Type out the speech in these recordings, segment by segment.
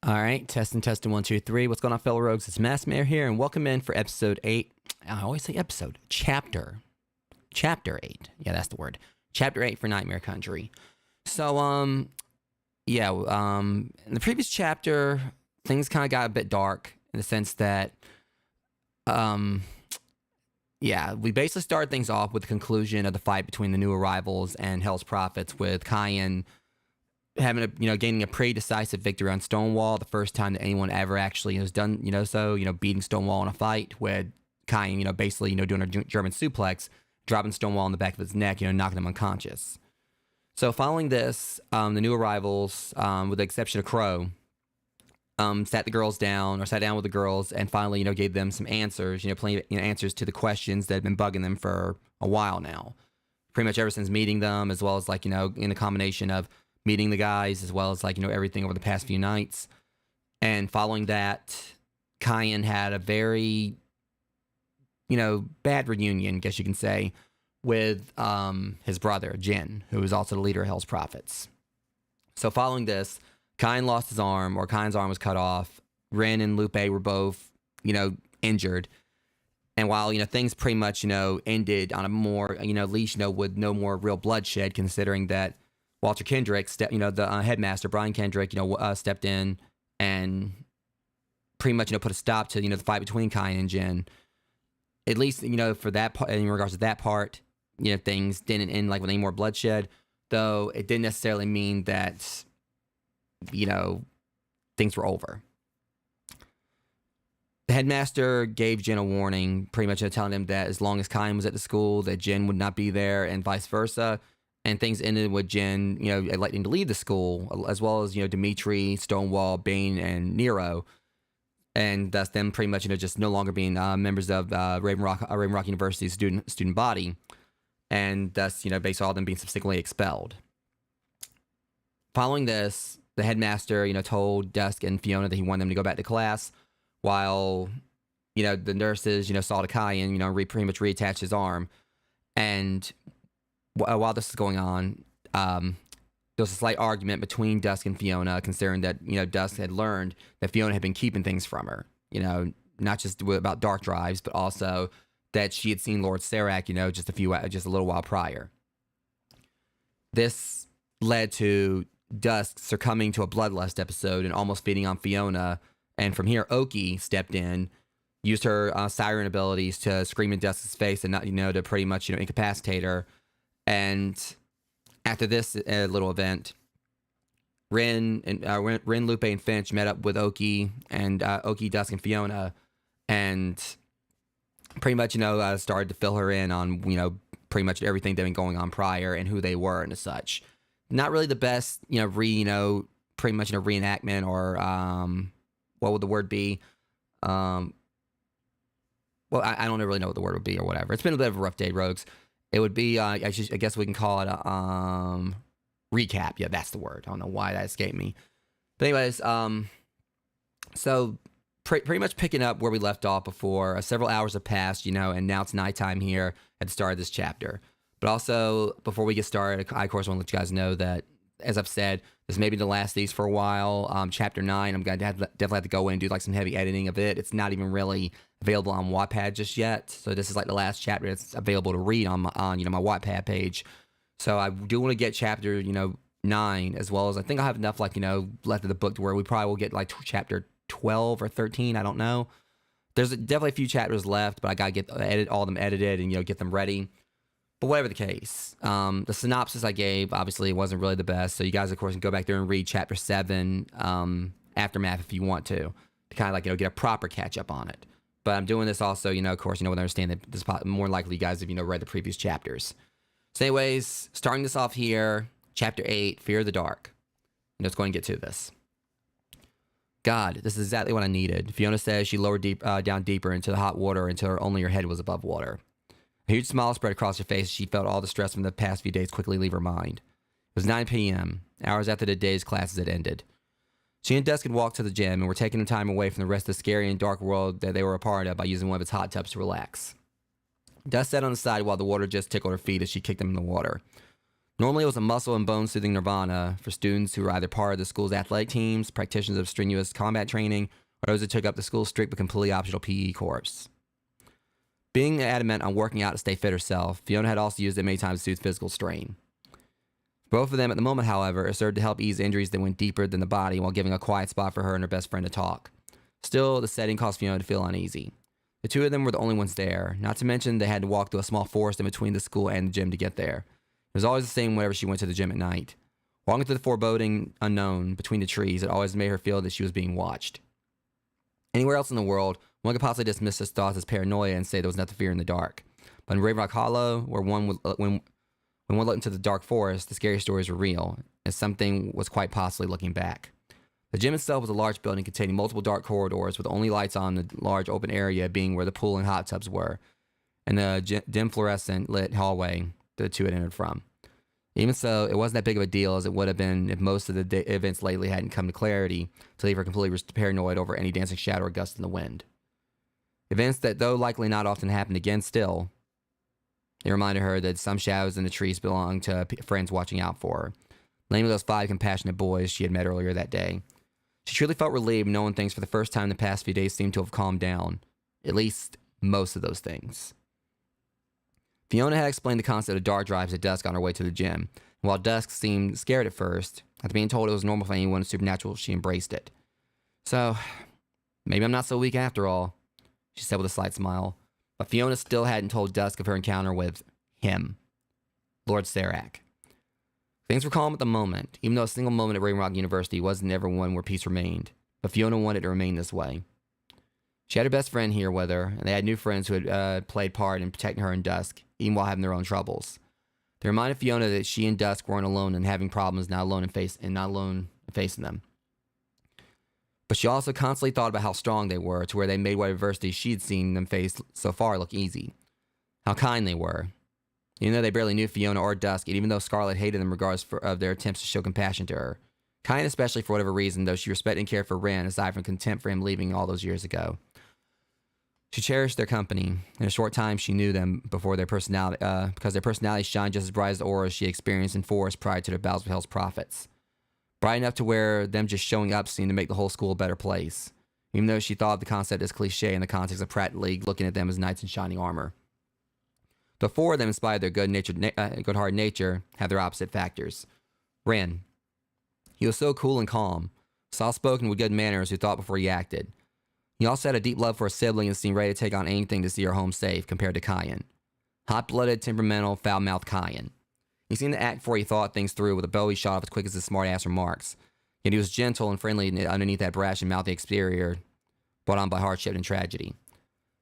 All right, testing, 1, 2, 3. What's going on, fellow rogues? It's Mass Mayor here, and welcome in for episode 8. I always say episode. Chapter 8. Yeah, that's the word. Chapter 8 for Nightmare Country. So, in the previous chapter, things kind of got a bit dark in the sense that, we basically started things off with the conclusion of the fight between the new arrivals and Hell's Prophets, with Cayenne having gaining a pretty decisive victory on Stonewall, the first time that anyone ever actually has done, beating Stonewall in a fight, with Cayenne, basically, doing a German suplex, dropping Stonewall in the back of his neck, knocking him unconscious. So following this, the new arrivals, with the exception of Crow, sat down with the girls and finally, gave them some answers, plenty of answers to the questions that have been bugging them for a while now. Pretty much ever since meeting them, as well as in a combination of meeting the guys, as well as everything over the past few nights. And following that, Cayenne had a very, bad reunion, guess you can say, with his brother, Jin, who was also the leader of Hell's Prophets. So following this, Cayenne's arm was cut off. Rin and Lupe were both, injured. And while, things pretty much, ended on a more, leash, with no more real bloodshed, considering that Walter Kendrick, the headmaster, Brian Kendrick, stepped in and pretty much, put a stop to, the fight between Cayenne and Jin. At least, for that part, in regards to that part, things didn't end with any more bloodshed, though it didn't necessarily mean that, things were over. The headmaster gave Jin a warning, pretty much telling him that as long as Cayenne was at the school, that Jin would not be there, and vice versa. And things ended with Jin, electing to leave the school, as well as, Dimitri, Stonewall, Bane, and Nero. And thus them pretty much, just no longer being members of Raven Rock University's student body. And thus, basically all of them being subsequently expelled. Following this, the headmaster, told Dusk and Fiona that he wanted them to go back to class, while, the nurses, saw to Cayenne, pretty much reattach his arm. And while this is going on, there was a slight argument between Dusk and Fiona, considering that, Dusk had learned that Fiona had been keeping things from her, not just about dark drives, but also that she had seen Lord Serac, just a little while prior. This led to Dusk succumbing to a bloodlust episode and almost feeding on Fiona. And from here, Oki stepped in, used her siren abilities to scream in Dusk's face and not, to pretty much, incapacitate her. And after this little event, Rin, Lupe, and Finch met up with Oki, and Oki, Dusk, and Fiona, and pretty much, started to fill her in on, pretty much everything that had been going on prior and who they were and such. Not really the best, pretty much reenactment, or what would the word be? Well, I don't really know what the word would be or whatever. It's been a bit of a rough day, rogues. It would be, I guess we can call it a recap. Yeah, that's the word. I don't know why that escaped me. But anyways, so pretty much picking up where we left off before. Several hours have passed, and now it's nighttime here at the start of this chapter. But also, before we get started, I, of course, want to let you guys know that, as I've said, this may be the last of these for a while. Chapter 9, I'm going to definitely have to go in and do like some heavy editing of it. It's not even really available on Wattpad just yet. So this is like the last chapter that's available to read on my Wattpad page. So I do want to get chapter, 9, as well as I think I'll have enough left of the book to where we probably will get like chapter 12 or 13. I don't know. There's definitely a few chapters left, but I got to get all of them edited and, get them ready. But whatever the case, the synopsis I gave, obviously, wasn't really the best. So you guys, of course, can go back there and read chapter 7, Aftermath, if you want to kind of get a proper catch up on it. But I'm doing this also, of course, with understand that this is more likely you guys have, read the previous chapters. So anyways, starting this off here, chapter 8, Fear of the Dark. Let's go and get to this. God, this is exactly what I needed. Fiona says she lowered down deeper into the hot water until only her head was above water. A huge smile spread across her face as she felt all the stress from the past few days quickly leave her mind. It was 9 p.m., hours after the day's classes had ended. She and Dusk had walked to the gym and were taking time away from the rest of the scary and dark world that they were a part of by using one of its hot tubs to relax. Dusk sat on the side while the water just tickled her feet as she kicked them in the water. Normally, it was a muscle and bone soothing nirvana for students who were either part of the school's athletic teams, practitioners of strenuous combat training, or those who took up the school's strict but completely optional PE course. Being adamant on working out to stay fit herself, Fiona had also used it many times to soothe physical strain. For both of them at the moment, however, it served to help ease injuries that went deeper than the body while giving a quiet spot for her and her best friend to talk. Still, the setting caused Fiona to feel uneasy. The two of them were the only ones there, not to mention they had to walk through a small forest in between the school and the gym to get there. It was always the same whenever she went to the gym at night. Walking through the foreboding unknown between the trees, it always made her feel that she was being watched. Anywhere else in the world, one could possibly dismiss his thoughts as paranoia and say there was nothing to fear in the dark. But in Raven Rock Hollow, where when one looked into the dark forest, the scary stories were real, and something was quite possibly looking back. The gym itself was a large building containing multiple dark corridors with only lights on the large open area being where the pool and hot tubs were, and the dim fluorescent lit hallway the two had entered from. Even so, it wasn't that big of a deal as it would have been if most of the events lately hadn't come to clarity to leave her completely paranoid over any dancing shadow or gust in the wind. Events that, though likely not often happened again still, it reminded her that some shadows in the trees belonged to friends watching out for her, namely those 5 compassionate boys she had met earlier that day. She truly felt relieved knowing things for the first time in the past few days seemed to have calmed down, at least most of those things. Fiona had explained the concept of dark drives to Dusk on her way to the gym, and while Dusk seemed scared at first, after being told it was normal for anyone supernatural, she embraced it. So, maybe I'm not so weak after all, she said with a slight smile. But Fiona still hadn't told Dusk of her encounter with him, Lord Serac. Things were calm at the moment, even though a single moment at Raven Rock University wasn't ever one where peace remained. But Fiona wanted to remain this way. She had her best friend here with her, and they had new friends who had played part in protecting her and Dusk, even while having their own troubles. They reminded Fiona that she and Dusk weren't alone in having problems, not alone in facing them. But she also constantly thought about how strong they were, to where they made what adversity she had seen them face so far look easy. How kind they were. Even though they barely knew Fiona or Dusk, and even though Scarlet hated them regardless of their attempts to show compassion to her. Kind especially for whatever reason, though she respected and cared for Ren, aside from contempt for him leaving all those years ago. She cherished their company. In a short time, she knew them because their personalities shined just as bright as the auras she experienced in Forest prior to their battles with Hell's prophets. Bright enough to where them just showing up seemed to make the whole school a better place, even though she thought of the concept as cliche in the context of Pratt League looking at them as knights in shining armor. The 4 of them, in spite of their good-hearted nature, had their opposite factors. Ren. He was so cool and calm, soft-spoken with good manners who thought before he acted. He also had a deep love for a sibling and seemed ready to take on anything to see her home safe, compared to Kyan. Hot-blooded, temperamental, foul-mouthed Kyan. He seemed to act before he thought things through with a bow he shot off as quick as his smart-ass remarks. Yet he was gentle and friendly underneath that brash and mouthy exterior, brought on by hardship and tragedy.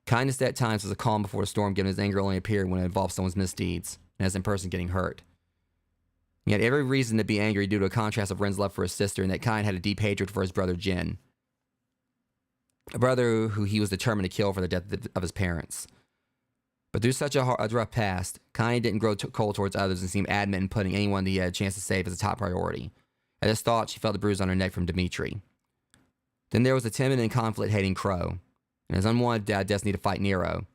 Kindness at times was a calm before the storm, given his anger only appeared when it involved someone's misdeeds, and as in person getting hurt. He had every reason to be angry due to a contrast of Ren's love for his sister, and that Kyan had a deep hatred for his brother Jin. A brother who he was determined to kill for the death of his parents. But through such a rough past, Kyan didn't grow cold towards others and seemed adamant in putting anyone that he had a chance to save as a top priority. At this thought, she felt the bruise on her neck from Dimitri. Then there was the timid and conflict-hating Crow, and his unwanted destiny to fight Nero,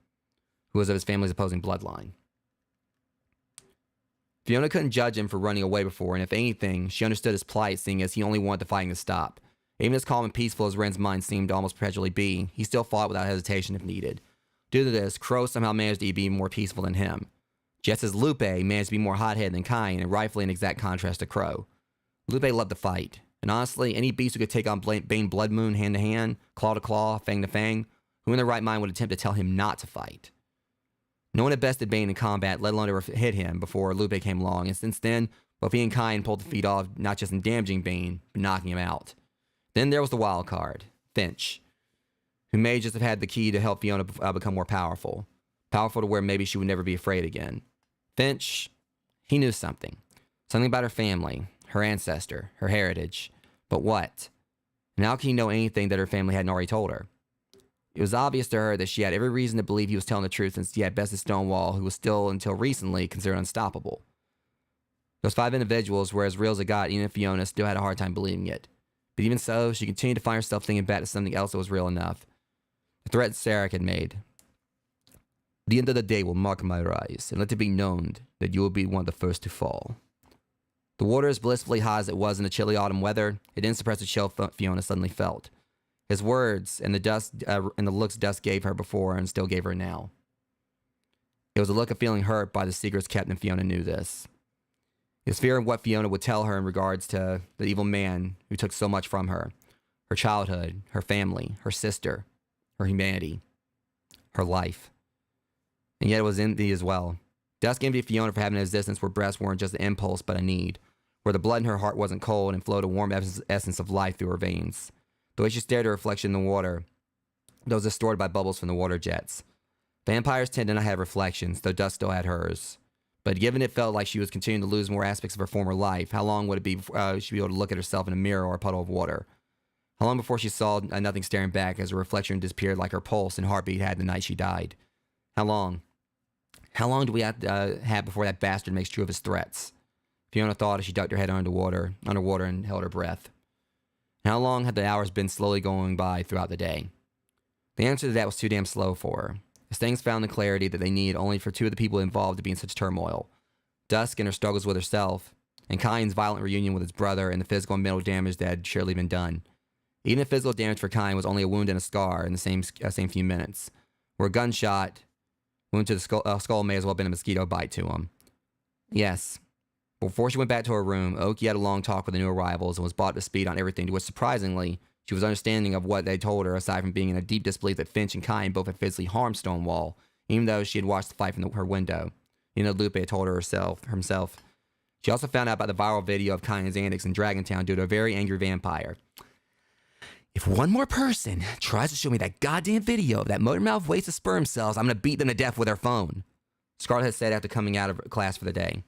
who was of his family's opposing bloodline. Fiona couldn't judge him for running away before, and if anything, she understood his plight, seeing as he only wanted the fighting to stop. Even as calm and peaceful as Ren's mind seemed to almost perpetually be, he still fought without hesitation if needed. Due to this, Crow somehow managed to be more peaceful than him, just as Lupe managed to be more hot-headed than Kyan, and rightfully in exact contrast to Crow. Lupe loved to fight, and honestly, any beast who could take on Bane Blood Moon hand-to-hand, claw-to-claw, fang-to-fang, who in their right mind would attempt to tell him not to fight? No one had bested Bane in combat, let alone ever hit him before Lupe came along, and since then, both he and Kyan pulled the feet off, not just in damaging Bane, but knocking him out. Then there was the wild card, Finch, who may just have had the key to help Fiona become more powerful. Powerful to where maybe she would never be afraid again. Finch, he knew something. Something about her family, her ancestor, her heritage. But what? And how can he know anything that her family hadn't already told her? It was obvious to her that she had every reason to believe he was telling the truth, since he had bested Stonewall, who was still, until recently, considered unstoppable. Those 5 individuals were as real as it got, even if Fiona still had a hard time believing it. But even so, she continued to find herself thinking back to something else that was real enough. The threat Sarek had made. The end of the day will mark my rise, and let it be known that you will be one of the first to fall. The water as blissfully hot as it was in the chilly autumn weather, it didn't suppress the chill Fiona suddenly felt. His words and the looks Dusk gave her before and still gave her now. It was a look of feeling hurt by the secrets kept, and Fiona knew this. It was fear of what Fiona would tell her in regards to the evil man who took so much from her. Her childhood, her family, her sister, her humanity, her life. And yet it was empty as well. Dusk envied Fiona for having an existence where breaths weren't just an impulse but a need, where the blood in her heart wasn't cold and flowed a warm essence of life through her veins. The way she stared at her reflection in the water, that was distorted by bubbles from the water jets. Vampires tend to not have reflections, though Dusk still had hers. But given it felt like she was continuing to lose more aspects of her former life, how long would it be before she'd be able to look at herself in a mirror or a puddle of water? How long before she saw nothing staring back as her reflection disappeared like her pulse and heartbeat had the night she died? How long? How long do we have before that bastard makes true of his threats? Fiona thought as she ducked her head underwater and held her breath. And how long had the hours been slowly going by throughout the day? The answer to that was too damn slow for her, as things found the clarity that they needed only for 2 of the people involved to be in such turmoil. Dusk and her struggles with herself, and Kyan's violent reunion with his brother, and the physical and mental damage that had surely been done. Even if physical damage for Kyan was only a wound and a scar in the same few minutes, where a gunshot wound to the skull may as well have been a mosquito bite to him. Yes. Before she went back to her room, Oki had a long talk with the new arrivals and was brought to speed on everything, to which, surprisingly, she was understanding of what they told her, aside from being in a deep disbelief that Finch and Kyan both had physically harmed Stonewall, even though she had watched the fight from her window. Lupe had told her himself. She also found out about the viral video of Kyan's antics in Dragontown due to a very angry vampire. If one more person tries to show me that goddamn video of that motor-mouthed waste of sperm cells, I'm going to beat them to death with their phone, Scarlett had said after coming out of class for the day.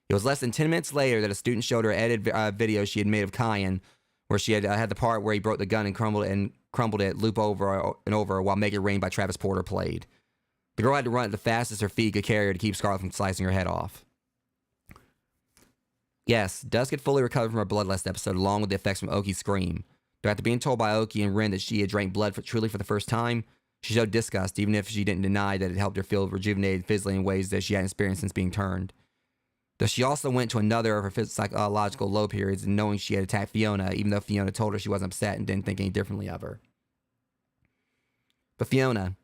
It was less than 10 minutes later that a student showed her edited video she had made of Kyan, where she had the part where he broke the gun and crumbled it loop over and over while Make It Rain by Travis Porter played. The girl had to run at the fastest her feet could carry her to keep Scarlett from slicing her head off. Yes, Dusk had fully recovered from her bloodlust episode along with the effects from Oki's scream. But after being told by Oki and Ren that she had drank blood truly for the first time, she showed disgust, even if she didn't deny that it helped her feel rejuvenated physically in ways that she hadn't experienced since being turned. Though she also went to another of her psychological low periods in knowing she had attacked Fiona, even though Fiona told her she wasn't upset and didn't think any differently of her. But Fiona,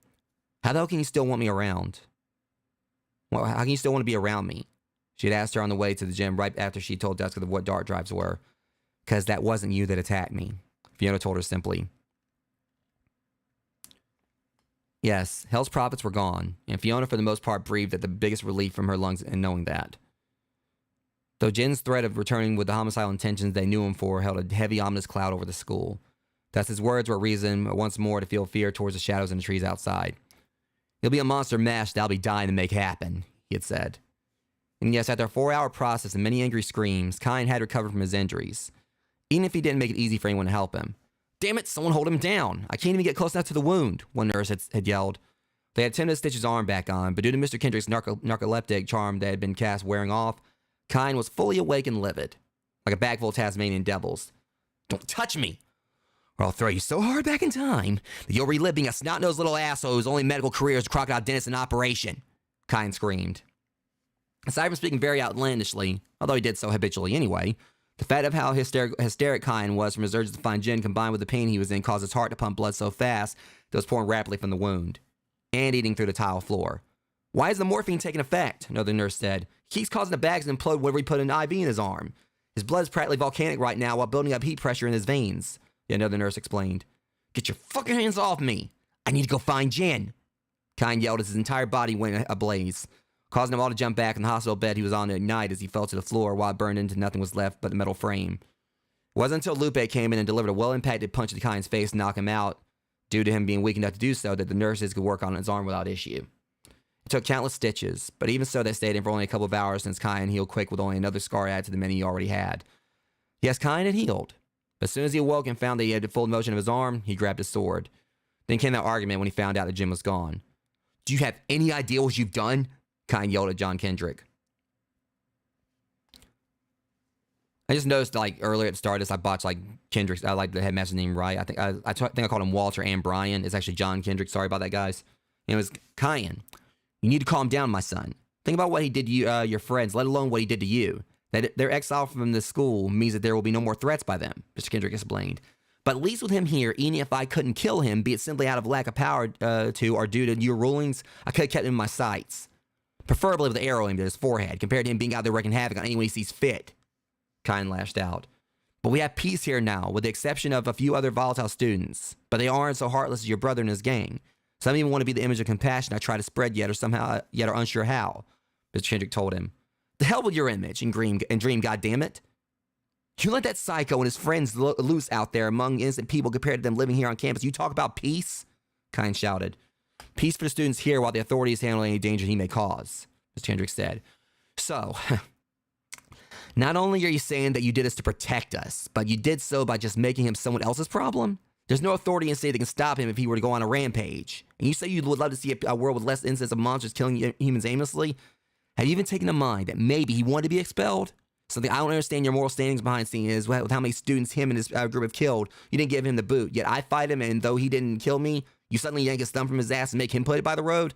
how the hell can you still want me around? Well, how can you still want to be around me? She had asked her on the way to the gym right after she told Dusk of what dart drives were. Because that wasn't you that attacked me, Fiona told her simply. Yes, Hell's prophets were gone, and Fiona for the most part breathed at the biggest relief from her lungs in knowing that. Though Jin's threat of returning with the homicidal intentions they knew him for held a heavy ominous cloud over the school. Thus his words were a reason once more to feel fear towards the shadows in the trees outside. It'll be a monster mash that I'll be dying to make happen, he had said. And yes, after a 4-hour process and many angry screams, Kyan had recovered from his injuries. Even if he didn't make it easy for anyone to help him. Damn it, someone hold him down. I can't even get close enough to the wound, one nurse had yelled. They had attempted to stitch his arm back on, but due to Mr. Kendrick's narcoleptic charm that had been cast wearing off, Kine was fully awake and livid, like a bag full of Tasmanian devils. Don't touch me, or I'll throw you so hard back in time that you'll relive being a snot-nosed little asshole whose only medical career is crocodile dentist and operation, Kine screamed. Aside from speaking very outlandishly, although he did so habitually anyway, the fact of how hysteric Kine was from his urge to find gin combined with the pain he was in caused his heart to pump blood so fast that it was pouring rapidly from the wound, and eating through the tile floor. Why is the morphine taking effect? Another nurse said. He keeps causing the bags to implode whenever we put an IV in his arm. His blood's practically volcanic right now while building up heat pressure in his veins, another nurse explained. Get your fucking hands off me! I need to go find Jen! Kine yelled as his entire body went ablaze, causing him all to jump back in the hospital bed he was on to ignite as he fell to the floor while it burned into nothing was left but the metal frame. It wasn't until Lupe came in and delivered a well-impacted punch to Kine's face and knocked him out, due to him being weak enough to do so, that the nurses could work on his arm without issue. It took countless stitches, but even so they stayed in for only a couple of hours since Kine healed quick with only another scar added to the many he already had. Yes, Kine had healed. But as soon as he awoke and found that he had the full motion of his arm, he grabbed his sword. Then came that argument when he found out that Jim was gone. Do you have any idea what you've done? Kine yelled at John Kendrick. I just noticed, like, earlier at the start of this, I botched, like, Kendrick's, I like the headmaster's name right. I think I called him Walter and Brian. It's actually John Kendrick. Sorry about that, guys. And it was, Kine, you need to calm down, my son. Think about what he did to you, your friends, let alone what he did to you. That their exile from the school means that there will be no more threats by them, Mr. Kendrick explained. But at least with him here, even if I couldn't kill him, be it simply out of lack of power to or due to your rulings, I could have kept him in my sights. Preferably with an arrow aimed at his forehead, compared to him being out there wreaking havoc on anyone he sees fit. Kine lashed out. But we have peace here now, with the exception of a few other volatile students. But they aren't so heartless as your brother and his gang. Some even want to be the image of compassion I try to spread yet are unsure how, Mr. Kendrick told him. The hell with your image and dream, goddammit. You let that psycho and his friends loose out there among innocent people compared to them living here on campus. You talk about peace? Kine shouted. Peace for the students here while the authorities handle any danger he may cause, Mr. Kendrick said. So, not only are you saying that you did this to protect us, but you did so by just making him someone else's problem? There's no authority in the state that can stop him if he were to go on a rampage. And you say you would love to see a world with less incidents of monsters killing humans aimlessly? Have you even taken in mind that maybe he wanted to be expelled? Something I don't understand your moral standings behind the scenes is with how many students him and his group have killed. You didn't give him the boot, yet I fight him, and though he didn't kill me, you suddenly yank his thumb from his ass and make him put it by the road?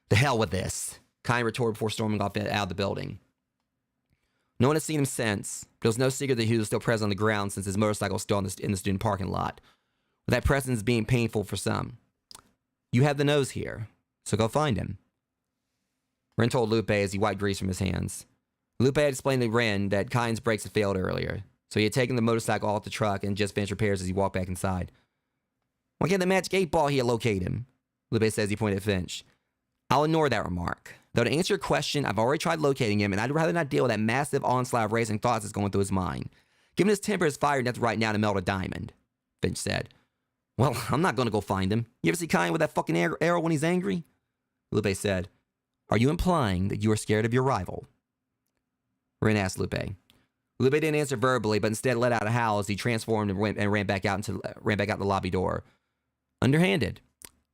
The hell with this, Kine retorted before storming off out of the building. No one had seen him since, but it was no secret that he was still present on the ground since his motorcycle was still in the student parking lot, with that presence being painful for some. You have the nose here, so go find him. Ren told Lupe as he wiped grease from his hands. Lupe had explained to Ren that Kine's brakes had failed earlier, so he had taken the motorcycle off the truck and just finished repairs as he walked back inside. Why can't the magic 8-ball here locate him? Lupe says he pointed at Finch. I'll ignore that remark. Though to answer your question, I've already tried locating him, and I'd rather not deal with that massive onslaught of racing thoughts that's going through his mind. Given his temper is fired enough right now to melt a diamond, Finch said. Well, I'm not going to go find him. You ever see Kine with that fucking arrow when he's angry? Lupe said. Are you implying that you are scared of your rival? Ren asked Lupe. Lupe didn't answer verbally, but instead let out a howl as he transformed and ran back out the lobby door. Underhanded,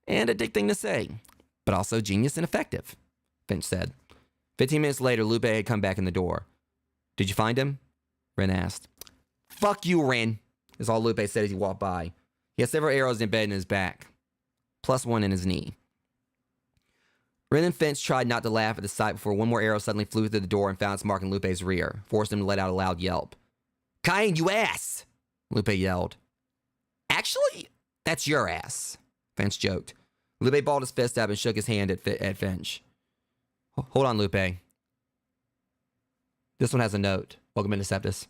and a dick thing to say, but also genius and effective, Finch said. 15 minutes later, Lupe had come back in the door. Did you find him? Ren asked. Fuck you, Ren, is all Lupe said as he walked by. He had several arrows embedded in his back, plus one in his knee. Ren and Finch tried not to laugh at the sight before one more arrow suddenly flew through the door and found its mark in Lupe's rear, forcing him to let out a loud yelp. Kine, you ass! Lupe yelled. Actually, that's your ass, Finch joked. Lupe balled his fist up and shook his hand at Finch. Hold on, Lupe. This one has a note. Welcome into Septus.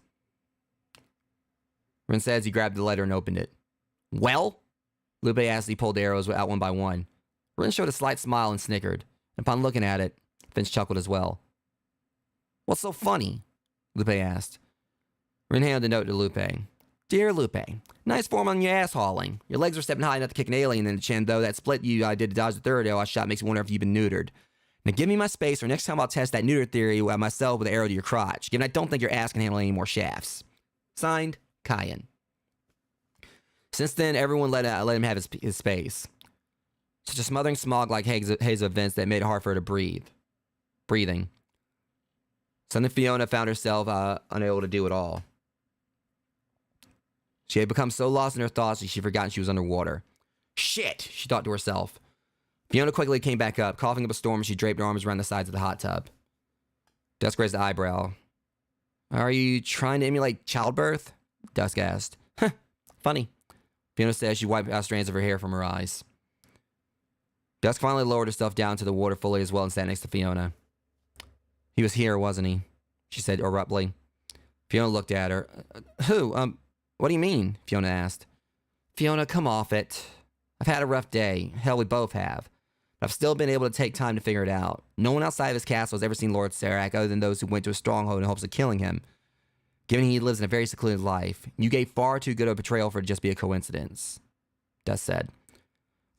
Ren said as he grabbed the letter and opened it. Well? Lupe asked as he pulled the arrows out one by one. Ren showed a slight smile and snickered. And upon looking at it, Finch chuckled as well. What's so funny? Lupe asked. Ren handed the note to Lupe. Dear Lupe, nice form on your ass hauling. Your legs are stepping high enough to kick an alien in the chin, though that split you did to dodge the third arrow I shot makes me wonder if you've been neutered. Now give me my space, or next time I'll test that neuter theory myself with an arrow to your crotch, given I don't think your ass can handle any more shafts. Signed, Kyan. Since then, everyone let him have his space. Such a smothering smog like haze of events that made it hard for her to breathe. Breathing. Suddenly Fiona found herself unable to do it all. She had become so lost in her thoughts that she'd forgotten she was underwater. Shit, she thought to herself. Fiona quickly came back up, coughing up a storm as she draped her arms around the sides of the hot tub. Dusk raised an eyebrow. Are you trying to emulate childbirth? Dusk asked. Huh, funny. Fiona said as she wiped out strands of her hair from her eyes. Dusk finally lowered herself down to the water fully as well and sat next to Fiona. He was here, wasn't he? She said abruptly. Fiona looked at her. Who? What do you mean? Fiona asked. Fiona, come off it. I've had a rough day. Hell, we both have. But I've still been able to take time to figure it out. No one outside of his castle has ever seen Lord Serac other than those who went to his stronghold in hopes of killing him. Given he lives in a very secluded life, you gave far too good a betrayal for it to just be a coincidence. Dusk said.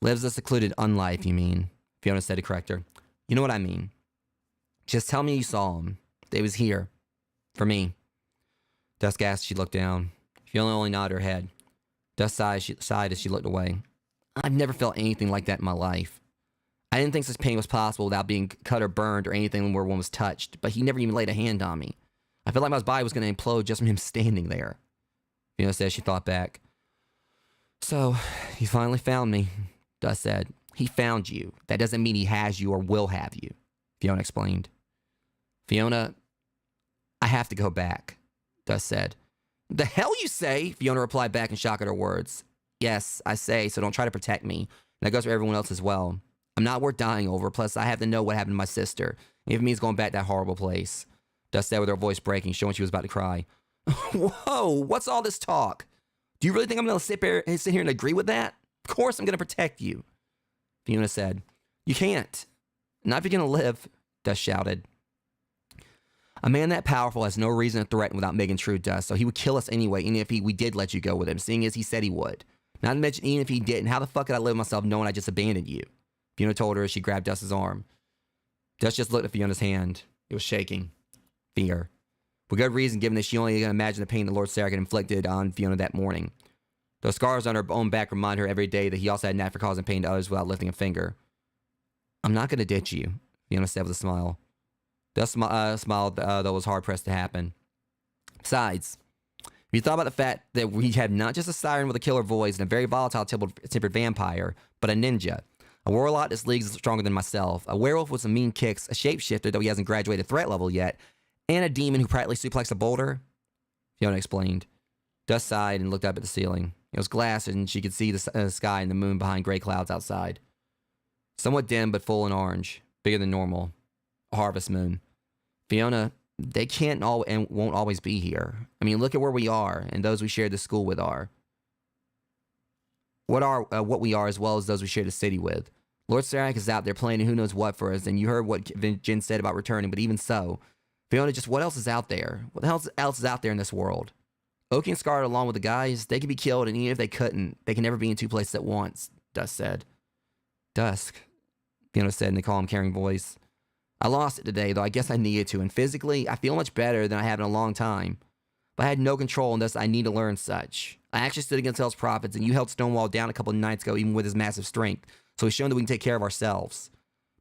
Lives a secluded unlife, you mean? Fiona said to correct her. You know what I mean. Just tell me you saw him. They was here. For me. Dusk asked as she looked down. Fiona only nodded her head. Dusk sighed as she looked away. I've never felt anything like that in my life. I didn't think such pain was possible without being cut or burned or anything where one was touched, but he never even laid a hand on me. I felt like my body was going to implode just from him standing there. Fiona said she thought back. So, he finally found me, Dusk said. He found you. That doesn't mean he has you or will have you, Fiona explained. Fiona, I have to go back, Dusk said. The hell you say? Fiona replied back in shock at her words. Yes, I say, so don't try to protect me. And that goes for everyone else as well. I'm not worth dying over, plus I have to know what happened to my sister. Even if it means going back to that horrible place. Dusk said with her voice breaking, showing she was about to cry. Whoa, what's all this talk? Do you really think I'm going to sit here and agree with that? Of course I'm going to protect you. Fiona said. You can't. Not if you're going to live, Dusk shouted. A man that powerful has no reason to threaten without making true, Dusk, so he would kill us anyway, even if we did let you go with him, seeing as he said he would. Not to mention, even if he didn't, how the fuck could I live with myself knowing I just abandoned you? Fiona told her as she grabbed Dusk's arm. Dusk just looked at Fiona's hand. It was shaking. Fear. For good reason, given that she only can imagine the pain that Lord Serac had inflicted on Fiona that morning. Those scars on her own back remind her every day that he also had a knack for causing pain to others without lifting a finger. I'm not going to ditch you, Fiona said with a smile. Dusk smiled, though it was hard-pressed to happen. Besides, if you thought about the fact that we have not just a siren with a killer voice and a very volatile tempered vampire, but a ninja, a warlock this league is stronger than myself, a werewolf with some mean kicks, a shapeshifter though he hasn't graduated threat level yet, and a demon who practically suplexed a boulder, Fiona explained. Dusk sighed and looked up at the ceiling. It was glass and she could see the sky and the moon behind gray clouds outside. Somewhat dim but full and orange, bigger than normal. A harvest moon. Fiona, they can't and won't always be here. I mean, look at where we are, and those we shared the school with are. What we are, as well as those we share the city with. Lord Serac is out there planning who knows what for us, and you heard what Jin said about returning, but even so, Fiona, just what else is out there? What the hell else is out there in this world? Oki and Scarlet, along with the guys, they could be killed, and even if they couldn't, they can never be in two places at once, Dusk said. Dusk, Fiona said in a calm, caring voice. I lost it today, though I guess I needed to, and physically, I feel much better than I have in a long time. But I had no control, and thus I need to learn such. I actually stood against Hell's prophets, and you held Stonewall down a couple of nights ago, even with his massive strength, so we've shown that we can take care of ourselves.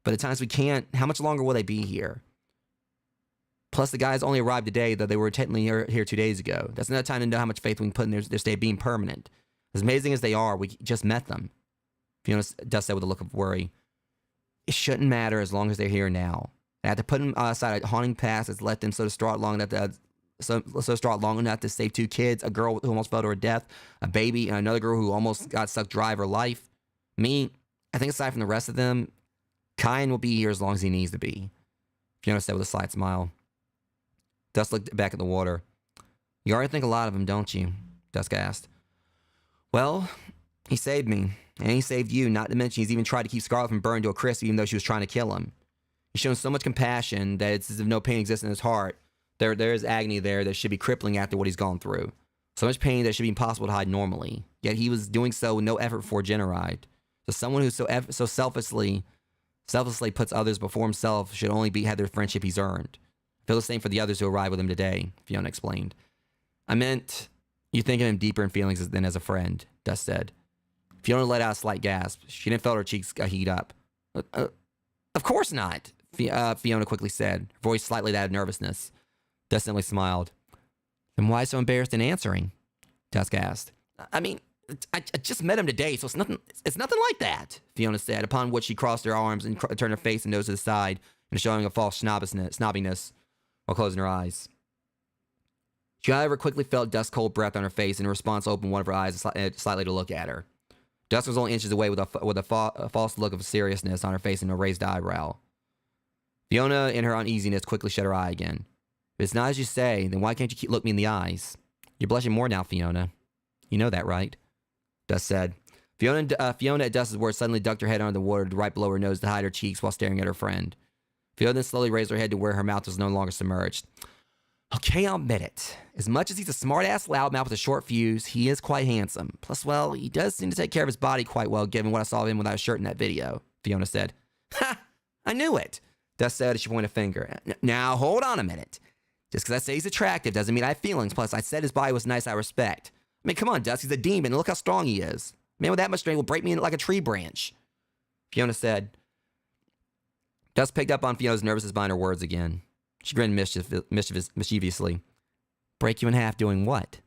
But at times we can't. How much longer will they be here? Plus, the guys only arrived today, though they were technically here 2 days ago. That's another time to know how much faith we can put in their stay being permanent. As amazing as they are, we just met them. Fiona Dusk said with a look of worry. It shouldn't matter as long as they're here now. I had to put them aside a haunting past that's left them so distraught long enough to save 2 kids, a girl who almost fell to her death, a baby, and another girl who almost got sucked dry of her life. Me, I think aside from the rest of them, Kyan will be here as long as he needs to be. Fiona said with a slight smile. Dusk looked back at the water. You already think a lot of him, don't you? Dusk asked. Well, he saved me, and he saved you, not to mention he's even tried to keep Scarlet from burning to a crisp even though she was trying to kill him. He's shown so much compassion that it's as if no pain exists in his heart. There is agony there that should be crippling after what he's gone through. So much pain that should be impossible to hide normally. Yet he was doing so with no effort before Jin arrived. So someone who so selflessly puts others before himself should only have their friendship he's earned. I feel the same for the others who arrived with him today, Fiona explained. I meant, you think of him deeper in feelings than as a friend, Dusk said. Fiona let out a slight gasp. She didn't feel her cheeks heat up. Of course not, Fiona quickly said, her voice slightly that of nervousness. Dusk simply smiled. Then why so embarrassed in answering? Dusk asked. I mean, I just met him today, so it's nothing like that, Fiona said, upon which she crossed her arms and turned her face and nose to the side, and showing a false snobbiness while closing her eyes. She, however, quickly felt Dusk's cold breath on her face, and in response opened one of her eyes slightly to look at her. Dusk was only inches away with a false look of seriousness on her face and a raised eyebrow. Fiona, in her uneasiness, quickly shut her eye again. If it's not as you say, then why can't you look me in the eyes? You're blushing more now, Fiona. You know that, right? Dusk said. Fiona at Dusk's words suddenly ducked her head under the water right below her nose to hide her cheeks while staring at her friend. Fiona then slowly raised her head to where her mouth was no longer submerged. Okay, I'll admit it. As much as he's a smart-ass loudmouth with a short fuse, he is quite handsome. Plus, well, he does seem to take care of his body quite well, given what I saw of him without a shirt in that video, Fiona said. Ha! I knew it, Dusk said as she pointed a finger. Now, hold on a minute. Just because I say he's attractive doesn't mean I have feelings. Plus, I said his body was nice, I respect. I mean, come on, Dusk, he's a demon, and look how strong he is. A man with that much strength will break me like a tree branch, Fiona said. Dusk picked up on Fiona's nervousness behind her words again. She grinned mischievously. Break you in half doing what?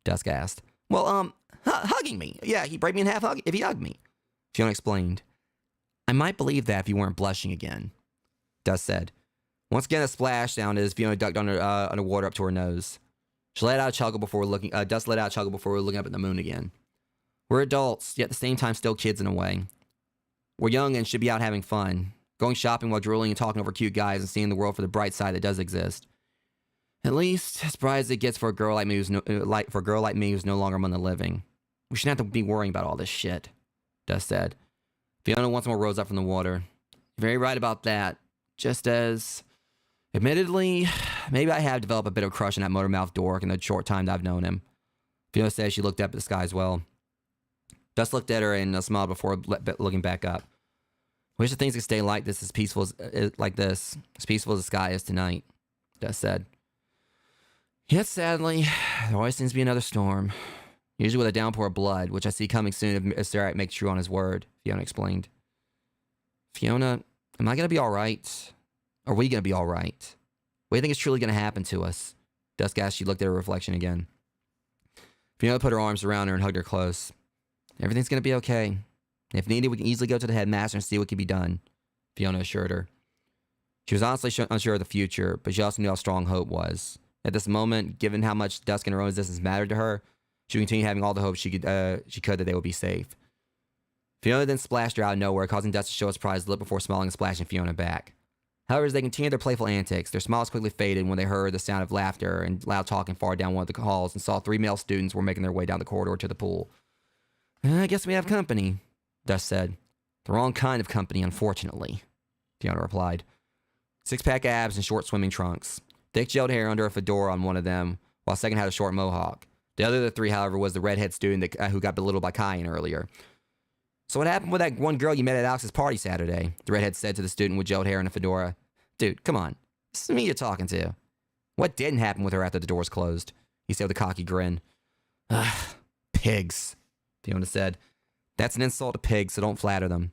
Dusk asked. Well, hugging me. Yeah, he'd break me in half if he hugged me, Fiona explained. I might believe that if you weren't blushing again, Dusk said. Once again, a splash sounded as Fiona ducked underwater up to her nose. She let out a chuckle before looking. Dusk let out a chuckle before looking up at the moon again. We're adults, yet at the same time still kids in a way. We're young and should be out having fun, going shopping while drooling and talking over cute guys and seeing the world for the bright side that does exist. At least as bright as it gets for a girl like me who's no longer among the living. We shouldn't have to be worrying about all this shit, Dusk said. Fiona once more rose up from the water. You're very right about that. Just as, admittedly, maybe I have developed a bit of a crush on that motor-mouthed dork in the short time that I've known him. Fiona said as she looked up at the sky as well. Dusk looked at her and smiled before looking back up. Wish the things could stay like this, as peaceful as the sky is tonight, Dusk said. Yet sadly, there always seems to be another storm. Usually with a downpour of blood, which I see coming soon if Sarah makes true on his word, Fiona explained. Fiona, am I going to be all right? Are we going to be all right? What do you think is truly going to happen to us? Dusk asked. She looked at her reflection again. Fiona put her arms around her and hugged her close. Everything's going to be okay. If needed, we can easily go to the headmaster and see what can be done, Fiona assured her. She was honestly unsure of the future, but she also knew how strong hope was. At this moment, given how much Dusk and her own existence mattered to her, she would continue having all the hope she could that they would be safe. Fiona then splashed her out of nowhere, causing Dusk to show a surprised look before smiling and splashing Fiona back. However, as they continued their playful antics, their smiles quickly faded when they heard the sound of laughter and loud talking far down one of the halls and saw 3 male students were making their way down the corridor to the pool. I guess we have company, Dusk said. The wrong kind of company, unfortunately, Fiona replied. 6-pack abs and short swimming trunks. Thick gelled hair under a fedora on one of them, while second had a short mohawk. The other of the 3, however, was the redhead student who got belittled by Kyan earlier. So what happened with that one girl you met at Alex's party Saturday? The redhead said to the student with gelled hair and a fedora. Dude, come on. This is me you're talking to. What didn't happen with her after the doors closed? He said with a cocky grin. Ugh, pigs, Fiona said. That's an insult to pigs, so don't flatter them.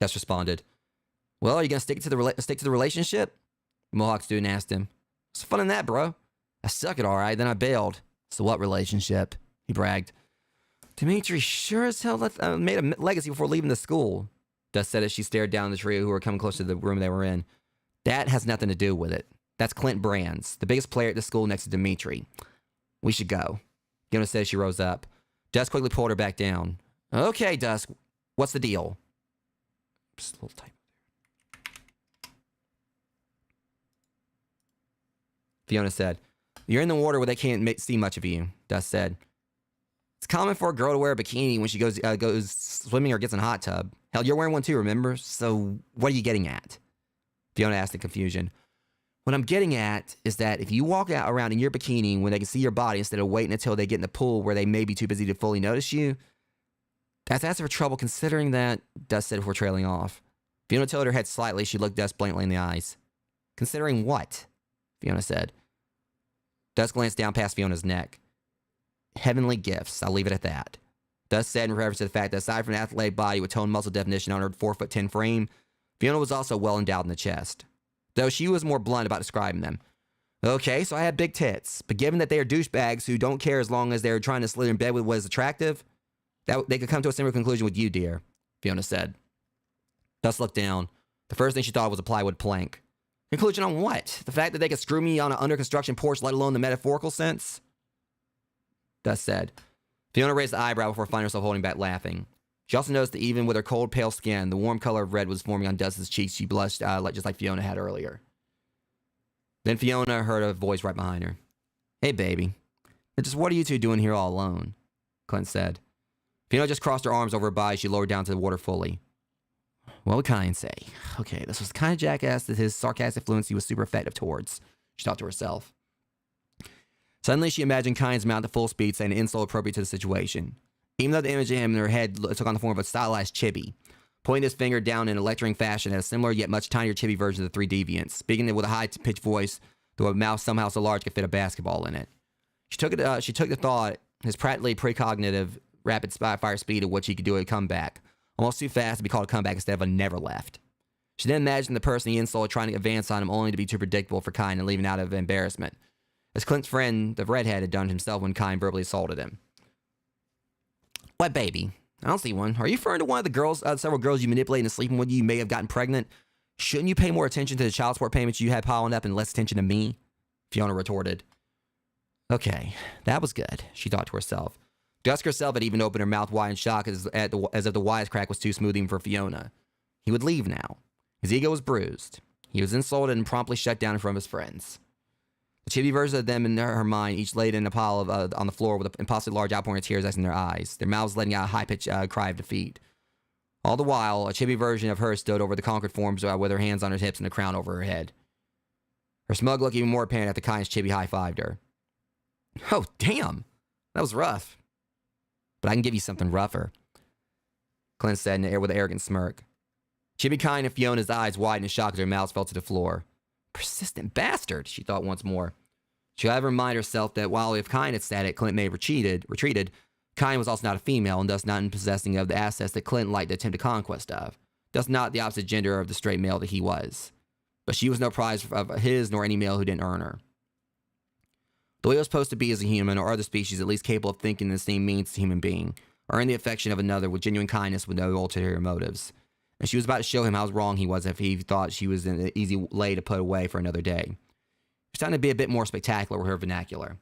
Dusk responded. Well, are you going to stick to the relationship? The Mohawk student asked him. What's fun in that, bro? I suck it all right, then I bailed. So what relationship? He bragged. Dimitri sure as hell made a legacy before leaving the school, Dusk said as she stared down the trio who were coming close to the room they were in. That has nothing to do with it. That's Clint Brands, the biggest player at the school next to Dimitri. We should go. Fiona said as she rose up. Dusk quickly pulled her back down. Okay, Dusk, what's the deal? Just a little tight. Fiona said. You're in the water where they can't see much of you, Dusk said. It's common for a girl to wear a bikini when she goes swimming or gets in a hot tub. Hell, you're wearing one too, remember? So what are you getting at? Fiona asked in confusion. What I'm getting at is that if you walk out around in your bikini when they can see your body instead of waiting until they get in the pool where they may be too busy to fully notice you, that's asking for trouble considering that, Dusk said before trailing off. Fiona tilted her head slightly. She looked Dusk blankly in the eyes. Considering what? Fiona said. Dusk glanced down past Fiona's neck. Heavenly gifts. I'll leave it at that. Dusk said in reference to the fact that aside from an athletic body with toned muscle definition on her 4'10" frame, Fiona was also well endowed in the chest. Though she was more blunt about describing them. Okay, so I had big tits, but given that they are douchebags who don't care as long as they're trying to slither in bed with what is attractive, that they could come to a similar conclusion with you, dear, Fiona said. Dusk looked down. The first thing she thought was a plywood plank. Conclusion on what? The fact that they could screw me on an under construction porch, let alone the metaphorical sense? Dusk said. Fiona raised the eyebrow before finding herself holding back laughing. She also noticed that even with her cold, pale skin, the warm color of red was forming on Dusk's cheeks. She blushed just like Fiona had earlier. Then Fiona heard a voice right behind her. Hey, baby. Just what are you two doing here all alone? Clint said. Fiona just crossed her arms over her body. She lowered down to the water fully. What would Kyan say? Okay, this was the kind of jackass that his sarcastic fluency was super effective towards, she thought to herself. Suddenly, she imagined Kyan's mount at full speed, saying an insult appropriate to the situation. Even though the image of him in her head took on the form of a stylized chibi, pointing his finger down in a lecturing fashion at a similar yet much tinier chibi version of the Three Deviants, speaking with a high-pitched voice, though a mouth somehow so large could fit a basketball in it. She took the thought, his practically precognitive rapid-fire speed at which he could do a comeback, almost too fast to be called a comeback instead of a never left. She then imagined the person he insulted trying to advance on him only to be too predictable for Kyan and leaving out of embarrassment, as Clint's friend, the redhead, had done himself when Kyan verbally assaulted him. What baby? I don't see one. Are you referring to one of the girls, several girls you manipulated and sleeping with you may have gotten pregnant? Shouldn't you pay more attention to the child support payments you had piling up and less attention to me? Fiona retorted. Okay, that was good, she thought to herself. Dusk herself had even opened her mouth wide in shock as if the wisecrack was too smooth even for Fiona. He would leave now. His ego was bruised. He was insulted and promptly shut down in front of his friends. The chibi versions of them in her mind each laid in a pile on the floor with an impossibly large outpouring of tears in their eyes, their mouths letting out a high-pitched cry of defeat. All the while, a chibi version of her stood over the conquered forms with her hands on her hips and a crown over her head. Her smug look even more apparent after Kyan's chibi high-fived her. Oh, damn! That was rough. But I can give you something rougher, Clint said in the air with an arrogant smirk. Chibi Kyan and Fiona's eyes widened in shock as their mouths fell to the floor. Persistent bastard, she thought once more. She had to remind herself that while if Kyan had said it, Clint may have retreated, Kyan was also not a female and thus not possessing of the assets that Clint liked to attempt a conquest of, thus not the opposite gender of the straight male that he was. But she was no prize of his nor any male who didn't earn her. The way it was supposed to be as a human or other species at least capable of thinking the same means as a human being, or earn the affection of another with genuine kindness with no ulterior motives. And she was about to show him how wrong he was if he thought she was an easy lay to put away for another day. She was trying to be a bit more spectacular with her vernacular.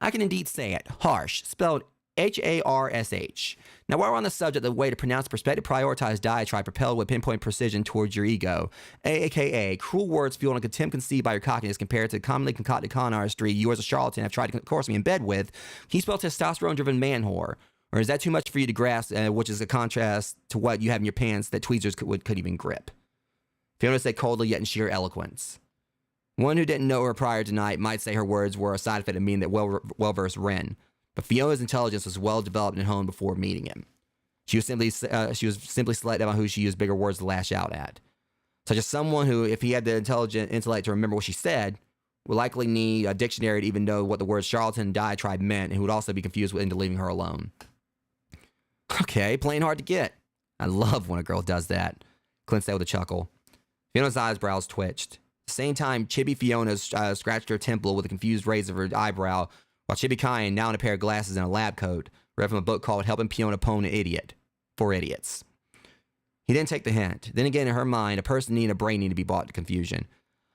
I can indeed say it. Harsh, spelled H-A-R-S-H. Now, while we're on the subject, the way to pronounce perspective prioritized diatribe propelled with pinpoint precision towards your ego, a.k.a. cruel words fueled on contempt conceived by your cockiness compared to the commonly concocted con artistry you as a charlatan have tried to coerce me in bed with, can you spell testosterone-driven man whore? Or is that too much for you to grasp, which is a contrast to what you have in your pants that tweezers could even grip? Fiona said coldly yet in sheer eloquence. One who didn't know her prior to tonight might say her words were a side effect of meaning that well-versed Wren. But Fiona's intelligence was well developed and honed before meeting him. She was simply selective on who she used bigger words to lash out at. Such as someone who, if he had the intelligent intellect to remember what she said, would likely need a dictionary to even know what the words charlatan and diatribe meant, and who would also be confused into leaving her alone. Okay, plain hard to get. I love when a girl does that, Clint said with a chuckle. Fiona's eyebrows twitched. At the same time, Chibi Fiona scratched her temple with a confused raise of her eyebrow, while Chibi Kyan, now in a pair of glasses and a lab coat, read from a book called Helping Fiona Pwn an Idiot. For Idiots. He didn't take the hint. Then again, in her mind, a person needing a brain needed to be brought to confusion.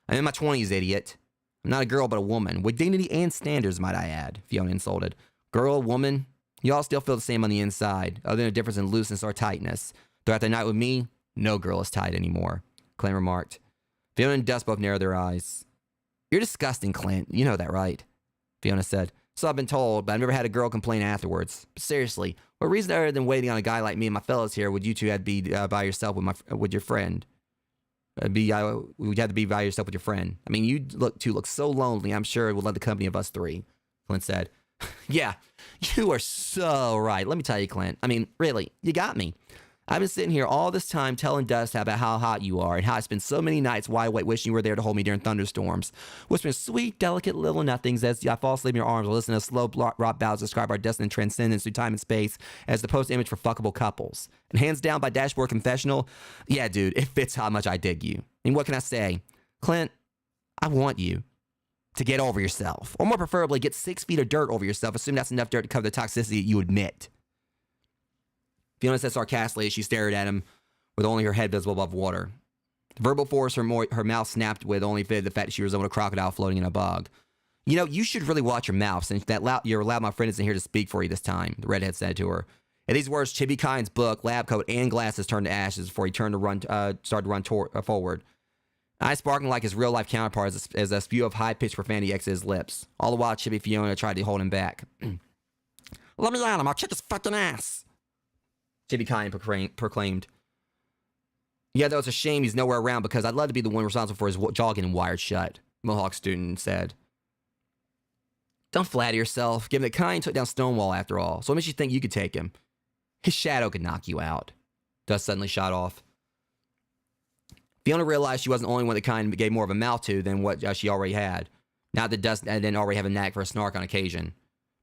I'm in my 20s, idiot. I'm not a girl, but a woman. With dignity and standards, might I add, Fiona insulted. Girl, woman, you all still feel the same on the inside, other than a difference in looseness or tightness. Throughout the night with me, no girl is tight anymore, Clint remarked. Fiona and Dusk both narrowed their eyes. You're disgusting, Clint. You know that, right? Fiona said. So I've been told, but I've never had a girl complain afterwards. But seriously, what reason other than waiting on a guy like me and my fellas here would you two have to be by yourself with your friend? Would you have to be by yourself with your friend? I mean, you look so lonely. I'm sure it would love the company of us three. Clint said. Yeah, you are so right. Let me tell you, Clint. I mean, really, you got me. I've been sitting here all this time telling Dust about how hot you are and how I spend so many nights wide awake wishing you were there to hold me during thunderstorms. Whispering sweet, delicate little nothings as I fall asleep in your arms or listen to slow rock ballads describe our destiny transcendence through time and space as the post image for fuckable couples. And hands down by Dashboard Confessional, yeah, dude, it fits how much I dig you. And what can I say? Clint, I want you to get over yourself. Or more preferably, get 6 feet of dirt over yourself, assuming that's enough dirt to cover the toxicity you admit. Fiona said sarcastically as she stared at him with only her head visible above water. The verbal force her mouth snapped with only fitted the fact that she resembled a crocodile floating in a bog. You know, you should really watch your mouth since you're allowed my friend isn't here to speak for you this time, the redhead said to her. At these words, Chibi Kyne's book, lab coat, and glasses turned to ashes before he started to run forward. Eyes sparkling like his real-life counterpart as a spew of high-pitched profanity exited his lips. All the while, Chibi Fiona tried to hold him back. Let me at him, I'll kick his fucking ass! Chibi Kyne proclaimed. Yeah, though it's a shame he's nowhere around because I'd love to be the one responsible for his jaw getting wired shut, Mohawk student said. Don't flatter yourself, given that Kyne took down Stonewall after all, so what makes you think you could take him? His shadow could knock you out. Dust suddenly shot off. Fiona realized she wasn't the only one that Kyne gave more of a mouth to than what she already had. Not that Dust didn't already have a knack for a snark on occasion.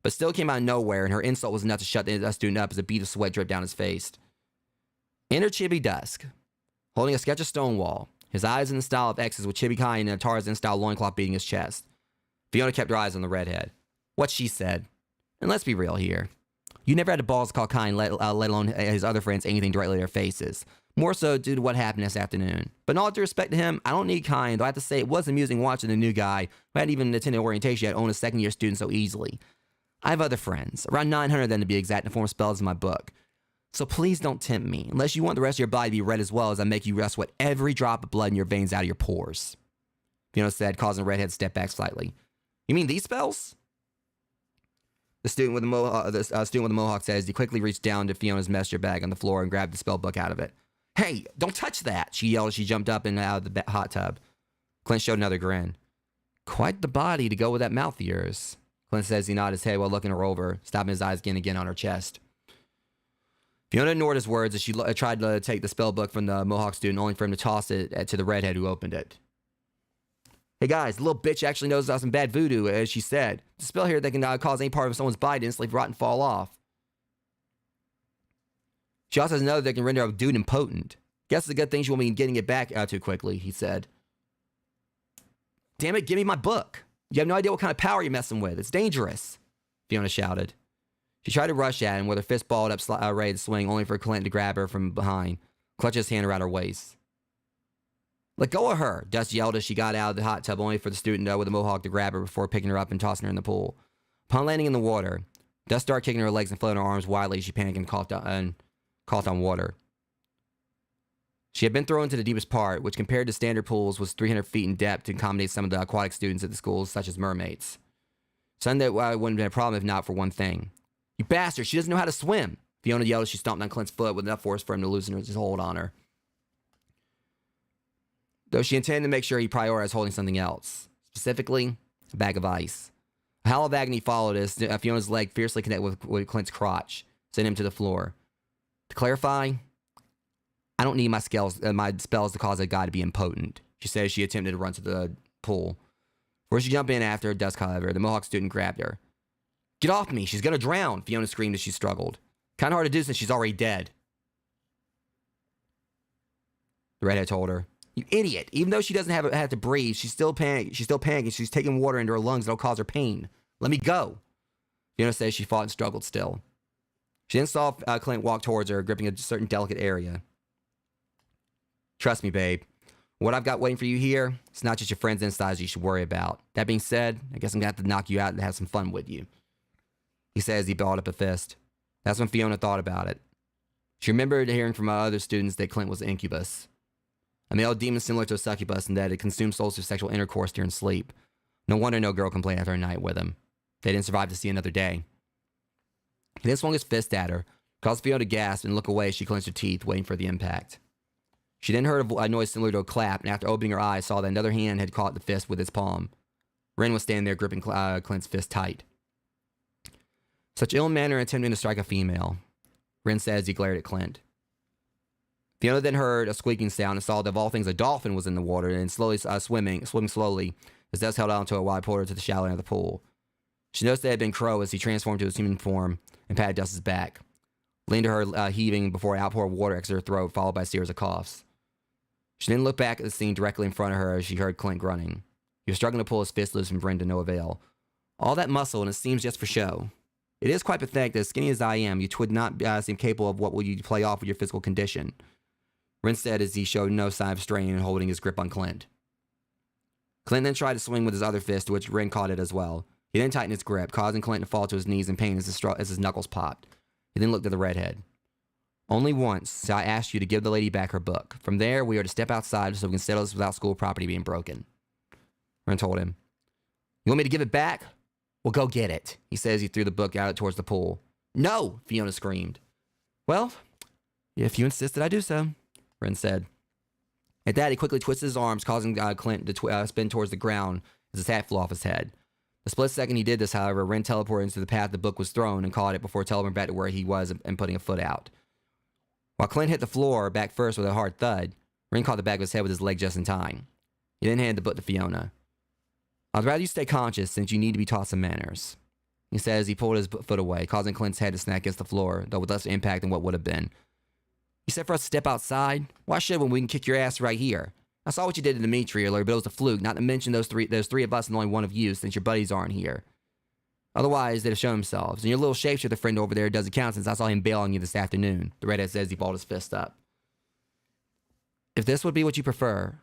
But still came out of nowhere, and her insult was enough to shut the student up as a bead of sweat dripped down his face. Enter Chibi Dusk, holding a sketch of Stonewall, his eyes in the style of X's with Chibi Kyne in a Tarzan-style loincloth beating his chest. Fiona kept her eyes on the redhead. What she said. And let's be real here. You never had the balls to call Kyne, let alone his other friends, anything directly to their faces. More so due to what happened this afternoon. But in all due respect to him, I don't need Kyne, though I have to say it was amusing watching the new guy, who hadn't even attended orientation yet, own a second-year student so easily. I have other friends, around 900 of them to be exact, in the form of spells in my book. So please don't tempt me, unless you want the rest of your body to be red as well as I make you sweat every drop of blood in your veins out of your pores. Fiona said, causing the redhead to step back slightly. You mean these spells? The student with the mohawk said as he quickly reached down to Fiona's messenger bag on the floor and grabbed the spell book out of it. Hey, don't touch that, she yelled as she jumped up and out of the hot tub. Clint showed another grin. Quite the body to go with that mouth of yours. Clint says he nodded his head while looking her over, stopping his eyes again on her chest. Fiona ignored his words as she tried to take the spell book from the Mohawk student, only for him to toss it to the redhead who opened it. Hey guys, the little bitch actually knows about some bad voodoo, as she said. The spell here that can cause any part of someone's body to instantly rot and fall off. She also has another that can render a dude impotent. Guess it's a good thing she won't be getting it back too quickly, he said. Damn it, give me my book. You have no idea what kind of power you're messing with. It's dangerous, Fiona shouted. She tried to rush at him with her fist balled up ready to swing, only for Clint to grab her from behind, clutch his hand around her waist. Let go of her, Dust yelled as she got out of the hot tub, only for the student with the mohawk to grab her before picking her up and tossing her in the pool. Upon landing in the water, Dust started kicking her legs and floating her arms wildly as she panicked and coughed on water. She had been thrown into the deepest part, which compared to standard pools was 300 feet in depth to accommodate some of the aquatic students at the schools, such as mermaids. Something that wouldn't have been a problem if not for one thing. You bastard, she doesn't know how to swim, Fiona yelled as she stomped on Clint's foot with enough force for him to loosen his hold on her. Though she intended to make sure he prioritized holding something else, specifically a bag of ice. A howl of agony followed as Fiona's leg fiercely connected with Clint's crotch, sending him to the floor. To clarify, I don't need my spells to cause a guy to be impotent, she said as she attempted to run to the pool. Before she jumped in after Dusk, however, the Mohawk student grabbed her. Get off me, she's gonna drown, Fiona screamed as she struggled. Kinda hard to do since she's already dead, the redhead told her. You idiot, even though she doesn't have to breathe, she's still panicking, she's taking water into her lungs that'll cause her pain. Let me go, Fiona says she fought and struggled still. She then saw Clint walk towards her, gripping a certain delicate area. Trust me, babe. What I've got waiting for you here, it's not just your friends insides you should worry about. That being said, I guess I'm going to have to knock you out and have some fun with you, he said as he balled up a fist. That's when Fiona thought about it. She remembered hearing from other students that Clint was an incubus. A male demon similar to a succubus in that it consumed souls through sexual intercourse during sleep. No wonder no girl complained after a night with him. They didn't survive to see another day. He then swung his fist at her, caused Fiona to gasp and look away as she clenched her teeth, waiting for the impact. She then heard a noise similar to a clap, and after opening her eyes, saw that another hand had caught the fist with its palm. Ren was standing there gripping Clint's fist tight. Such ill manner attempting to strike a female, Ren said as he glared at Clint. Fiona then heard a squeaking sound and saw that of all things a dolphin was in the water and slowly swimming slowly as Dusk held on to it while I pulled her to the shallow end of the pool. She noticed it had been Crow as he transformed to his human form and patted Dusk's back, leaned to her heaving before an outpour of water exited her throat, followed by a series of coughs. She didn't look back at the scene directly in front of her as she heard Clint grunting. He was struggling to pull his fist loose from Bryn to no avail. All that muscle, and it seems just for show. It is quite pathetic that as skinny as I am, you would not seem capable of what will you play off with your physical condition, Bryn said as he showed no sign of strain in holding his grip on Clint. Clint then tried to swing with his other fist, to which Bryn caught it as well. He then tightened his grip, causing Clint to fall to his knees in pain as his knuckles popped. He then looked at the redhead. Only once I asked you to give the lady back her book. From there, we are to step outside so we can settle this without school property being broken. Bryn told him. You want me to give it back? Well, go get it, he said as he threw the book out towards the pool. No, Fiona screamed. Well, if you insist that I do so, Bryn said. At that, he quickly twisted his arms, causing Clint to spin towards the ground as his hat flew off his head. The split second he did this, however, Bryn teleported into the path the book was thrown and caught it before teleporting back to where he was and putting a foot out. While Clint hit the floor back first with a hard thud, Bryn caught the back of his head with his leg just in time. He then handed the book to Fiona. I'd rather you stay conscious since you need to be taught some manners, he said as he pulled his foot away, causing Clint's head to snap against the floor, though with less impact than what would have been. You said for us to step outside? Why should when we can kick your ass right here? I saw what you did to Dimitri earlier, but it was a fluke, not to mention those three of us and only one of you since your buddies aren't here. Otherwise, they'd have shown themselves. And your little shapeshifter friend over there doesn't count since I saw him bail on you this afternoon, the redhead says as he balled his fist up. If this would be what you prefer,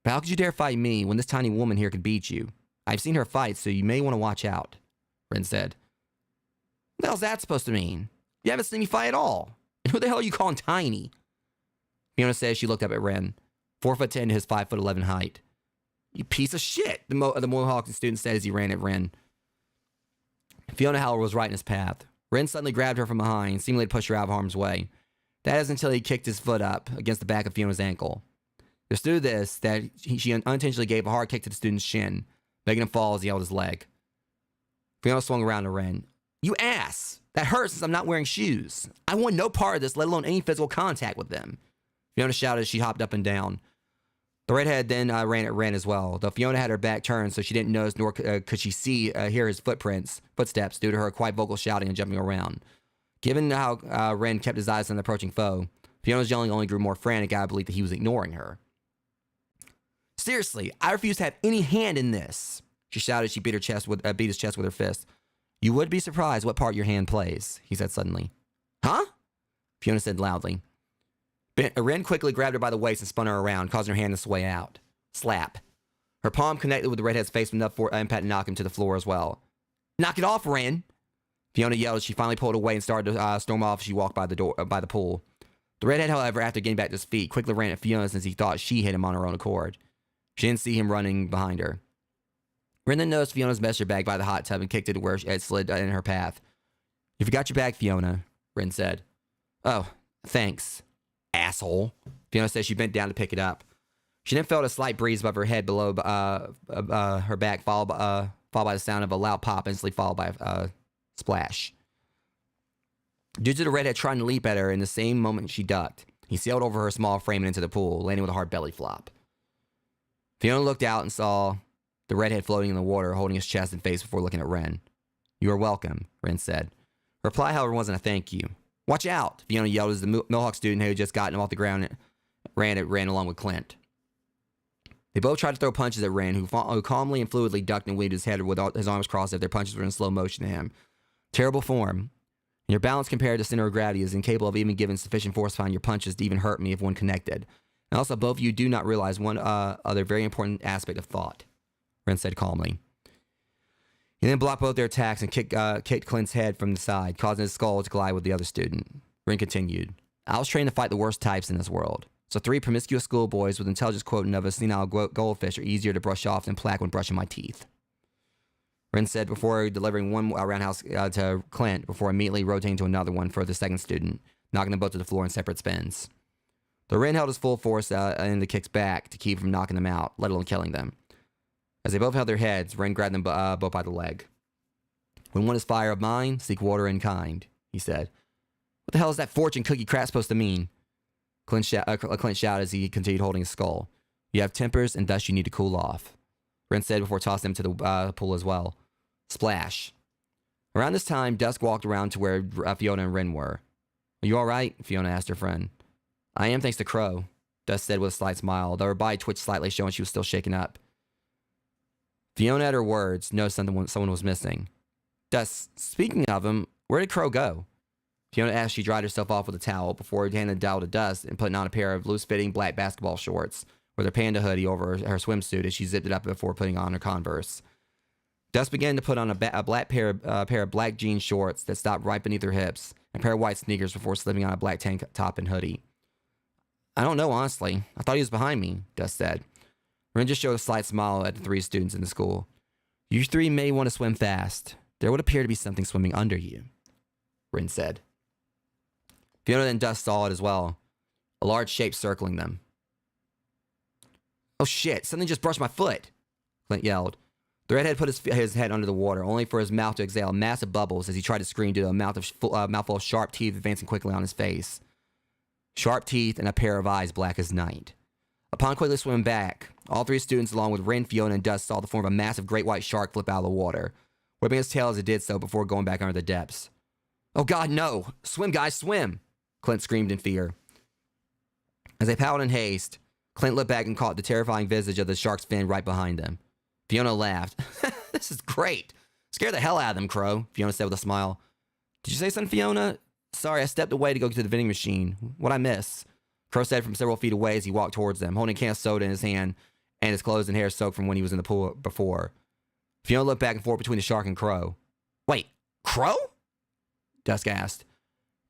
but how could you dare fight me when this tiny woman here could beat you? I've seen her fight, so you may want to watch out, Bryn said. What the hell's that supposed to mean? You haven't seen me fight at all. And who the hell are you calling tiny? Fiona says she looked up at Ren, 4'10" to his 5'11" height. You piece of shit, the Mohawk student said as he ran at Ren. Fiona Howell was right in his path. Ren suddenly grabbed her from behind, seemingly to push her out of harm's way. That is until he kicked his foot up against the back of Fiona's ankle. It was through this that she unintentionally gave a hard kick to the student's shin, making him fall as he held his leg. Fiona swung around to Ren. You ass! That hurts since I'm not wearing shoes. I want no part of this, let alone any physical contact with them. Fiona shouted as she hopped up and down. The redhead then ran at Ren as well, though Fiona had her back turned so she didn't notice nor could she hear his footsteps due to her quite vocal shouting and jumping around. Given how Ren kept his eyes on the approaching foe, Fiona's yelling only grew more frantic. I believed that he was ignoring her. Seriously, I refuse to have any hand in this, she shouted as she beat his chest with her fist. You would be surprised what part your hand plays, he said suddenly. Huh? Fiona said loudly. Ren quickly grabbed her by the waist and spun her around, causing her hand to sway out. Slap. Her palm connected with the redhead's face enough for impact to knock him to the floor as well. Knock it off, Ren! Fiona yelled as she finally pulled away and started to storm off as she walked by the pool. The redhead, however, after getting back to his feet, quickly ran at Fiona since he thought she hit him on her own accord. She didn't see him running behind her. Ren then noticed Fiona's messenger bag by the hot tub and kicked it to where it had slid in her path. You forgot your bag, Fiona, Ren said. Oh, thanks, asshole. Fiona said she bent down to pick it up. She then felt a slight breeze above her head below her back, followed by the sound of a loud pop, instantly followed by a splash. Due to the redhead trying to leap at her in the same moment she ducked, he sailed over her small frame and into the pool, landing with a hard belly flop. Fiona looked out and saw the redhead floating in the water, holding his chest and face before looking at Ren. You are welcome, Ren said. Her reply, however, wasn't a thank you. Watch out, Fiona yelled as the Mohawk student who had just gotten him off the ground and ran along with Clint. They both tried to throw punches at Ren, who calmly and fluidly ducked and weaved his head with his arms crossed as if their punches were in slow motion to him. Terrible form. Your balance compared to center of gravity is incapable of even giving sufficient force behind your punches to even hurt me if one connected. And also, both of you do not realize one other very important aspect of thought, Ren said calmly. He then blocked both their attacks and kicked Clint's head from the side, causing his skull to collide with the other student. Ren continued. I was trained to fight the worst types in this world. So 3 promiscuous schoolboys with intelligence quotient of a senile goldfish are easier to brush off than plaque when brushing my teeth, Ren said before delivering one roundhouse to Clint before immediately rotating to another one for the second student, knocking them both to the floor in separate spins. The Ren held his full force in the kicks back to keep from knocking them out, let alone killing them. As they both held their heads, Ren grabbed them both by the leg. When one is fire of mine, seek water in kind, he said. What the hell is that fortune cookie crap supposed to mean? Clint shouted as he continued holding his skull. You have tempers, and thus you need to cool off. Ren said before tossing him to the pool as well. Splash. Around this time, Dusk walked around to where Fiona and Ren were. Are you all right? Fiona asked her friend. I am, thanks to Crow, Dusk said with a slight smile, though her body twitched slightly, showing she was still shaken up. Fiona, at her words, noticed someone was missing. Dusk, speaking of him, where did Crow go? Fiona asked. She dried herself off with a towel before handing the towel to Dusk and putting on a pair of loose-fitting black basketball shorts with her panda hoodie over her swimsuit as she zipped it up before putting on her Converse. Dusk began to put on a black pair of black jean shorts that stopped right beneath her hips and a pair of white sneakers before slipping on a black tank top and hoodie. I don't know, honestly. I thought he was behind me, Dusk said. Ren just showed a slight smile at the three students in the school. You three may want to swim fast. There would appear to be something swimming under you, Ren said. Fiona and Dusk saw it as well, a large shape circling them. Oh shit, something just brushed my foot, Clint yelled. The redhead put his head under the water, only for his mouth to exhale massive bubbles as he tried to scream due to a mouthful of sharp teeth advancing quickly on his face. Sharp teeth and a pair of eyes black as night. Upon quickly swimming back, all three students, along with Ren, Fiona, and Dusk, saw the form of a massive great white shark flip out of the water, whipping its tail as it did so before going back under the depths. Oh God, no! Swim, guys, swim! Clint screamed in fear. As they paddled in haste, Clint looked back and caught the terrifying visage of the shark's fin right behind them. Fiona laughed. This is great. Scare the hell out of them, Crow, Fiona said with a smile. Did you say something, Fiona? Sorry, I stepped away to go to the vending machine. What'd I miss? Crow said from several feet away as he walked towards them, holding a can of soda in his hand and his clothes and hair soaked from when he was in the pool before. Fiona looked back and forth between the shark and Crow. Wait, Crow? Dusk asked.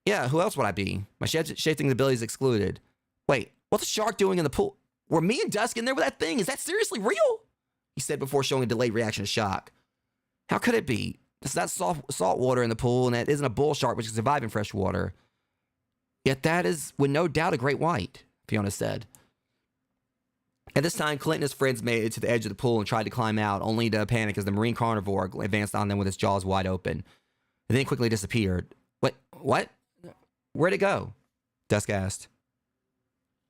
Yeah, who else would I be? My shifting abilities excluded. Wait, what's the shark doing in the pool? Were me and Dusk in there with that thing? Is that seriously real? He said before showing a delayed reaction of shock. How could it be? It's not salt water in the pool, and it isn't a bull shark which can survive in fresh water. Yet that is, with no doubt, a great white, Fiona said. At this time, Clint and his friends made it to the edge of the pool and tried to climb out, only to panic as the marine carnivore advanced on them with its jaws wide open. It then quickly disappeared. What? Where'd it go? Dusk asked.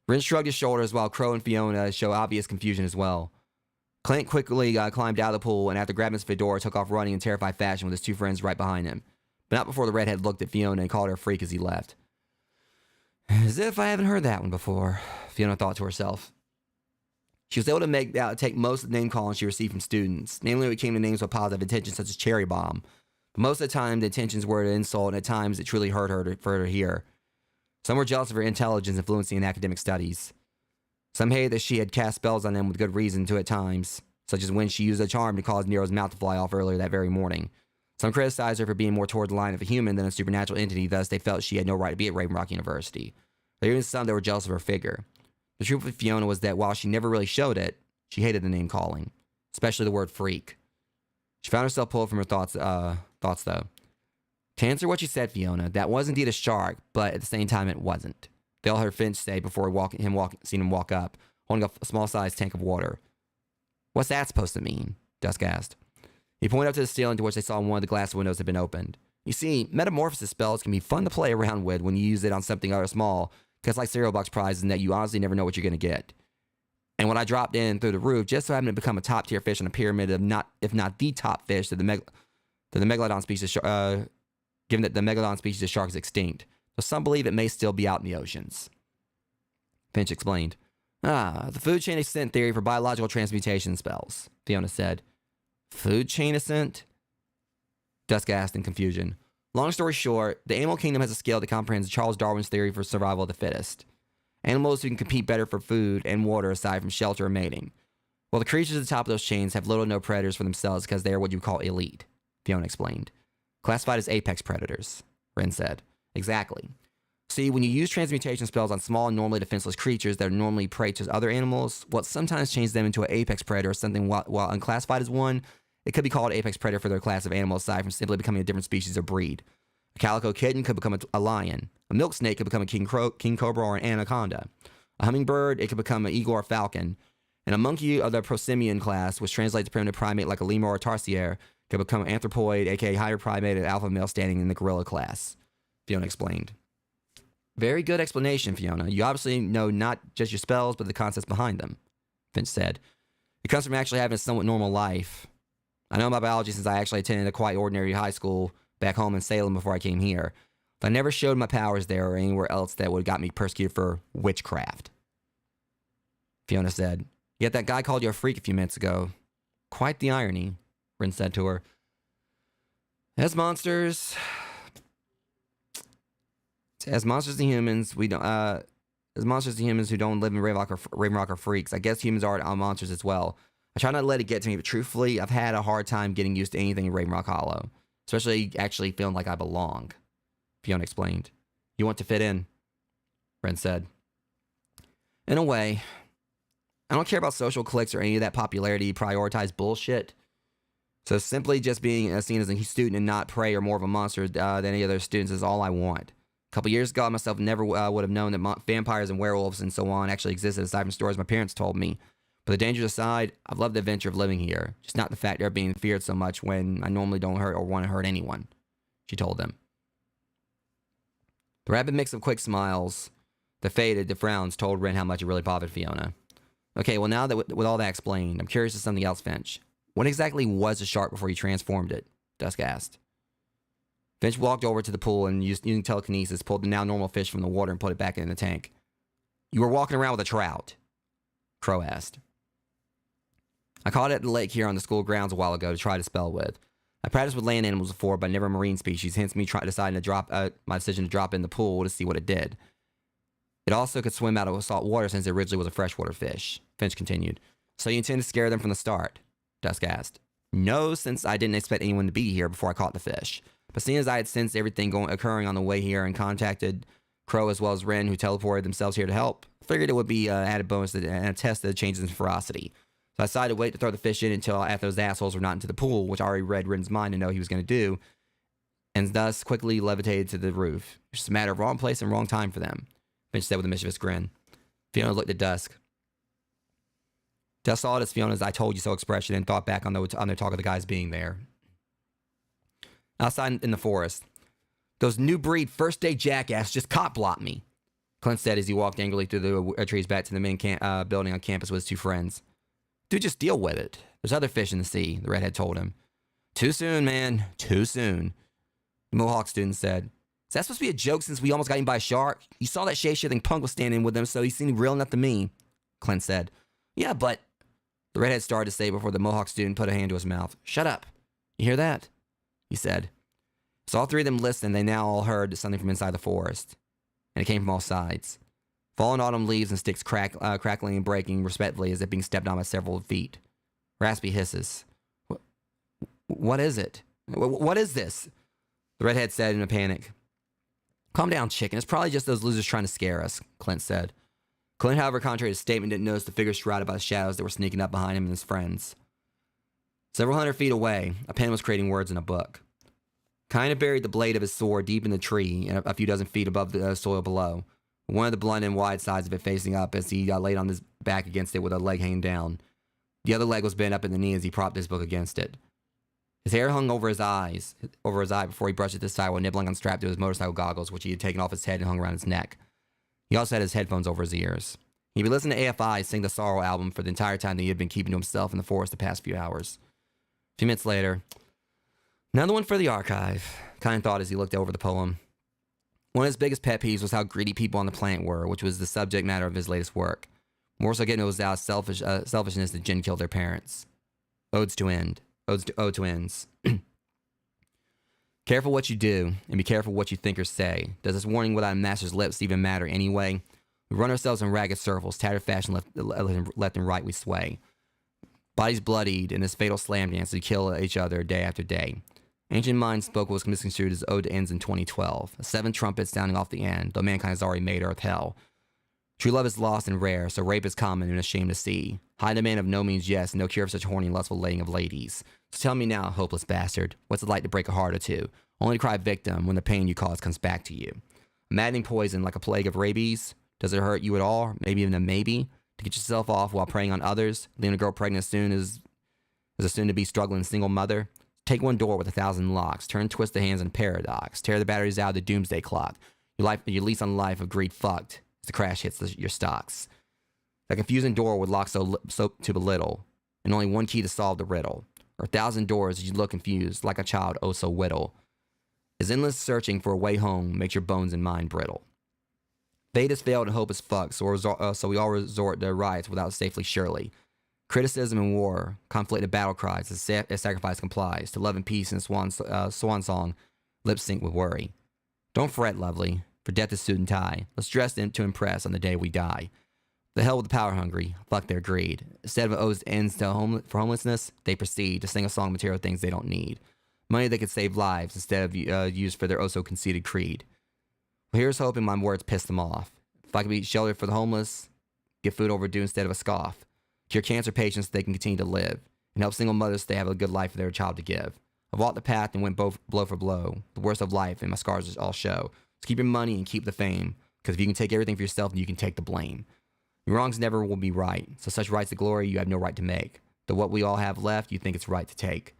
Ren shrugged his shoulders while Crow and Fiona show obvious confusion as well. Clint quickly climbed out of the pool and after grabbing his fedora took off running in terrified fashion with his two friends right behind him. But not before the redhead looked at Fiona and called her a freak as he left. As if I haven't heard that one before, Fiona thought to herself. She was able to take most of the name calling she received from students, namely when it came to names with positive intentions such as Cherry Bomb. But most of the time, the intentions were to insult, and at times it truly hurt her for her to hear. Some were jealous of her intelligence and fluency in academic studies. Some hated that she had cast spells on them with good reason too at times, such as when she used a charm to cause Nero's mouth to fly off earlier that very morning. Some criticized her for being more toward the line of a human than a supernatural entity, thus they felt she had no right to be at Raven Rock University. There were even some that were jealous of her figure. The truth with Fiona was that while she never really showed it, she hated the name calling, especially the word freak. She found herself pulled from her thoughts though. To answer what she said, Fiona, that was indeed a shark, but at the same time it wasn't. They all heard Finch say before seeing him walk up, holding a small-sized tank of water. What's that supposed to mean? Dusk asked. He pointed up to the ceiling to which they saw one of the glass windows had been opened. You see, metamorphosis spells can be fun to play around with when you use it on something other small, because like cereal box prizes in that you honestly never know what you're going to get. And when I dropped in through the roof, just so happened to become a top-tier fish in a pyramid of if not the top fish to the megalodon species, given that the megalodon species of shark is extinct. So some believe it may still be out in the oceans. Finch explained. The food chain ascent theory for biological transmutation spells, Fiona said. Food chain ascent? Dusk asked in confusion. Long story short, the animal kingdom has a scale that comprehends Charles Darwin's theory for survival of the fittest. Animals who can compete better for food and water aside from shelter and mating. Well, the creatures at the top of those chains have little or no predators for themselves because they are what you call elite, Fiona explained. Classified as apex predators, Ren said. Exactly. See, when you use transmutation spells on small and normally defenseless creatures that are normally prey to other animals, what sometimes changes them into an apex predator or something while unclassified as one, it could be called apex predator for their class of animal aside from simply becoming a different species or breed. A calico kitten could become a lion. A milk snake could become a king cobra or an anaconda. A hummingbird, it could become an eagle or falcon. And a monkey of the prosimian class, which translates to primitive primate like a lemur or tarsier, could become an anthropoid, aka higher primate, and alpha male standing in the gorilla class, Fiona explained. Very good explanation, Fiona. You obviously know not just your spells, but the concepts behind them, Finch said. It comes from actually having a somewhat normal life. I know my biology since I actually attended a quite ordinary high school back home in Salem before I came here. But I never showed my powers there or anywhere else that would have got me persecuted for witchcraft. Fiona said, yet that guy called you a freak a few minutes ago. Quite the irony, Rin said to her. As monsters and humans, we don't. As monsters and humans who don't live in Ravenrock are freaks. I guess humans are monsters as well. I try not to let it get to me, but truthfully, I've had a hard time getting used to anything in Ravenrock Hollow, especially actually feeling like I belong. Fiona explained. You want to fit in, Ren said. In a way, I don't care about social cliques or any of that popularity prioritized bullshit. So simply just being seen as a student and not prey or more of a monster than any other students is all I want. A couple years ago, I myself never would have known that vampires and werewolves and so on actually existed aside from stories my parents told me. But the dangers aside, I've loved the adventure of living here. Just not the fact they're being feared so much when I normally don't hurt or want to hurt anyone, she told them. The rapid mix of quick smiles that faded to frowns told Ren how much it really bothered Fiona. Okay, well now that with all that explained, I'm curious to something else, Finch. What exactly was a shark before you transformed it? Dusk asked. Finch walked over to the pool and using telekinesis, pulled the now normal fish from the water and put it back in the tank. You were walking around with a trout, Crow asked. I caught it at the lake here on the school grounds a while ago to try to spell with. I practiced with land animals before, but never marine species, hence me deciding to drop my decision to drop it in the pool to see what it did. It also could swim out of salt water since it originally was a freshwater fish, Finch continued. So you intend to scare them from the start? Dusk asked. No, since I didn't expect anyone to be here before I caught the fish. But seeing as I had sensed everything occurring on the way here and contacted Crow as well as Ren, who teleported themselves here to help, figured it would be an added bonus and a test of the changes in ferocity. So I decided to wait to throw the fish in until after those assholes were not into the pool, which I already read Ren's mind and know he was going to do, and thus quickly levitated to the roof. It's just a matter of wrong place and wrong time for them, Finch said with a mischievous grin. Fiona looked at Dusk. Dusk saw it as Fiona's I told you so expression and thought back on their talk of the guys being there. Outside in the forest, those new breed first day jackass just cop-blocked me, Clint said as he walked angrily through the trees back to the main building on campus with his two friends. Dude, just deal with it. There's other fish in the sea, the redhead told him. Too soon, man. Too soon, the Mohawk student said. Is that supposed to be a joke since we almost got eaten by a shark? You saw that shape-shifting punk was standing with them, so he seemed real enough to me, Clint said. Yeah, but... The redhead started to say before the Mohawk student put a hand to his mouth. Shut up. You hear that? He said. So all three of them listened, and they now all heard something from inside the forest. And it came from all sides. Fallen autumn leaves and sticks crackling and breaking respectively as if being stepped on by several feet. Raspy hisses. What is it? What is this? The redhead said in a panic. Calm down, chicken. It's probably just those losers trying to scare us, Clint said. Clint, however, contrary to his statement, didn't notice the figures shrouded by the shadows that were sneaking up behind him and his friends. Several hundred feet away, a pen was creating words in a book. Kind of buried the blade of his sword deep in the tree and a few dozen feet above the soil below. One of the blunt and wide sides of it facing up as he laid on his back against it with a leg hanging down. The other leg was bent up in the knee as he propped his book against it. His hair hung over his eye before he brushed it to the side while nibbling on strap to his motorcycle goggles, which he had taken off his head and hung around his neck. He also had his headphones over his ears. He'd been listening to AFI sing the Sorrow album for the entire time that he had been keeping to himself in the forest the past few hours. A few minutes later, another one for the archive, Kind thought as he looked over the poem. One of his biggest pet peeves was how greedy people on the planet were, which was the subject matter of his latest work. More so getting it was out of selfishness that Jin killed their parents. Ode to ends. Careful what you do, and be careful what you think or say. Does this warning without a master's lips even matter anyway? We run ourselves in ragged circles, tattered fashion left and right we sway. Bodies bloodied in this fatal slam dance we kill each other day after day. Ancient minds spoke what was misconstrued as Ode to Ends in 2012. 7 trumpets sounding off the end, though mankind has already made earth hell. True love is lost and rare, so rape is common and a shame to see. High demand of no means yes, no cure for such horny and lustful laying of ladies. So tell me now, hopeless bastard, what's it like to break a heart or two, only to cry victim when the pain you caused comes back to you? A maddening poison like a plague of rabies? Does it hurt you at all? Maybe even a maybe? To get yourself off while preying on others? Leaving a girl pregnant as soon as a soon-to-be struggling single mother? Take one door with 1,000 locks. Turn twist the hands in paradox. Tear the batteries out of the doomsday clock. Your lease on life of greed fucked as the crash hits your stocks. That confusing door would lock so to belittle, and only one key to solve the riddle. Or 1,000 doors as you look confused, like a child oh so whittle. As endless searching for a way home makes your bones and mind brittle. Fate has failed and hope is fucked, so we all resort to riots without safely surely. Criticism and war, conflict and battle cries, as sacrifice complies, to love and peace and swan song, lip sync with worry. Don't fret, lovely, for death is suit and tie. Let's dress to impress on the day we die. The hell with the power hungry, fuck their greed. Instead of odes ends for homelessness, they proceed to sing a song of material things they don't need. Money that could save lives instead of used for their oh so conceited creed. Well, here's hoping my words piss them off. If I could be shelter for the homeless, give food overdue instead of a scoff. Cure cancer patients so they can continue to live, and help single mothers so they have a good life for their child to give. I've walked the path and went blow for blow, the worst of life, and my scars all show. So keep your money and keep the fame, because if you can take everything for yourself, then you can take the blame. Your wrongs never will be right, so such rights to glory you have no right to make. Though what we all have left, you think it's right to take.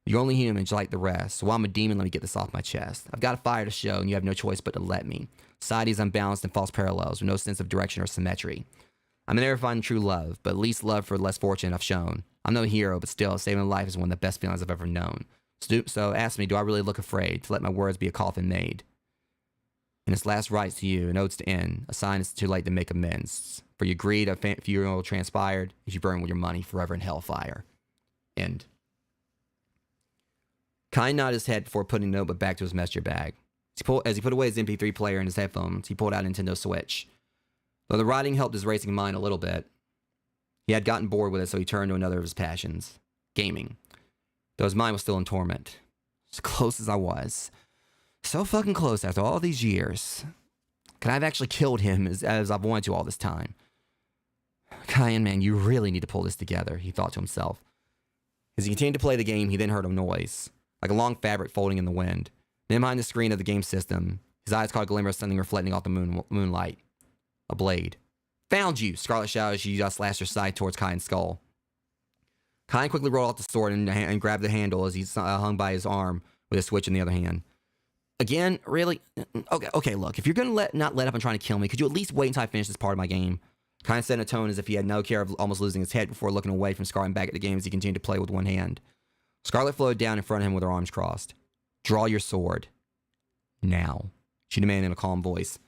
You're only human, just like the rest, so while I'm a demon, let me get this off my chest. I've got a fire to show, and you have no choice but to let me. Society is unbalanced and false parallels, with no sense of direction or symmetry. I may never find true love, but at least love for less fortune I've shown. I'm no hero, but still, saving a life is one of the best feelings I've ever known. So ask me, do I really look afraid to let my words be a coffin made? In its last rites to you, and odes to end, a sign it's too late to make amends. For your greed, a funeral transpired, as you burn with your money forever in hellfire. End. Kine nodded his head before putting the notebook back to his messenger bag. As he put away his MP3 player and his headphones, he pulled out a Nintendo Switch. Though the writing helped his racing mind a little bit, he had gotten bored with it, so he turned to another of his passions, gaming. Though his mind was still in torment. As close as I was. So fucking close after all these years. Could I have actually killed him as I've wanted to all this time? Kyan, man, you really need to pull this together, he thought to himself. As he continued to play the game, he then heard a noise, like a long fabric folding in the wind. Then behind the screen of the game system, his eyes caught a glimmer of something reflecting off the moonlight. A blade. Found you! Scarlet shouted as she slashed her side towards Kyan's skull. Kyan quickly rolled off the sword and grabbed the handle as he hung by his arm with a switch in the other hand. Again? Really? Okay, look, if you're gonna not let up on trying to kill me, could you at least wait until I finish this part of my game? Kyan said in a tone as if he had no care of almost losing his head before looking away from Scarlet and back at the game as he continued to play with one hand. Scarlet floated down in front of him with her arms crossed. Draw your sword. Now, she demanded in a calm voice.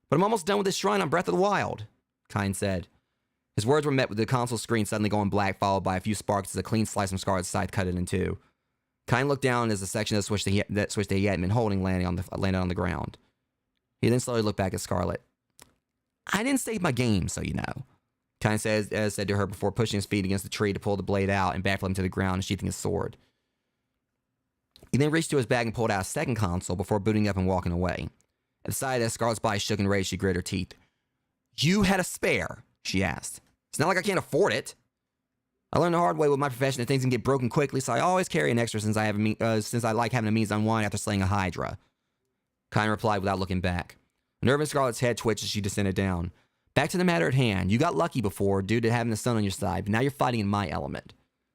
But I'm almost done with this shrine on Breath of the Wild, Kyan said. His words were met with the console screen suddenly going black, followed by a few sparks as a clean slice from Scarlet's side cut it in two. Kyan looked down as the section of the switch that he had been holding landed on the ground. He then slowly looked back at Scarlet. I didn't save my game, so you know, Kyan said to her before pushing his feet against the tree to pull the blade out and backflip him to the ground and sheathing his sword. He then reached to his bag and pulled out a second console before booting up and walking away. At the sight of that, Scarlet's body shook in rage. She gritted her teeth. You had a spare, she asked. It's not like I can't afford it. I learned the hard way with my profession that things can get broken quickly, so I always carry an extra since I like having a means to unwind after slaying a Hydra. Kyan replied without looking back. A nerve in Scarlet's head twitched as she descended down. Back to the matter at hand. You got lucky before due to having the sun on your side, but now you're fighting in my element.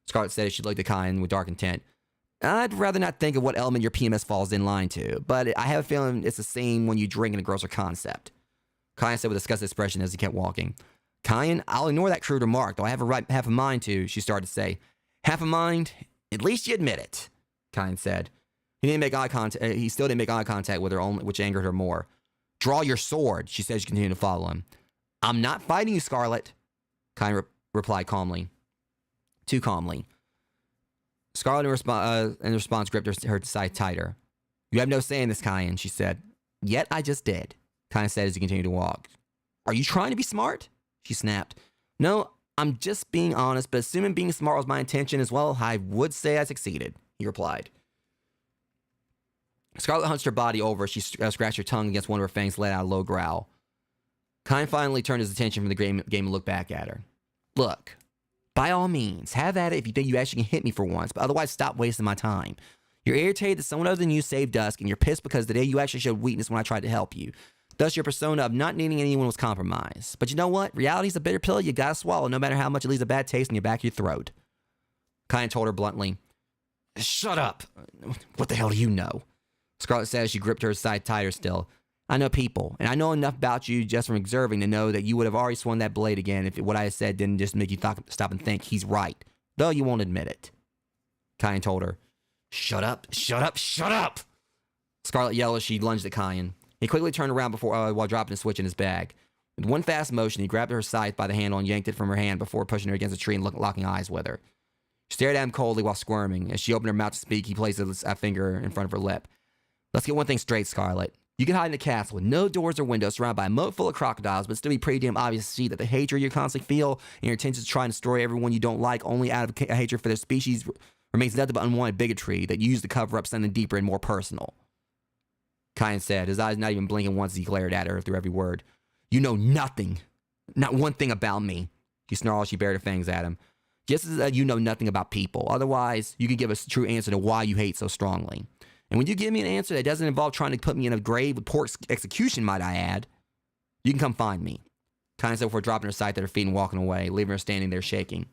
Scarlet said as she looked at Kyan with dark intent. I'd rather not think of what element your PMS falls in line to, but I have a feeling it's the same when you drink in a grosser concept. Kyan said with a disgusted expression as he kept walking. Kyan, I'll ignore that crude remark, though I have half a mind to, she started to say. Half a mind? At least you admit it, Kyan said. He still didn't make eye contact with her, which angered her more. Draw your sword, she said as she continued to follow him. I'm not fighting you, Scarlet, Kyan replied calmly. Too calmly. Scarlet in response gripped her side tighter. You have no say in this, Kyan, she said. Yet I just did, Kyan said as he continued to walk. Are you trying to be smart? She snapped. No, I'm just being honest, but assuming being smart was my intention as well, I would say I succeeded, he replied. Scarlet hunched her body over as she scratched her tongue against one of her fangs, let out a low growl. Kyan finally turned his attention from the game and looked back at her. Look, by all means, have at it if you think you actually can hit me for once, but otherwise stop wasting my time. You're irritated that someone other than you saved Dusk, and you're pissed because today you actually showed weakness when I tried to help you. Thus, your persona of not needing anyone was compromised. But you know what? Reality's a bitter pill you gotta swallow, no matter how much it leaves a bad taste in your back of your throat. Kyan told her bluntly. Shut up. What the hell do you know? Scarlet said as she gripped her side tighter still. I know people, and I know enough about you just from observing to know that you would have already swung that blade again if what I had said didn't just make you stop and think he's right, though you won't admit it. Kyan told her. Shut up, shut up, shut up! Scarlet yelled as she lunged at Kyan. He quickly turned around while dropping a switch in his bag. With one fast motion, he grabbed her scythe by the handle and yanked it from her hand before pushing her against a tree and locking eyes with her. She stared at him coldly while squirming. As she opened her mouth to speak, he placed a finger in front of her lip. Let's get one thing straight, Scarlet. You can hide in a castle with no doors or windows surrounded by a moat full of crocodiles, but still be pretty damn obvious to see that the hatred you constantly feel and your intentions to try and destroy everyone you don't like only out of a hatred for their species remains nothing but unwanted bigotry that you use to cover up something deeper and more personal. Kyan said, his eyes not even blinking once as he glared at her through every word. You know nothing. Not one thing about me. She snarled as she bared her fangs at him. Just as you know nothing about people. Otherwise, you can give us a true answer to why you hate so strongly. And when you give me an answer that doesn't involve trying to put me in a grave with poor execution, might I add, you can come find me. Kyan said before dropping her scythe at her feet and walking away, leaving her standing there shaking.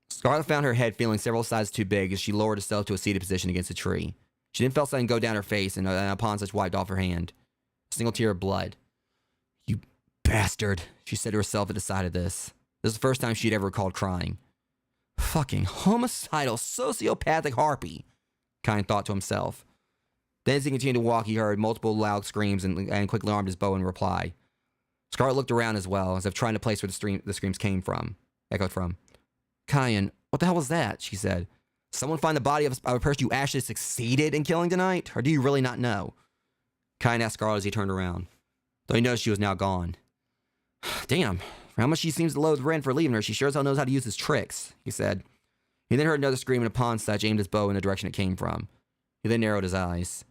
Scarlet found her head feeling several sizes too big as she lowered herself to a seated position against a tree. She then felt something go down her face and upon such wiped off her hand. A single tear of blood. You bastard, she said to herself at the sight of this. This was the first time she'd ever recalled crying. Fucking homicidal, sociopathic harpy, Kyan thought to himself. Then as he continued to walk, he heard multiple loud screams and quickly armed his bow in reply. Scarlet looked around as well, as if trying to place where the screams echoed from. Kyan, what the hell was that? She said. Someone find the body of a person you actually succeeded in killing tonight? Or do you really not know? Kyan asked Scarlet as he turned around, though he noticed she was now gone. Damn, for how much she seems to loathe Ren for leaving her, she sure as hell knows how to use his tricks, he said. He then heard another scream, and upon such aimed his bow in the direction it came from. He then narrowed his eyes.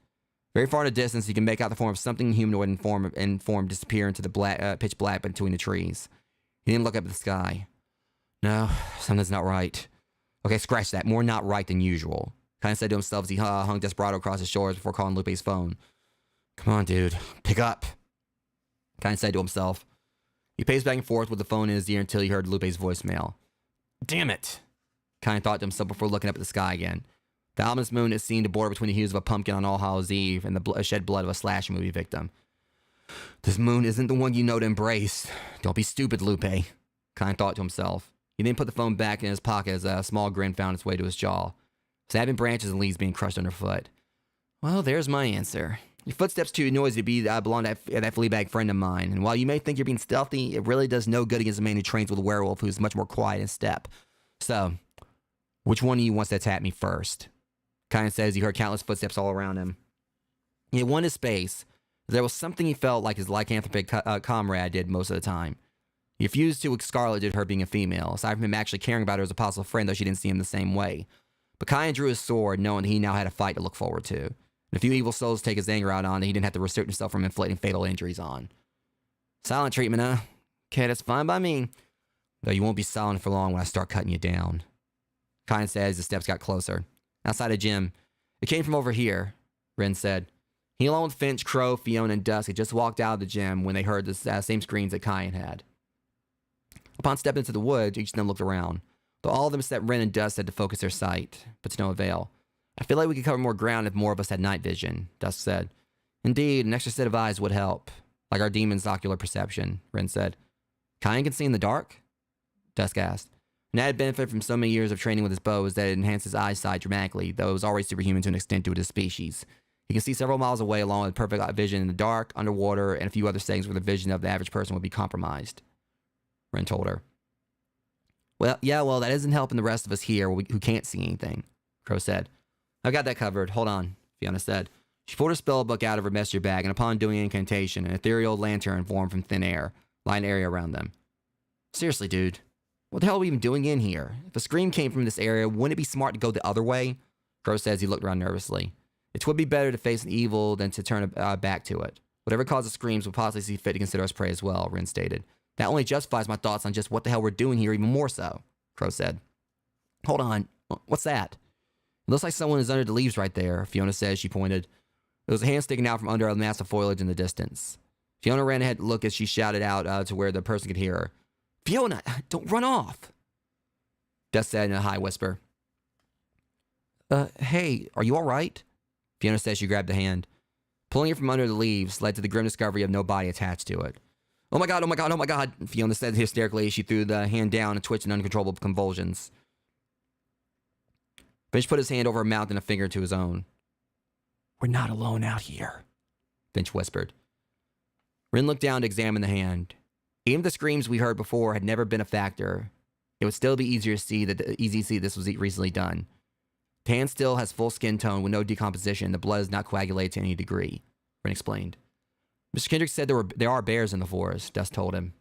Very far in the distance, he could make out the form of something humanoid in form disappear into the pitch black between the trees. He didn't look up at the sky. No, something's not right. Okay, scratch that. More not right than usual. Kind of said to himself as he hung Desperado across his shoulders before calling Lupe's phone. Come on, dude. Pick up. Kind of said to himself. He paced back and forth with the phone in his ear until he heard Lupe's voicemail. Damn it. Kind of thought to himself before looking up at the sky again. The ominous moon is seen to border between the hues of a pumpkin on All Hallows Eve and the shed blood of a slasher movie victim. This moon isn't the one you know to embrace. Don't be stupid, Lupe. Kind thought to himself. He then put the phone back in his pocket as a small grin found its way to his jaw. Sapping branches and leaves being crushed underfoot. Well, there's my answer. Your footsteps too noisy to belong to that Fleabag friend of mine, and while you may think you're being stealthy, it really does no good against a man who trains with a werewolf who's much more quiet in step. So, which one of you wants to attack me first? Kind of says he heard countless footsteps all around him. He had won his space. There was something he felt like his lycanthropic comrade did most of the time. He refused to with Scarlet due to her being a female, aside from him actually caring about her as a possible friend, though she didn't see him the same way. But Kyan drew his sword, knowing that he now had a fight to look forward to. And a few evil souls to take his anger out on that he didn't have to restrict himself from inflicting fatal injuries on. Silent treatment, huh? Okay, that's fine by me. Though you won't be silent for long when I start cutting you down. Kyan said as the steps got closer. Outside the gym. It came from over here, Ren said. He along with Finch, Crow, Fiona, and Dusk had just walked out of the gym when they heard the same screams that Kyan had. Upon stepping into the woods, each of them looked around, though all of them except Ren and Dusk had to focus their sight, but to no avail. I feel like we could cover more ground if more of us had night vision, Dusk said. Indeed, an extra set of eyes would help, like our demon's ocular perception, Ren said. Kyan can see in the dark? Dusk asked. An added benefit from so many years of training with his bow is that it enhanced his eyesight dramatically, though it was already superhuman to an extent due to his species. He can see several miles away along with perfect vision in the dark, underwater, and a few other settings where the vision of the average person would be compromised. Ren told her. Well, that isn't helping the rest of us here who can't see anything, Crow said. I've got that covered. Hold on, Fiona said. She pulled her spell book out of her messenger bag, and upon doing an incantation, an ethereal lantern formed from thin air, lighting an area around them. Seriously, dude, what the hell are we even doing in here? If a scream came from this area, wouldn't it be smart to go the other way? Crow said as he looked around nervously. It would be better to face an evil than to turn back to it. Whatever causes screams would possibly see fit to consider us prey as well, Ren stated. That only justifies my thoughts on just what the hell we're doing here even more so, Crow said. Hold on. What's that? It looks like someone is under the leaves right there, Fiona said as she pointed. There was a hand sticking out from under a mass of foliage in the distance. Fiona ran ahead to look as she shouted out to where the person could hear her. Fiona, don't run off, Dusk said in a high whisper. Hey, are you all right? Fiona said as she grabbed the hand. Pulling it from under the leaves led to the grim discovery of no body attached to it. Oh my god, oh my god, oh my god, Fiona said hysterically as she threw the hand down and twitched in uncontrollable convulsions. Finch put his hand over her mouth and a finger to his own. We're not alone out here, Finch whispered. Rin looked down to examine the hand. Even if the screams we heard before had never been a factor, it would still be easy to see this was recently done. The hand still has full skin tone with no decomposition. The blood is not coagulated to any degree, Rin explained. Mr. Kendrick said there are bears in the forest, Dusk told him.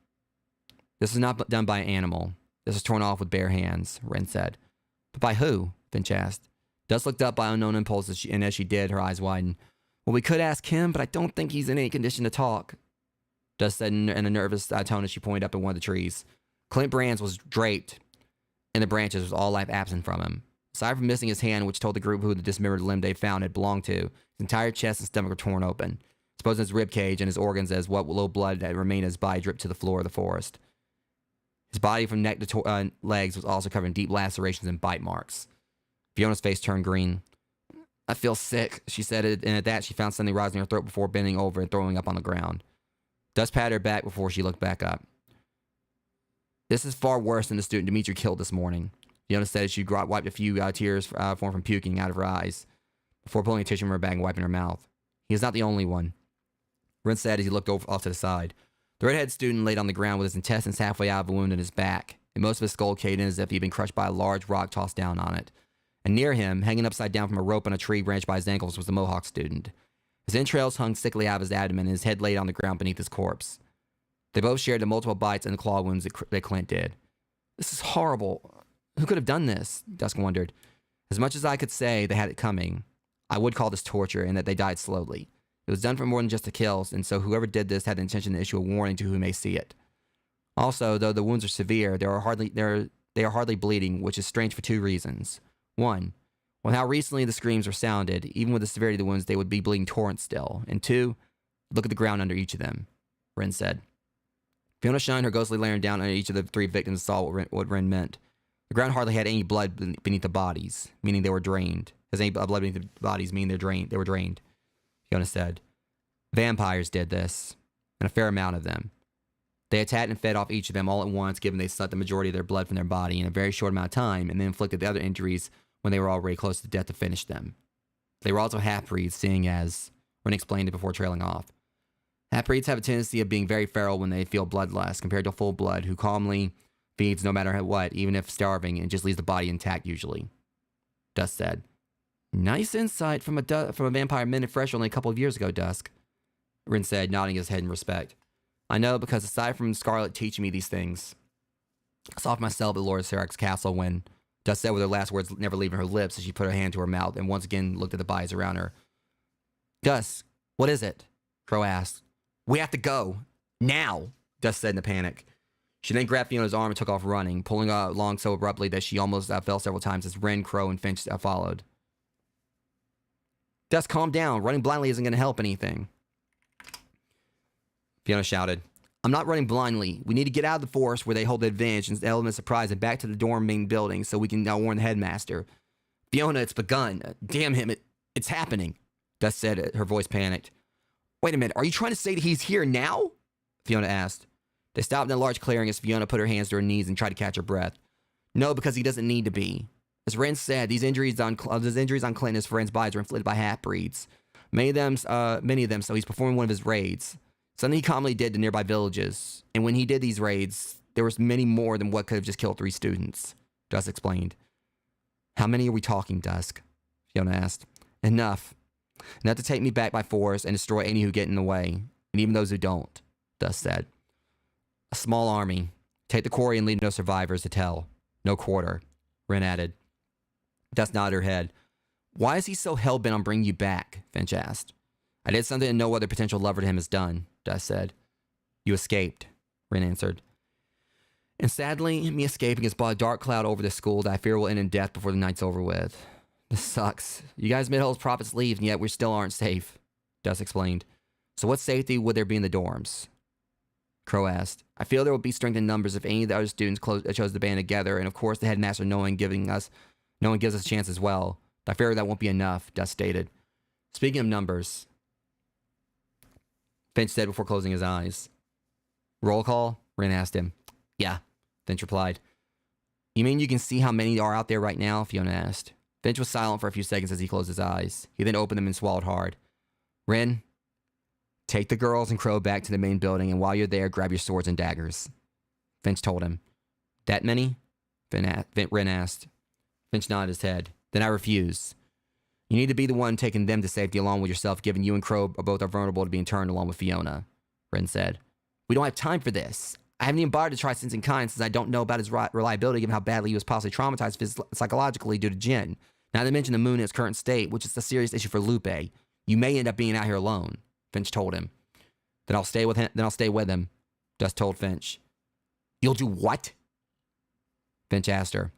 This is not done by an animal. This is torn off with bare hands, Rin said. But by who? Finch asked. Dusk looked up by unknown impulse, and as she did, her eyes widened. Well, we could ask him, but I don't think he's in any condition to talk, Dusk said in a nervous tone as she pointed up at one of the trees. Clint Brands was draped in the branches with all life absent from him. Aside from missing his hand, which told the group who the dismembered limb they found had belonged to, his entire chest and stomach were torn open, exposing his rib cage and his organs as what little blood that remained in his body dripped to the floor of the forest. His body from neck to legs was also covered in deep lacerations and bite marks. Fiona's face turned green. I feel sick, she said, and at that she found something rising in her throat before bending over and throwing up on the ground. Dusk patted her back before she looked back up. This is far worse than the student Dimitri killed this morning, Fiona said as she wiped a few tears formed from puking out of her eyes, before pulling a tissue from her bag and wiping her mouth. He is not the only one, Rin said as he looked off to the side. The redhead student laid on the ground with his intestines halfway out of a wound in his back, and most of his skull caved in as if he had been crushed by a large rock tossed down on it. And near him, hanging upside down from a rope on a tree branch by his ankles, was the Mohawk student. His entrails hung sickly out of his abdomen, and his head laid on the ground beneath his corpse. They both shared the multiple bites and the claw wounds that Clint did. This is horrible. Who could have done this? Dusk wondered. As much as I could say they had it coming, I would call this torture and that they died slowly. It was done for more than just to kill, and so whoever did this had the intention to issue a warning to who may see it. Also, though the wounds are severe, they are hardly bleeding, which is strange for two reasons. One, with how recently the screams were sounded, even with the severity of the wounds, they would be bleeding torrents still. And two, look at the ground under each of them, Rin said. Fiona shined her ghostly lantern down on each of the three victims and saw what Rin meant. The ground hardly had any blood beneath the bodies, meaning they were drained. As any blood beneath the bodies, meaning they were drained, Fiona said. Vampires did this, and a fair amount of them. They attacked and fed off each of them all at once, given they sucked the majority of their blood from their body in a very short amount of time, and then inflicted the other injuries when they were already close to death to finish them. They were also half-breeds, seeing as Rin explained it before trailing off. Half-breeds have a tendency of being very feral when they feel bloodlust, compared to full-blood, who calmly feeds no matter what, even if starving, and just leaves the body intact usually. Dusk said. Nice insight from a vampire minute fresh only a couple of years ago, Dusk, Rin said, nodding his head in respect. I know because aside from Scarlet teaching me these things, I saw for myself at Lord Sarek's castle when Dusk said with her last words never leaving her lips as she put her hand to her mouth and once again looked at the bodies around her. Dusk, what is it? Crow asked. We have to go. Now, Dusk said in a panic. She then grabbed Fiona's arm and took off running, pulling along so abruptly that she almost fell several times as Rin, Crow, and Finch followed. Dusk, calm down. Running blindly isn't going to help anything. Fiona shouted. I'm not running blindly. We need to get out of the forest where they hold the advantage and the element of surprise and back to the dorm main building so we can now warn the headmaster. Fiona, it's begun. Damn him, it's happening, Dusk said, her voice panicked. Wait a minute, are you trying to say that he's here now? Fiona asked. They stopped in a large clearing as Fiona put her hands to her knees and tried to catch her breath. No, because he doesn't need to be. As Ren said, these injuries on Clint and his friend's bodies were inflicted by half-breeds. Many of them, so he's performing one of his raids. Something he commonly did to nearby villages. And when he did these raids, there was many more than what could have just killed 3 students, Dusk explained. How many are we talking, Dusk? Fiona asked. Enough. Enough to take me back by force and destroy any who get in the way, and even those who don't, Dusk said. A small army. Take the quarry and leave no survivors to tell. No quarter, Ren added. Dusk nodded her head. Why is he so hell-bent on bringing you back? Finch asked. I did something that no other potential lover to him has done, Dusk said. You escaped, Ren answered. And sadly, me escaping has brought a dark cloud over this school that I fear will end in death before the night's over with. This sucks. You guys made all those prophets leave, and yet we still aren't safe, Dusk explained. So what safety would there be in the dorms? Crow asked. I feel there will be strength in numbers if any of the other students chose to band together, and of course the headmaster no one gives us a chance as well. I fear that won't be enough, Dusk stated. Speaking of numbers, Finch said before closing his eyes. Roll call? Wren asked him. Yeah, Finch replied. You mean you can see how many are out there right now? Fiona asked. Finch was silent for a few seconds as he closed his eyes. He then opened them and swallowed hard. Wren, take the girls and Crow back to the main building, and while you're there, grab your swords and daggers. Finch told him. That many? Wren asked. Finch nodded his head. Then I refuse. You need to be the one taking them to safety along with yourself, given you and Crow both are vulnerable to being turned along with Fiona, Wren said. We don't have time for this. I haven't even bothered to try sensing kind since I don't know about his reliability given how badly he was possibly traumatized psychologically due to Jin. Not to mention the moon in its current state, which is a serious issue for Lupe. You may end up being out here alone, Finch told him. Then I'll stay with him, Dusk told Finch. You'll do what? Finch asked her.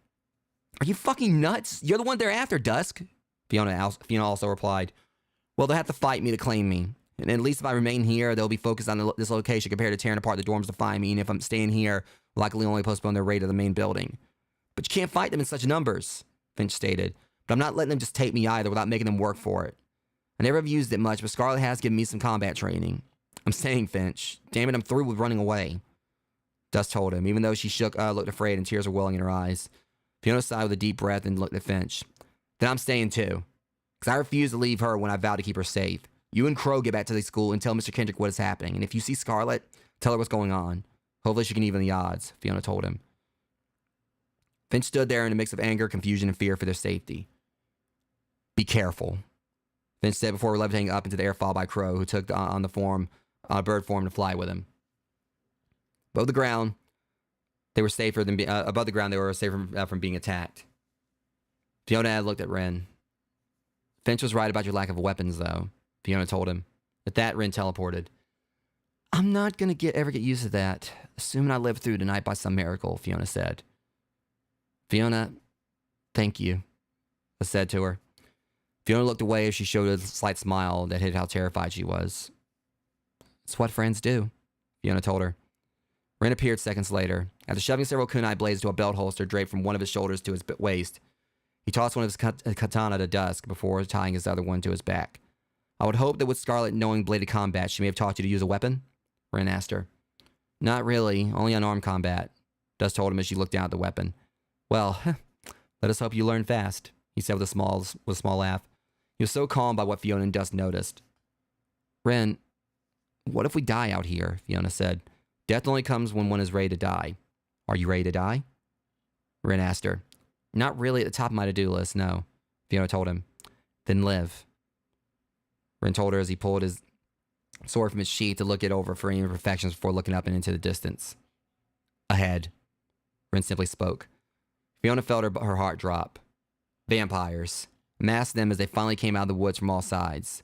Are you fucking nuts? You're the one they're after, Dusk. Fiona also replied. Well, they'll have to fight me to claim me. And at least if I remain here, they'll be focused on this location compared to tearing apart the dorms to find me. And if I'm staying here, will likely only postpone their raid of the main building. But you can't fight them in such numbers, Finch stated. But I'm not letting them just take me either without making them work for it. I never have used it much, but Scarlet has given me some combat training. I'm staying, Finch. Damn it, I'm through with running away. Dusk told him, even though she looked afraid and tears were welling in her eyes. Fiona sighed with a deep breath and looked at Finch. Then I'm staying too. Because I refuse to leave her when I vowed to keep her safe. You and Crow get back to the school and tell Mr. Kendrick what is happening. And if you see Scarlet, tell her what's going on. Hopefully she can even the odds, Fiona told him. Finch stood there in a mix of anger, confusion, and fear for their safety. Be careful, Finch said before levitating up into the air, followed by Crow, who took on a bird form to fly with him. Above the ground, they were safer from being attacked. Fiona had looked at Wren. Finch was right about your lack of weapons, though, Fiona told him. At that, Wren teleported. I'm not going to ever get used to that, assuming I live through tonight by some miracle, Fiona said. Fiona, thank you, I said to her. Fiona looked away as she showed a slight smile that hid how terrified she was. It's what friends do, Fiona told her. Wren appeared seconds later. After shoving several kunai blades into a belt holster draped from one of his shoulders to his waist, he tossed one of his katana to Dusk before tying his other one to his back. I would hope that with Scarlet knowing bladed combat, she may have taught you to use a weapon? Wren asked her. Not really, only unarmed combat, Dusk told him as she looked down at the weapon. Well, let us hope you learn fast, he said with a small laugh. He was so calmed by what Fiona and Dusk noticed. Wren, what if we die out here? Fiona said. Death only comes when one is ready to die. Are you ready to die? Wren asked her. Not really at the top of my to-do list, no, Fiona told him. Then live. Wren told her as he pulled his sword from his sheath to look it over for any imperfections before looking up and into the distance. Ahead, Wren simply spoke. Fiona felt her heart drop. Vampires. Massed them as they finally came out of the woods from all sides.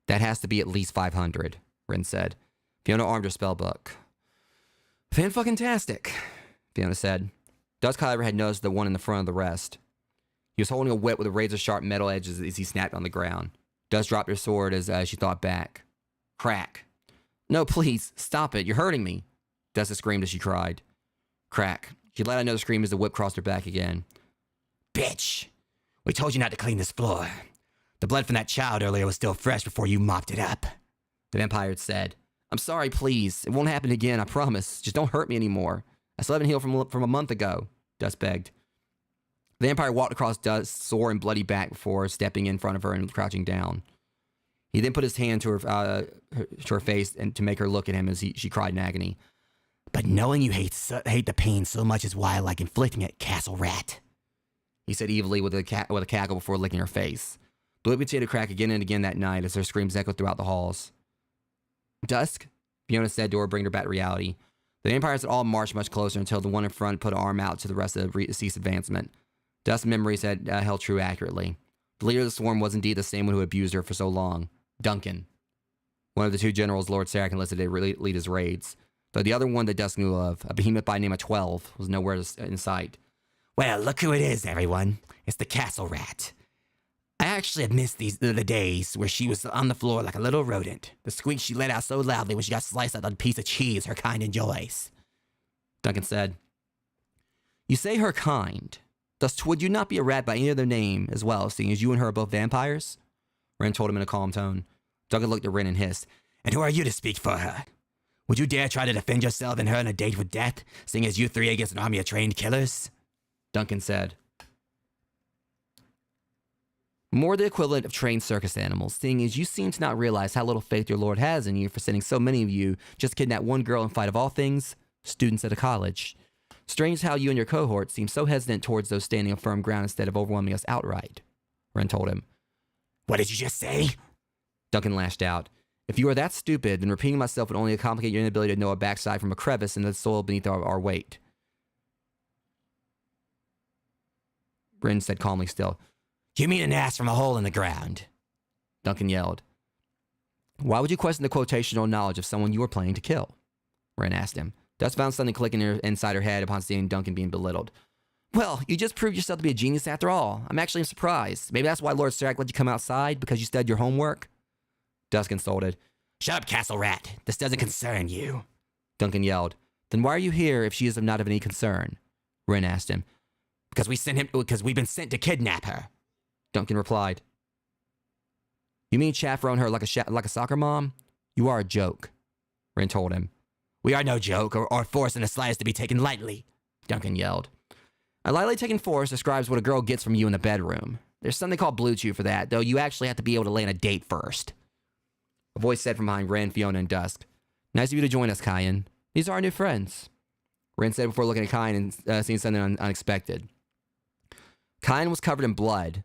That has to be at least 500, Wren said. Fiona armed her spellbook. Fan-fucking-tastic, Fiona said. Dusk, however, had noticed the one in the front of the rest. He was holding a whip with a razor-sharp metal edge as he snapped on the ground. Dusk dropped her sword as she thought back. Crack. No, please, stop it. You're hurting me. Dusk screamed as she cried. Crack. She let out another scream as the whip crossed her back again. Bitch! We told you not to clean this floor. The blood from that child earlier was still fresh before you mopped it up. The vampire said. I'm sorry, please. It won't happen again, I promise. Just don't hurt me anymore. I still haven't healed from a month ago, Dusk begged. The vampire walked across Dusk's sore and bloody back before stepping in front of her and crouching down. He then put his hand to her face and to make her look at him as she cried in agony. But knowing you hate the pain so much is why I like inflicting it, Castle Rat. He said evilly with a cackle before licking her face. The whip continued to crack again and again that night as her screams echoed throughout the halls. Dusk, Fiona said to her, bringing her back to reality. The vampires had all marched much closer until the one in front put an arm out to the rest of the cease advancement. Dusk's memories had held true accurately. The leader of the swarm was indeed the same one who had abused her for so long. Duncan. One of the two generals Lord Sarek enlisted to lead his raids. Though the other one that Dusk knew of, a behemoth by the name of 12, was nowhere in sight. Well, look who it is, everyone. It's the Castle Rat. I actually have missed the days where she was on the floor like a little rodent. The squeak she let out so loudly when she got sliced out of a piece of cheese her kind enjoys. Duncan said, You say her kind. Thus, would you not be a rat by any other name as well, seeing as you and her are both vampires? Wren told him in a calm tone. Duncan looked at Wren and hissed, And who are you to speak for her? Would you dare try to defend yourself and her in a date with death, seeing as you three against an army of trained killers? Duncan said. More the equivalent of trained circus animals, seeing as you seem to not realize how little faith your Lord has in you for sending so many of you just kidnap one girl in fight of all things, students at a college. Strange how you and your cohort seem so hesitant towards those standing on firm ground instead of overwhelming us outright, Ren told him. What did you just say? Duncan lashed out. If you are that stupid, then repeating myself would only complicate your inability to know a backside from a crevice in the soil beneath our weight. Ren said calmly still. You mean an ass from a hole in the ground? Duncan yelled. Why would you question the quotational knowledge of someone you were planning to kill? Ren asked him. Dusk found something clicking inside her head upon seeing Duncan being belittled. Well, you just proved yourself to be a genius after all. I'm actually surprised. Maybe that's why Lord Serac let you come outside, because you studied your homework? Dusk insulted. Shut up, Castle Rat. This doesn't concern you. Duncan yelled. Then why are you here if she is not of any concern? Ren asked him. Because we've been sent to kidnap her. Duncan replied. You mean chaperone her like a soccer mom? You are a joke, Ren told him. We are no joke or force in the slightest to be taken lightly, Duncan yelled. A lightly taken force describes what a girl gets from you in the bedroom. There's something called Blue Chew for that, though you actually have to be able to lay on a date first. A voice said from behind Ren, Fiona, and Dusk. Nice of you to join us, Kyan. These are our new friends. Ren said before looking at Kyan and seeing something unexpected. Kyan was covered in blood,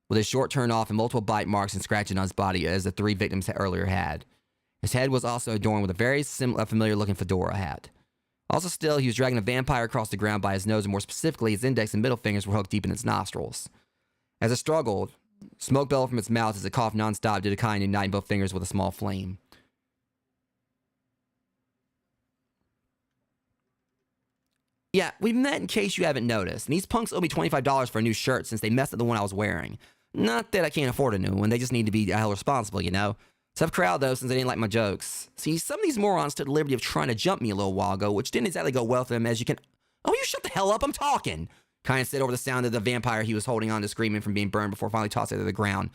with his short turn off and multiple bite marks and scratching on his body as the three victims earlier had. His head was also adorned with a very familiar-looking fedora hat. Also still, he was dragging a vampire across the ground by his nose, and more specifically, his index and middle fingers were hooked deep in its nostrils. As it struggled, smoke bellowed from its mouth as it coughed nonstop due to Kyan igniting both fingers with a small flame. Yeah, we met in case you haven't noticed, and these punks owe me $25 for a new shirt since they messed up the one I was wearing. Not that I can't afford a new one, they just need to be held responsible, you know? Tough crowd, though, since they didn't like my jokes. See, some of these morons took the liberty of trying to jump me a little while ago, which didn't exactly go well for them, as you can... Oh, you shut the hell up, I'm talking! Kyan said over the sound of the vampire he was holding on to screaming from being burned before finally tossing it to the ground.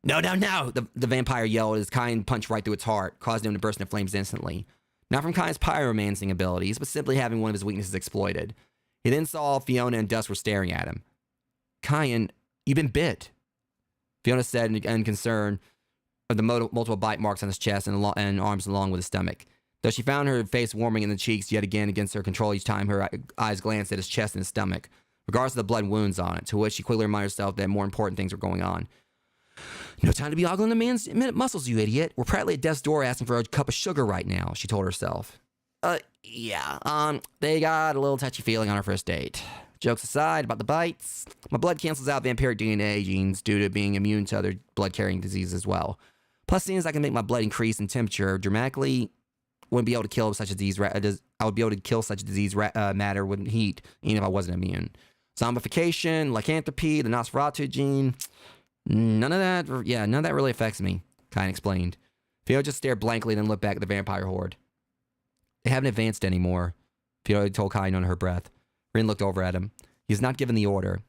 No, no, no! The vampire yelled as Kyan punched right through its heart, causing him to burst into flames instantly. Not from Kyan's pyromancing abilities, but simply having one of his weaknesses exploited. He then saw Fiona and Dusk were staring at him. Kyan, you've been bit, Fiona said in concern of the multiple bite marks on his chest and arms along with his stomach. Though she found her face warming in the cheeks yet again against her control each time her eyes glanced at his chest and his stomach, regardless of the blood wounds on it, to which she quickly reminded herself that more important things were going on. No time to be ogling the man's muscles, you idiot. We're practically at death's door asking for a cup of sugar right now, she told herself. They got a little touchy feeling on our first date. Jokes aside about the bites, my blood cancels out vampiric DNA genes due to being immune to other blood-carrying diseases as well. Plus, seeing as I can make my blood increase in temperature dramatically, wouldn't be able to kill such a disease. I would be able to kill such a disease matter with heat, even if I wasn't immune. Zombification, lycanthropy, the Nosferatu gene, none of that really affects me, Kyan explained. Fiona just stared blankly and then looked back at the vampire horde. They haven't advanced anymore, Fiona told Kyan under her breath. Rin looked over at him. He has not given the order.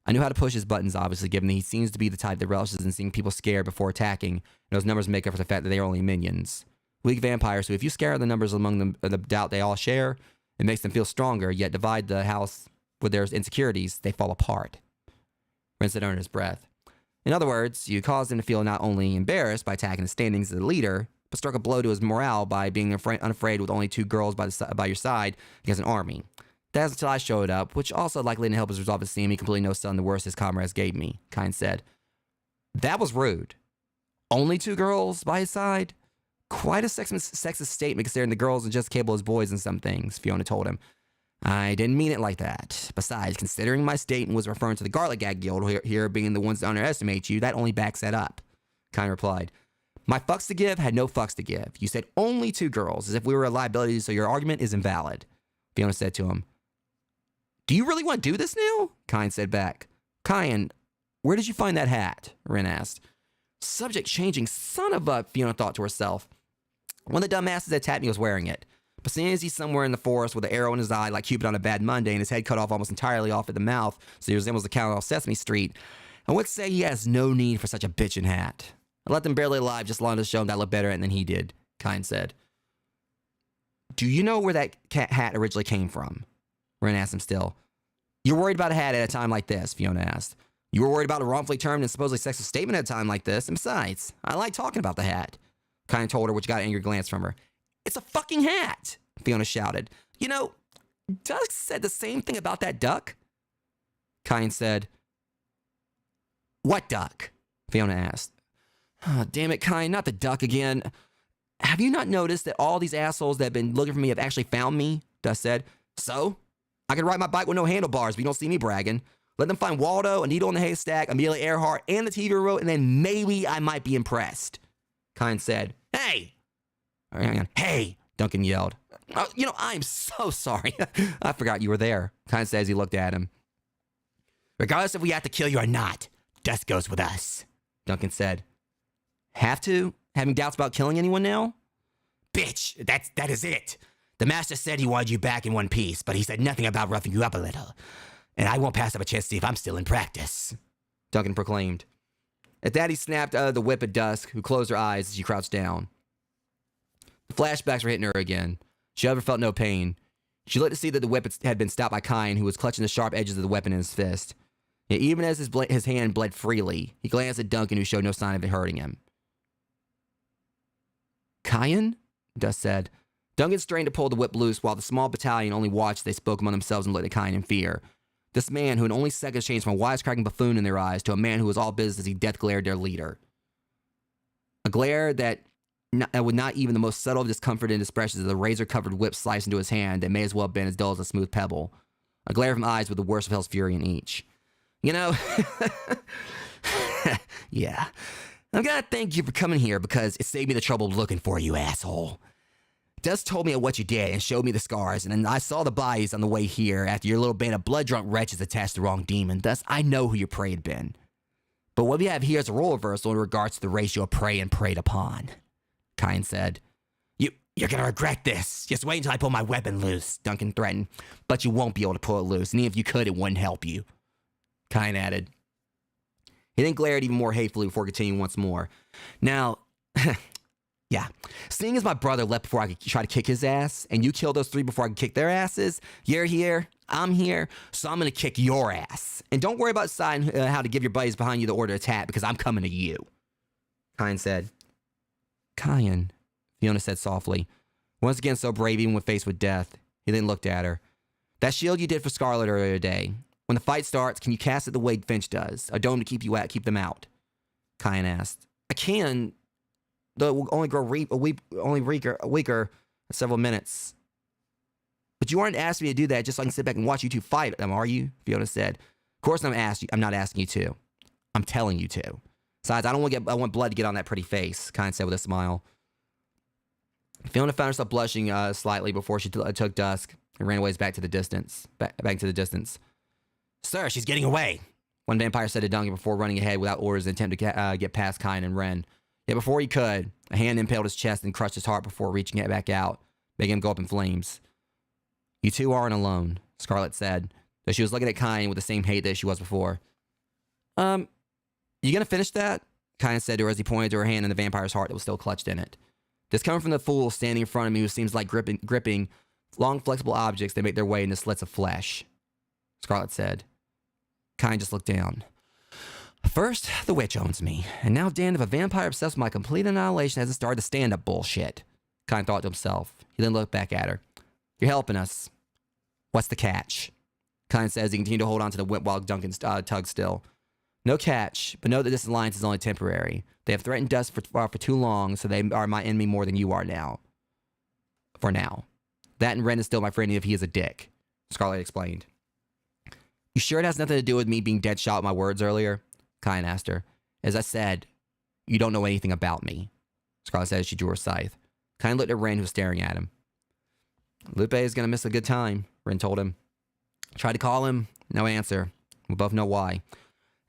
I knew how to push his buttons, obviously, given that he seems to be the type that relishes in seeing people scared before attacking, and those numbers make up for the fact that they are only minions. Weak vampires, so if you scare the numbers among them, the doubt they all share, it makes them feel stronger, yet divide the house with their insecurities, they fall apart. Rin said under his breath. In other words, you caused him to feel not only embarrassed by attacking his standings as a leader, but struck a blow to his morale by being unafraid with only two girls by your side against an army. That's until I showed up, which also likely didn't help us resolve his seeing me completely no son the worst his comrades gave me, Kyan said. That was rude. Only two girls by his side? Quite a sexist statement considering the girls are just capable as boys in some things, Fiona told him. I didn't mean it like that. Besides, considering my statement was referring to the Garlic Gag Guild here being the ones that underestimate you, that only backs that up, Kyan replied. My fucks to give had no fucks to give. You said only two girls, as if we were a liability, so your argument is invalid, Fiona said to him. Do you really want to do this now? Kyan said back. Kyan, where did you find that hat? Rin asked. Subject changing son of a, Fiona thought to herself. One of the dumbasses that attacked me was wearing it. But seeing as he's somewhere in the forest with an arrow in his eye like Cupid on a bad Monday and his head cut off almost entirely off at the mouth so he resembles the Count off Sesame Street, I would say he has no need for such a bitchin' hat. I left him barely alive just long to show him that I looked better at it than he did, Kyan said. Do you know where that hat originally came from? Ren asked him still. You're worried about a hat at a time like this, Fiona asked. You were worried about a wrongfully termed and supposedly sexist statement at a time like this, and besides, I like talking about the hat. Kyan told her, which got an angry glance from her. It's a fucking hat, Fiona shouted. You know, Dusk said the same thing about that duck. Kyan said, What duck? Fiona asked. Oh, damn it, Kyan, not the duck again. Have you not noticed that all these assholes that have been looking for me have actually found me? Dusk said. So? I can ride my bike with no handlebars, but you don't see me bragging. Let them find Waldo, a needle in the haystack, Amelia Earhart, and the TV remote, and then maybe I might be impressed. Kyan said, Hey! Hang on. Hey! Duncan yelled. You know, I'm so sorry. I forgot you were there. Kyan said as he looked at him. Regardless if we have to kill you or not, Dusk goes with us, Duncan said. Have to? Having doubts about killing anyone now? Bitch, that is it. The master said he wanted you back in one piece, but he said nothing about roughing you up a little. And I won't pass up a chance to see if I'm still in practice, Duncan proclaimed. At that, he snapped out of the whip at Dusk, who closed her eyes as she crouched down. The flashbacks were hitting her again. She however felt no pain. She looked to see that the whip had been stopped by Kyan, who was clutching the sharp edges of the weapon in his fist. Yet even as his hand bled freely, he glanced at Duncan, who showed no sign of it hurting him. Kyan? Dusk said. Duncan strained to pull the whip loose while the small battalion only watched as they spoke among themselves and looked at Kyan in fear. This man, who in only seconds changed from a wisecracking buffoon in their eyes to a man who was all business as he death glared their leader. A glare that would not even the most subtle of discomfort and expressions of the razor-covered whip sliced into his hand that may as well have been as dull as a smooth pebble. A glare from eyes with the worst of hell's fury in each. You know, yeah, I'm gonna thank you for coming here because it saved me the trouble looking for you, asshole. Dusk told me what you did and showed me the scars, and then I saw the bodies on the way here after your little band of blood-drunk wretches attached the wrong demon. Thus, I know who your prey had been. But what we have here is a role reversal in regards to the ratio of prey and preyed upon, Kyan said. You're gonna regret this. Just wait until I pull my weapon loose, Duncan threatened. But you won't be able to pull it loose, and even if you could, it wouldn't help you, Kyan added. He then glared even more hatefully before continuing once more. Now, yeah, seeing as my brother left before I could try to kick his ass, and you killed those three before I could kick their asses, you're here, I'm here, so I'm gonna kick your ass. And don't worry about deciding how to give your buddies behind you the order to attack, because I'm coming to you, Kyan said. Kyan, Fiona said softly. Once again so brave even when faced with death. He then looked at her. That shield you did for Scarlet earlier today, when the fight starts, can you cast it the way Finch does? A dome to keep them out? Kyan asked. I can, though it will only grow weaker in several minutes. But you aren't asking me to do that just so I can sit back and watch you two fight them, are you? Fiona said. Of course I'm not asking you to. I'm telling you to. Besides, I want blood to get on that pretty face, Kyan said with a smile. Fiona found herself blushing slightly before she took Dusk and ran away back to the distance. Back to the distance. Sir, she's getting away, one vampire said to Duncan before running ahead without orders in an attempt to get past Kyan and Ren. Yet before he could, a hand impaled his chest and crushed his heart before reaching it back out, making him go up in flames. You two aren't alone, Scarlet said, though she was looking at Kyan with the same hate that she was before. You gonna finish that? Kyan said to her as he pointed to her hand and the vampire's heart that was still clutched in it. This coming from the fool standing in front of me who seems like gripping long flexible objects that make their way into slits of flesh, Scarlet said. Kyan just looked down. First, the witch owns me, and now damned if a vampire obsessed with my complete annihilation hasn't started the stand-up bullshit, Kyan thought to himself. He then looked back at her. You're helping us. What's the catch? Kyan said as he continued to hold on to the whip while Duncan tugged still. No catch, but know that this alliance is only temporary. They have threatened Dusk for too long, so they are my enemy more than you are now. For now. That and Ren is still my friend if he is a dick, Scarlet explained. You sure it has nothing to do with me being dead shot with my words earlier? Kyan asked her. As I said, you don't know anything about me, Scarlet said as she drew her scythe. Kyan looked at Ren, who was staring at him. Lupe is going to miss a good time, Ren told him. Tried to call him, no answer. We both know why.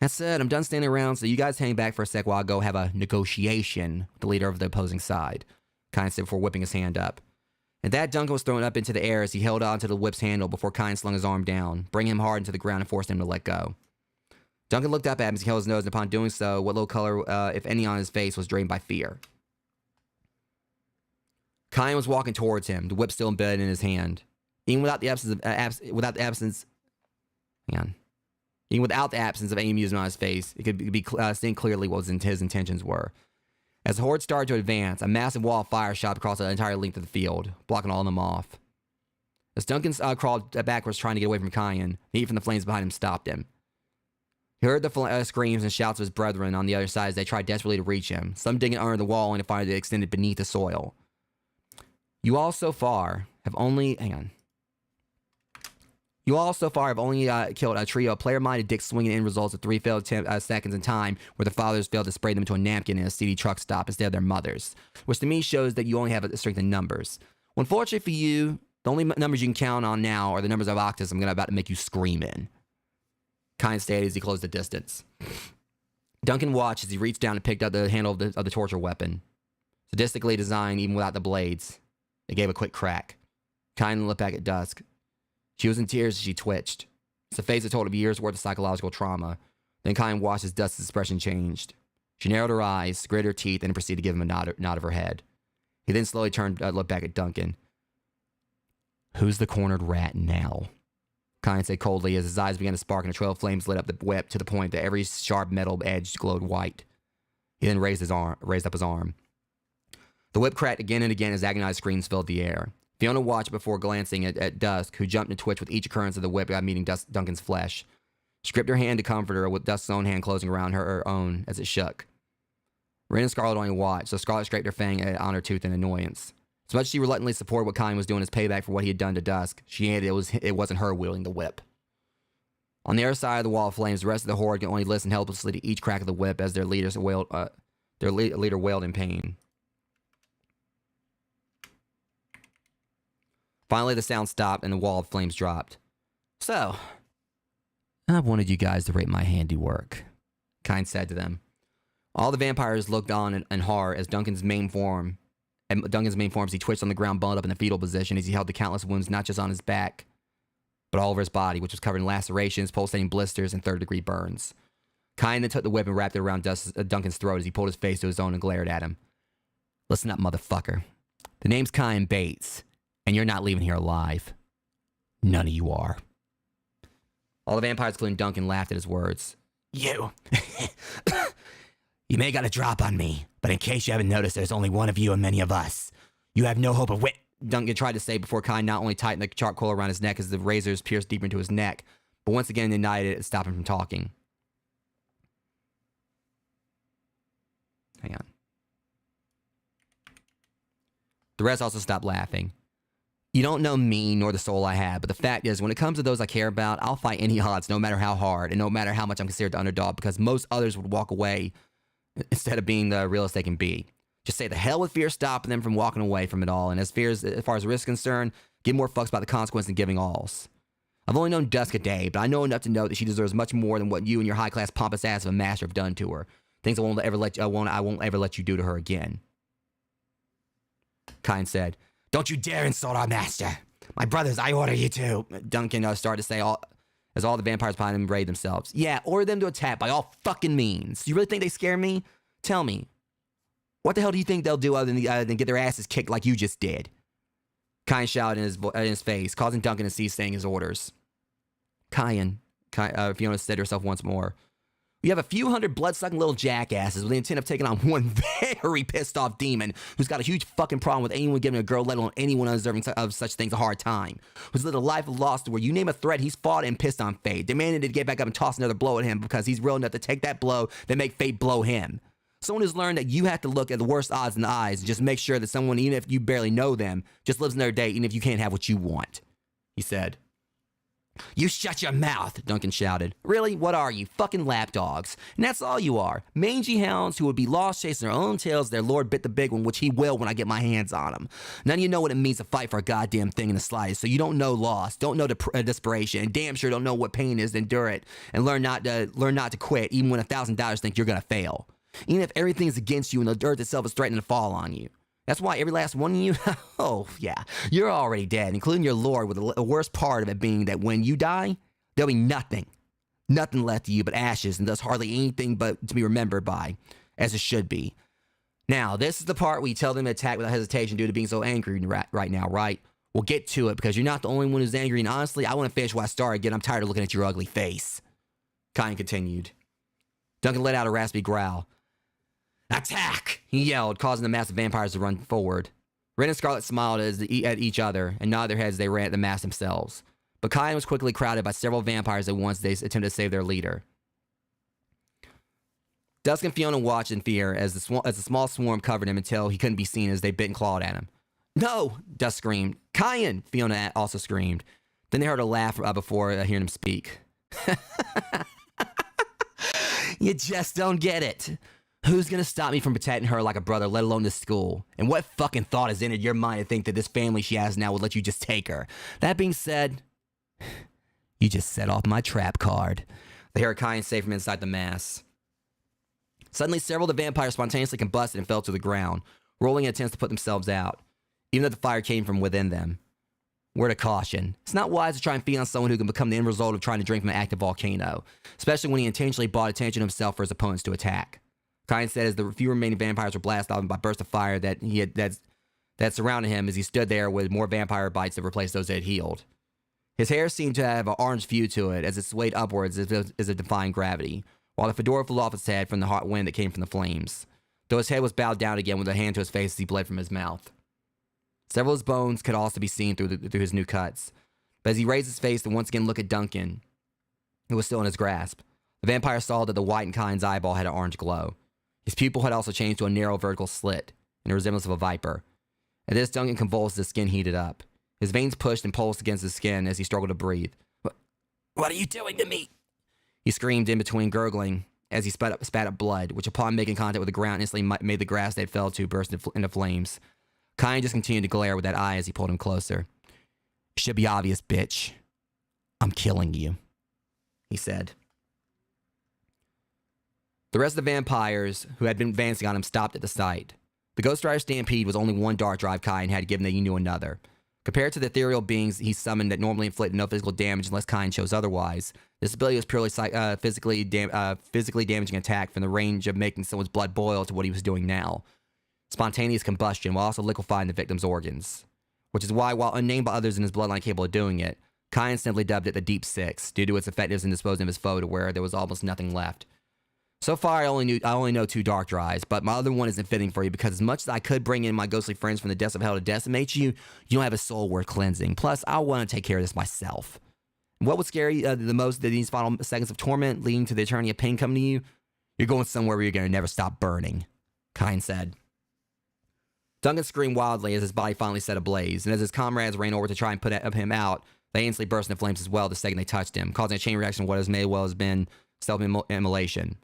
That said, I'm done standing around, so you guys hang back for a sec while I go have a negotiation with the leader of the opposing side, Kyan said before whipping his hand up. At that, Duncan was thrown up into the air as he held on to the whip's handle before Kyan slung his arm down, bringing him hard into the ground and forced him to let go. Duncan looked up at him as he held his nose, and upon doing so, what little color, if any, on his face was drained by fear. Kyan was walking towards him, the whip still embedded in his hand. Even without the absence of any amusement on his face, it could be seen clearly what his intentions were. As the horde started to advance, a massive wall of fire shot across the entire length of the field, blocking all of them off. As Duncan crawled backwards trying to get away from Kyan, the heat from the flames behind him stopped him. He heard the screams and shouts of his brethren on the other side as they tried desperately to reach him, some digging under the wall and to find it extended beneath the soil. You all so far have only killed a trio of player-minded dicks swinging in results of 3 failed seconds in time where the fathers failed to spray them into a napkin in a seedy truck stop instead of their mothers, which to me shows that you only have a strength in numbers. Well, unfortunately for you, the only numbers you can count on now are the numbers of octaves I'm about to make you scream in. Kyan stated as he closed the distance. Duncan watched as he reached down and picked up the handle of the torture weapon. Sadistically designed even without the blades. It gave a quick crack. Kyan looked back at Dusk. She was in tears as she twitched. It's a face that told of years' worth of psychological trauma. Then Kyan watched as Dusk's expression changed. She narrowed her eyes, gritted her teeth, and proceeded to give him a nod of her head. He then slowly turned to look back at Duncan. Who's the cornered rat now? Kyan said coldly as his eyes began to spark and a trail of flames lit up the whip to the point that every sharp metal edge glowed white. He then raised up his arm. The whip cracked again and again as agonized screams filled the air. Fiona watched before glancing at Dusk, who jumped and twitched with each occurrence of the whip meeting Duncan's flesh. She gripped her hand to comfort her, with Dusk's own hand closing around her own as it shook. Ren and Scarlet only watched, so Scarlet scraped her fang on her tooth in annoyance. As much as she reluctantly supported what Kyan was doing as payback for what he had done to Dusk, she hated it wasn't her wielding the whip. On the other side of the wall of flames, the rest of the horde could only listen helplessly to each crack of the whip as their leader wailed in pain. Finally, the sound stopped and the wall of flames dropped. So, I wanted you guys to rate my handiwork, Kyan said to them. All the vampires looked on in horror as Duncan's main form as he twitched on the ground, bundled up in the fetal position as he held the countless wounds not just on his back, but all over his body, which was covered in lacerations, pulsating blisters, and third-degree burns. Kyan then took the whip and wrapped it around Duncan's throat as he pulled his face to his own and glared at him. Listen up, motherfucker. The name's Kyan Bates, and you're not leaving here alive. None of you are. All the vampires, including Duncan, laughed at his words. You. You may got a drop on me, but in case you haven't noticed, there's only one of you and many of us. You have no hope of Duncan tried to say before Kyan not only tightened the charcoal around his neck as the razors pierced deeper into his neck, but once again denied it and stopped him from talking. Hang on. The rest also stopped laughing. You don't know me nor the soul I have, but the fact is, when it comes to those I care about, I'll fight any odds, no matter how hard, and no matter how much I'm considered the underdog, because most others would walk away instead of being the realest they can be. Just say the hell with fear stopping them from walking away from it all, and as far as risk is concerned, give more fucks about the consequence than giving alls. I've only known Dusk a day, but I know enough to know that she deserves much more than what you and your high-class pompous ass of a master have done to her. Things I won't ever let you do to her again. Kyan said, Don't you dare insult our master. My brothers, I order you to. Duncan started to say as all the vampires behind him raid themselves. Yeah, order them to attack by all fucking means. You really think they scare me? Tell me. What the hell do you think they'll do other than get their asses kicked like you just did? Kyan shouted in his face, causing Duncan to cease saying his orders. Kyan, Fiona said to herself once more. You have a few hundred blood-sucking little jackasses with the intent of taking on one very pissed-off demon who's got a huge fucking problem with anyone giving a girl, let alone anyone undeserving of such things, a hard time. Who's lived a life of loss to where you name a threat, he's fought and pissed on fate, demanding to get back up and toss another blow at him because he's real enough to take that blow, then make fate blow him. Someone who's learned that you have to look at the worst odds in the eyes and just make sure that someone, even if you barely know them, just lives another day, even if you can't have what you want, he said. You shut your mouth, Duncan shouted. Really? What are you? Fucking lapdogs. And that's all you are. Mangy hounds who would be lost chasing their own tails if their lord bit the big one, which he will when I get my hands on him. None of you know what it means to fight for a goddamn thing in the slightest, so you don't know loss, don't know desperation, and damn sure don't know what pain is to endure it, and learn not to quit even when 1,000 doubters think you're gonna fail. Even if everything is against you and the earth itself is threatening to fall on you. That's why every last one of you, oh yeah, you're already dead, including your lord, with the worst part of it being that when you die, there'll be nothing left of you but ashes, and thus hardly anything but to be remembered by, as it should be. Now, this is the part where you tell them to attack without hesitation due to being so angry right now, right? We'll get to it because you're not the only one who's angry, and honestly, I want to finish where I started again. I'm tired of looking at your ugly face. Kyan continued. Duncan let out a raspy growl. Attack! He yelled, causing the mass of vampires to run forward. Ren and Scarlet smiled at each other and nodded their heads as they ran at the mass themselves. But Kyan was quickly crowded by several vampires at once as they attempted to save their leader. Dusk and Fiona watched in fear as the small swarm covered him until he couldn't be seen as they bit and clawed at him. No! Dusk screamed. Kyan! Fiona also screamed. Then they heard a laugh before hearing him speak. You just don't get it. Who's gonna stop me from protecting her like a brother, let alone this school? And what fucking thought has entered your mind to think that this family she has now would let you just take her? That being said, you just set off my trap card. They heard Kyan say from inside the mass. Suddenly, several of the vampires spontaneously combusted and fell to the ground, rolling in attempts to put themselves out, even though the fire came from within them. Word of caution. It's not wise to try and feed on someone who can become the end result of trying to drink from an active volcano, especially when he intentionally brought attention to himself for his opponents to attack. Kyan said as the few remaining vampires were blasted off by bursts of fire that surrounded him as he stood there with more vampire bites that replaced those that had healed. His hair seemed to have an orange hue to it as it swayed upwards as it defying gravity, while the fedora flew off his head from the hot wind that came from the flames, though his head was bowed down again with a hand to his face as he bled from his mouth. Several of his bones could also be seen through his new cuts, but as he raised his face to once again look at Duncan, who was still in his grasp, the vampire saw that the white in Kyan's eyeball had an orange glow. His pupil had also changed to a narrow vertical slit, in a resemblance of a viper. At this, Duncan convulsed as his skin heated up. His veins pushed and pulsed against his skin as he struggled to breathe. What are you doing to me? He screamed in between, gurgling as he spat up blood, which upon making contact with the ground instantly made the grass they had fell to burst into flames. Kyan just continued to glare with that eye as he pulled him closer. Should be obvious, bitch. I'm killing you, he said. The rest of the vampires who had been advancing on him stopped at the sight. The Ghost Rider stampede was only one dark drive Kyan had given that he knew another. Compared to the ethereal beings he summoned that normally inflicted no physical damage unless Kyan chose otherwise, this ability was purely physically damaging attack from the range of making someone's blood boil to what he was doing now. Spontaneous combustion while also liquefying the victim's organs. Which is why, while unnamed by others in his bloodline capable of doing it, Kyan simply dubbed it the Deep Six, due to its effectiveness in disposing of his foe to where there was almost nothing left. So far, I only know 2 dark drives, but my other one isn't fitting for you because as much as I could bring in my ghostly friends from the depths of hell to decimate you, you don't have a soul worth cleansing. Plus, I want to take care of this myself. What would scare you the most in these final seconds of torment, leading to the eternity of pain coming to you? You're going somewhere where you're going to never stop burning, Kyan said. Duncan screamed wildly as his body finally set ablaze, and as his comrades ran over to try and put him out, they instantly burst into flames as well the second they touched him, causing a chain reaction of what may well have been self-immolation.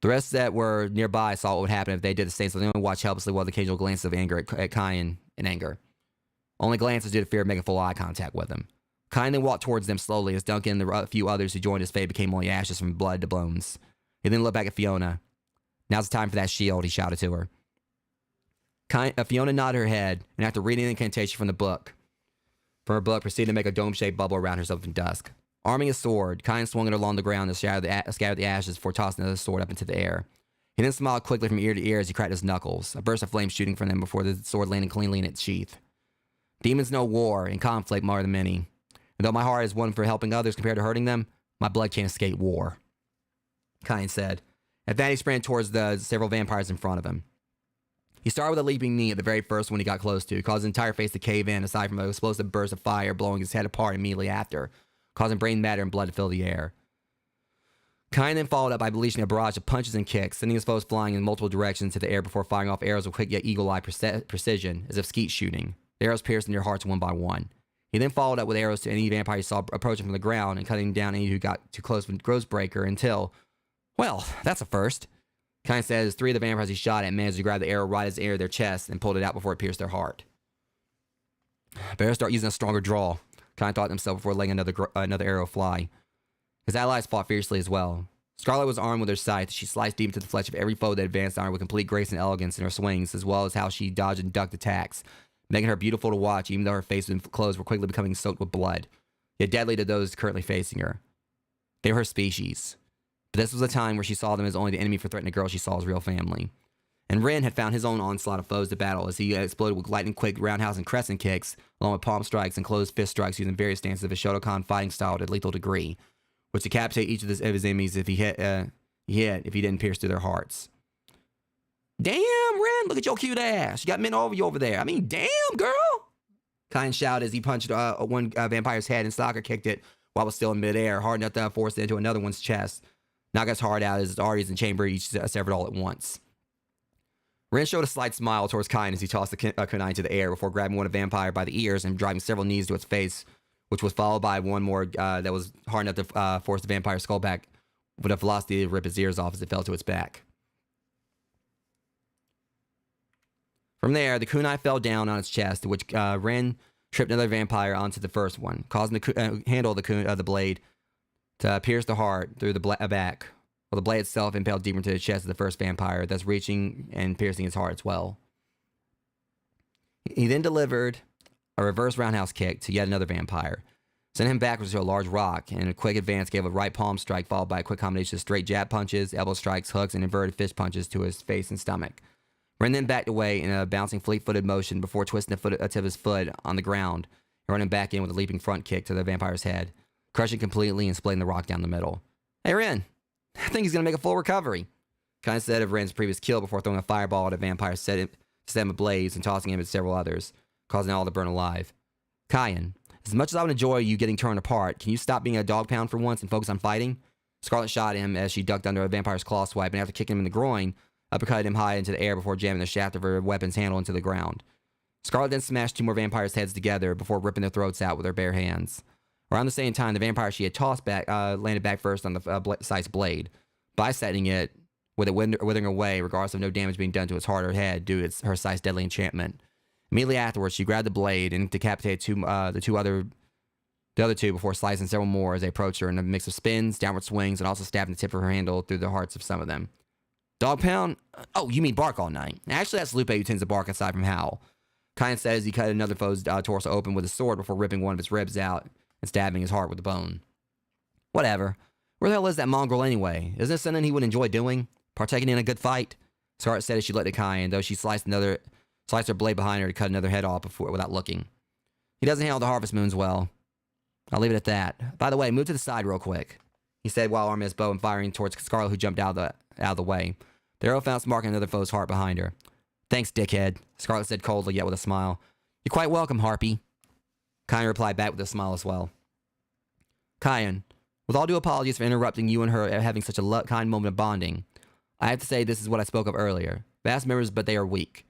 The rest that were nearby saw what would happen if they did the same, so they only watched helplessly while the occasional glances of anger at Kyan in anger. Only glances due to fear of making full eye contact with him. Kyan then walked towards them slowly as Duncan and the few others who joined his fate became only ashes from blood to bones. He then looked back at Fiona. Now's the time for that shield, he shouted to her. Fiona nodded her head, and after reading the incantation from her book, proceeded to make a dome-shaped bubble around herself in dusk. Arming his sword, Kyan swung it along the ground and scattered the ashes before tossing the sword up into the air. He then smiled quickly from ear to ear as he cracked his knuckles, a burst of flame shooting from them before the sword landing cleanly in its sheath. Demons know war and conflict more than many. And though my heart is one for helping others compared to hurting them, my blood can't escape war, Kyan said. At that, he sprang towards the several vampires in front of him. He started with a leaping knee at the very first one he got close to, causing his entire face to cave in, aside from an explosive burst of fire blowing his head apart immediately after, causing brain matter and blood to fill the air. Kyan then followed up by unleashing a barrage of punches and kicks, sending his foes flying in multiple directions into the air before firing off arrows with quick yet eagle-eye precision, as if skeet shooting. The arrows piercing their hearts one by one. He then followed up with arrows to any vampire he saw approaching from the ground and cutting down any who got too close with Growthbreaker until, well, that's a first. Kyan said as 3 of the vampires he shot at managed to grab the arrow right as they entered their chest and pulled it out before it pierced their heart. Better start using a stronger draw, Kyan thought to himself before letting another arrow fly. His allies fought fiercely as well. Scarlet was armed with her scythe. She sliced deep into the flesh of every foe that advanced on her with complete grace and elegance in her swings, as well as how she dodged and ducked attacks, making her beautiful to watch even though her face and clothes were quickly becoming soaked with blood, yet deadly to those currently facing her. They were her species. But this was a time where she saw them as only the enemy for threatening a girl she saw as real family. And Ren had found his own onslaught of foes to battle as he exploded with lightning-quick roundhouse and crescent kicks, along with palm strikes and closed fist strikes using various stances of his Shotokan fighting style to lethal degree, which decapitate each of his enemies if he hit if he didn't pierce through their hearts. Damn, Ren, look at your cute ass. You got men over you over there. I mean, damn, girl. Kain shouted as he punched one vampire's head and soccer kicked it while it was still in midair, hard enough to force it into another one's chest. Knock his heart out as his arteries and chamber each severed all at once. Ren showed a slight smile towards Kain as he tossed the kunai into the air before grabbing one vampire by the ears and driving several knees to its face, which was followed by one more that was hard enough to force the vampire's skull back with a velocity to rip his ears off as it fell to its back. From there, the kunai fell down on its chest, to which Ren tripped another vampire onto the first one, causing the handle of the blade to pierce the heart through the back, while the blade itself impaled deeper into the chest of the first vampire, thus reaching and piercing his heart as well. He then delivered a reverse roundhouse kick to yet another vampire, sent him backwards to a large rock, and in a quick advance gave a right palm strike followed by a quick combination of straight jab punches, elbow strikes, hooks, and inverted fist punches to his face and stomach. Ren then backed away in a bouncing fleet-footed motion before twisting the tip of his foot on the ground and running back in with a leaping front kick to the vampire's head, crushing completely and splitting the rock down the middle. Hey, Ren, I think he's going to make a full recovery. Kain said of Ren's previous kill before throwing a fireball at a vampire to set him ablaze and tossing him at several others, causing all to burn alive. Kain, as much as I would enjoy you getting torn apart, can you stop being a dog pound for once and focus on fighting? Scarlet shot at him as she ducked under a vampire's claw swipe, and after kicking him in the groin, uppercutted him high into the air before jamming the shaft of her weapon's handle into the ground. Scarlet then smashed two more vampires' heads together before ripping their throats out with her bare hands. Around the same time, the vampire she had tossed back landed back first on the scythe's blade, bisecting it with it withering away, regardless of no damage being done to its heart or head due to her scythe's deadly enchantment. Immediately afterwards, she grabbed the blade and decapitated the other two before slicing several more as they approached her in a mix of spins, downward swings, and also stabbing the tip of her handle through the hearts of some of them. Dog pound? Oh, you mean bark all night. Actually, that's Lupe who tends to bark aside from howl. Kain said as he cut another foe's torso open with his sword before ripping one of his ribs out and stabbing his heart with the bone. Whatever. Where the hell is that mongrel anyway? Isn't this something he would enjoy doing? Partaking in a good fight? Scarlet said as she looked at Kain, though she sliced her blade behind her to cut another head off without looking. He doesn't handle the harvest moons well. I'll leave it at that. By the way, move to the side real quick, he said while arming his bow and firing towards Scarlet, who jumped out of the way. The arrow found marking another foe's heart behind her. Thanks, dickhead, Scarlet said coldly, yet with a smile. You're quite welcome, Harpy. Kain replied back with a smile as well. Kain, with all due apologies for interrupting you and her having such a kind moment of bonding, I have to say this is what I spoke of earlier. Vast members, but they are weak.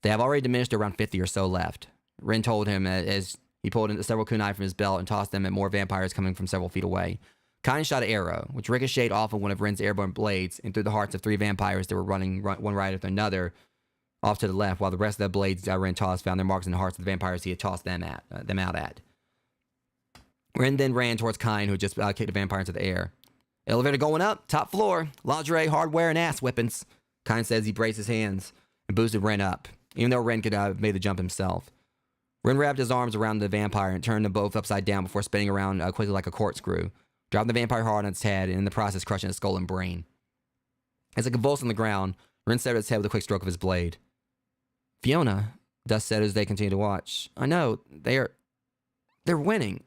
They have already diminished to around 50 or so left. Ren told him as he pulled several kunai from his belt and tossed them at more vampires coming from several feet away. Kain shot an arrow, which ricocheted off of one of Ren's airborne blades and through the hearts of three vampires that were running one right after another off to the left, while the rest of the blades Ren tossed found their marks in the hearts of the vampires he had tossed them out at. Ren then ran towards Kain, who had just kicked a vampire into the air. Elevator going up, top floor, lingerie, hardware, and ass whippings, Kain says he braced his hands and boosted Ren up, even though Ren could have made the jump himself. Ren wrapped his arms around the vampire and turned them both upside down before spinning around quickly like a corkscrew, dropping the vampire hard on its head and in the process crushing its skull and brain. As it convulsed on the ground, Ren severed its head with a quick stroke of his blade. Fiona, Dusk said as they continued to watch. I know, they're winning.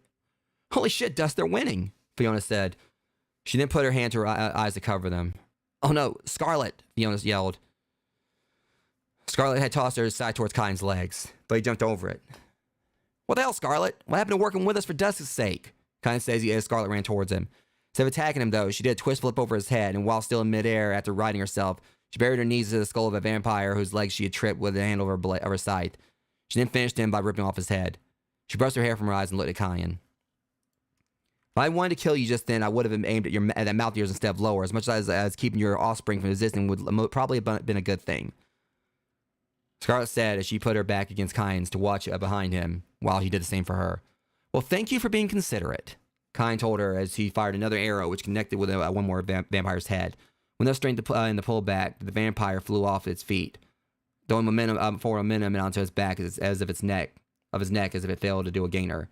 Holy shit, Dusk, they're winning, Fiona said. She then put her hand to her eyes to cover them. Oh no, Scarlet, Fiona yelled. Scarlet had tossed her aside towards Kain's legs, but he jumped over it. What the hell, Scarlet? What happened to working with us for Dusk's sake? Kain says as Scarlet ran towards him. Instead of attacking him, though, she did a twist flip over his head, and while still in midair after riding herself, she buried her knees into the skull of a vampire whose legs she had tripped with the handle of her scythe. She then finished him by ripping off his head. She brushed her hair from her eyes and looked at Kain. If I wanted to kill you just then, I would have aimed at that mouth of yours instead of lower, as much as keeping your offspring from existing would probably have been a good thing. Scarlet said as she put her back against Kain's to watch behind him while he did the same for her. Well, thank you for being considerate, Kain told her as he fired another arrow which connected with one more vampire's head. With no strength in the pullback, the vampire flew off its feet, throwing forward momentum onto his back as if its neck as if it failed to do a gainer.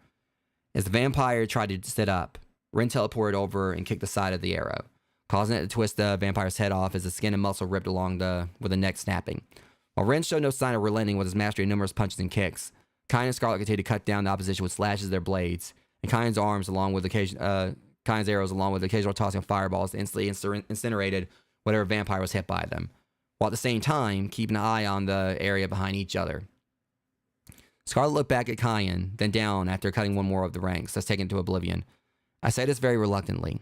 As the vampire tried to sit up, Ren teleported over and kicked the side of the arrow, causing it to twist the vampire's head off as the skin and muscle ripped along with the neck snapping. While Ren showed no sign of relenting with his mastery of numerous punches and kicks, Kyan and Scarlet continued to cut down the opposition with slashes of their blades, and Kyan's arms, along with Kyan's arrows, along with occasional tossing of fireballs, instantly incinerated whatever vampire was hit by them, while at the same time keeping an eye on the area behind each other. Scarlet looked back at Kyan, then down after cutting one more of the ranks, thus taken to oblivion. I say this very reluctantly,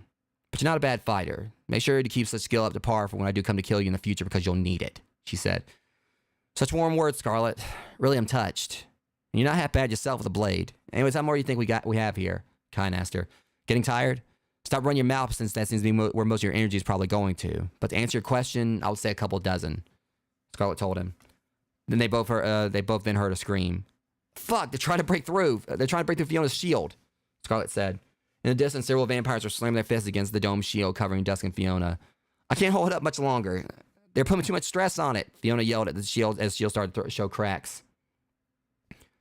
but you're not a bad fighter. Make sure to keep such skill up to par for when I do come to kill you in the future because you'll need it, she said. Such warm words, Scarlet. Really, I'm touched. And you're not half bad yourself with a blade. Anyways, how more do you think we have here? Kyan asked her. Getting tired? Stop running your mouth since that seems to be where most of your energy is probably going to. But to answer your question, I would say a couple dozen. Scarlet told him. Then they both then heard a scream. Fuck, they're trying to break through. They're trying to break through Fiona's shield, Scarlet said. In the distance, several vampires were slamming their fists against the dome shield covering Dusk and Fiona. I can't hold it up much longer. They're putting too much stress on it, Fiona yelled at the shield as the shield started to show cracks.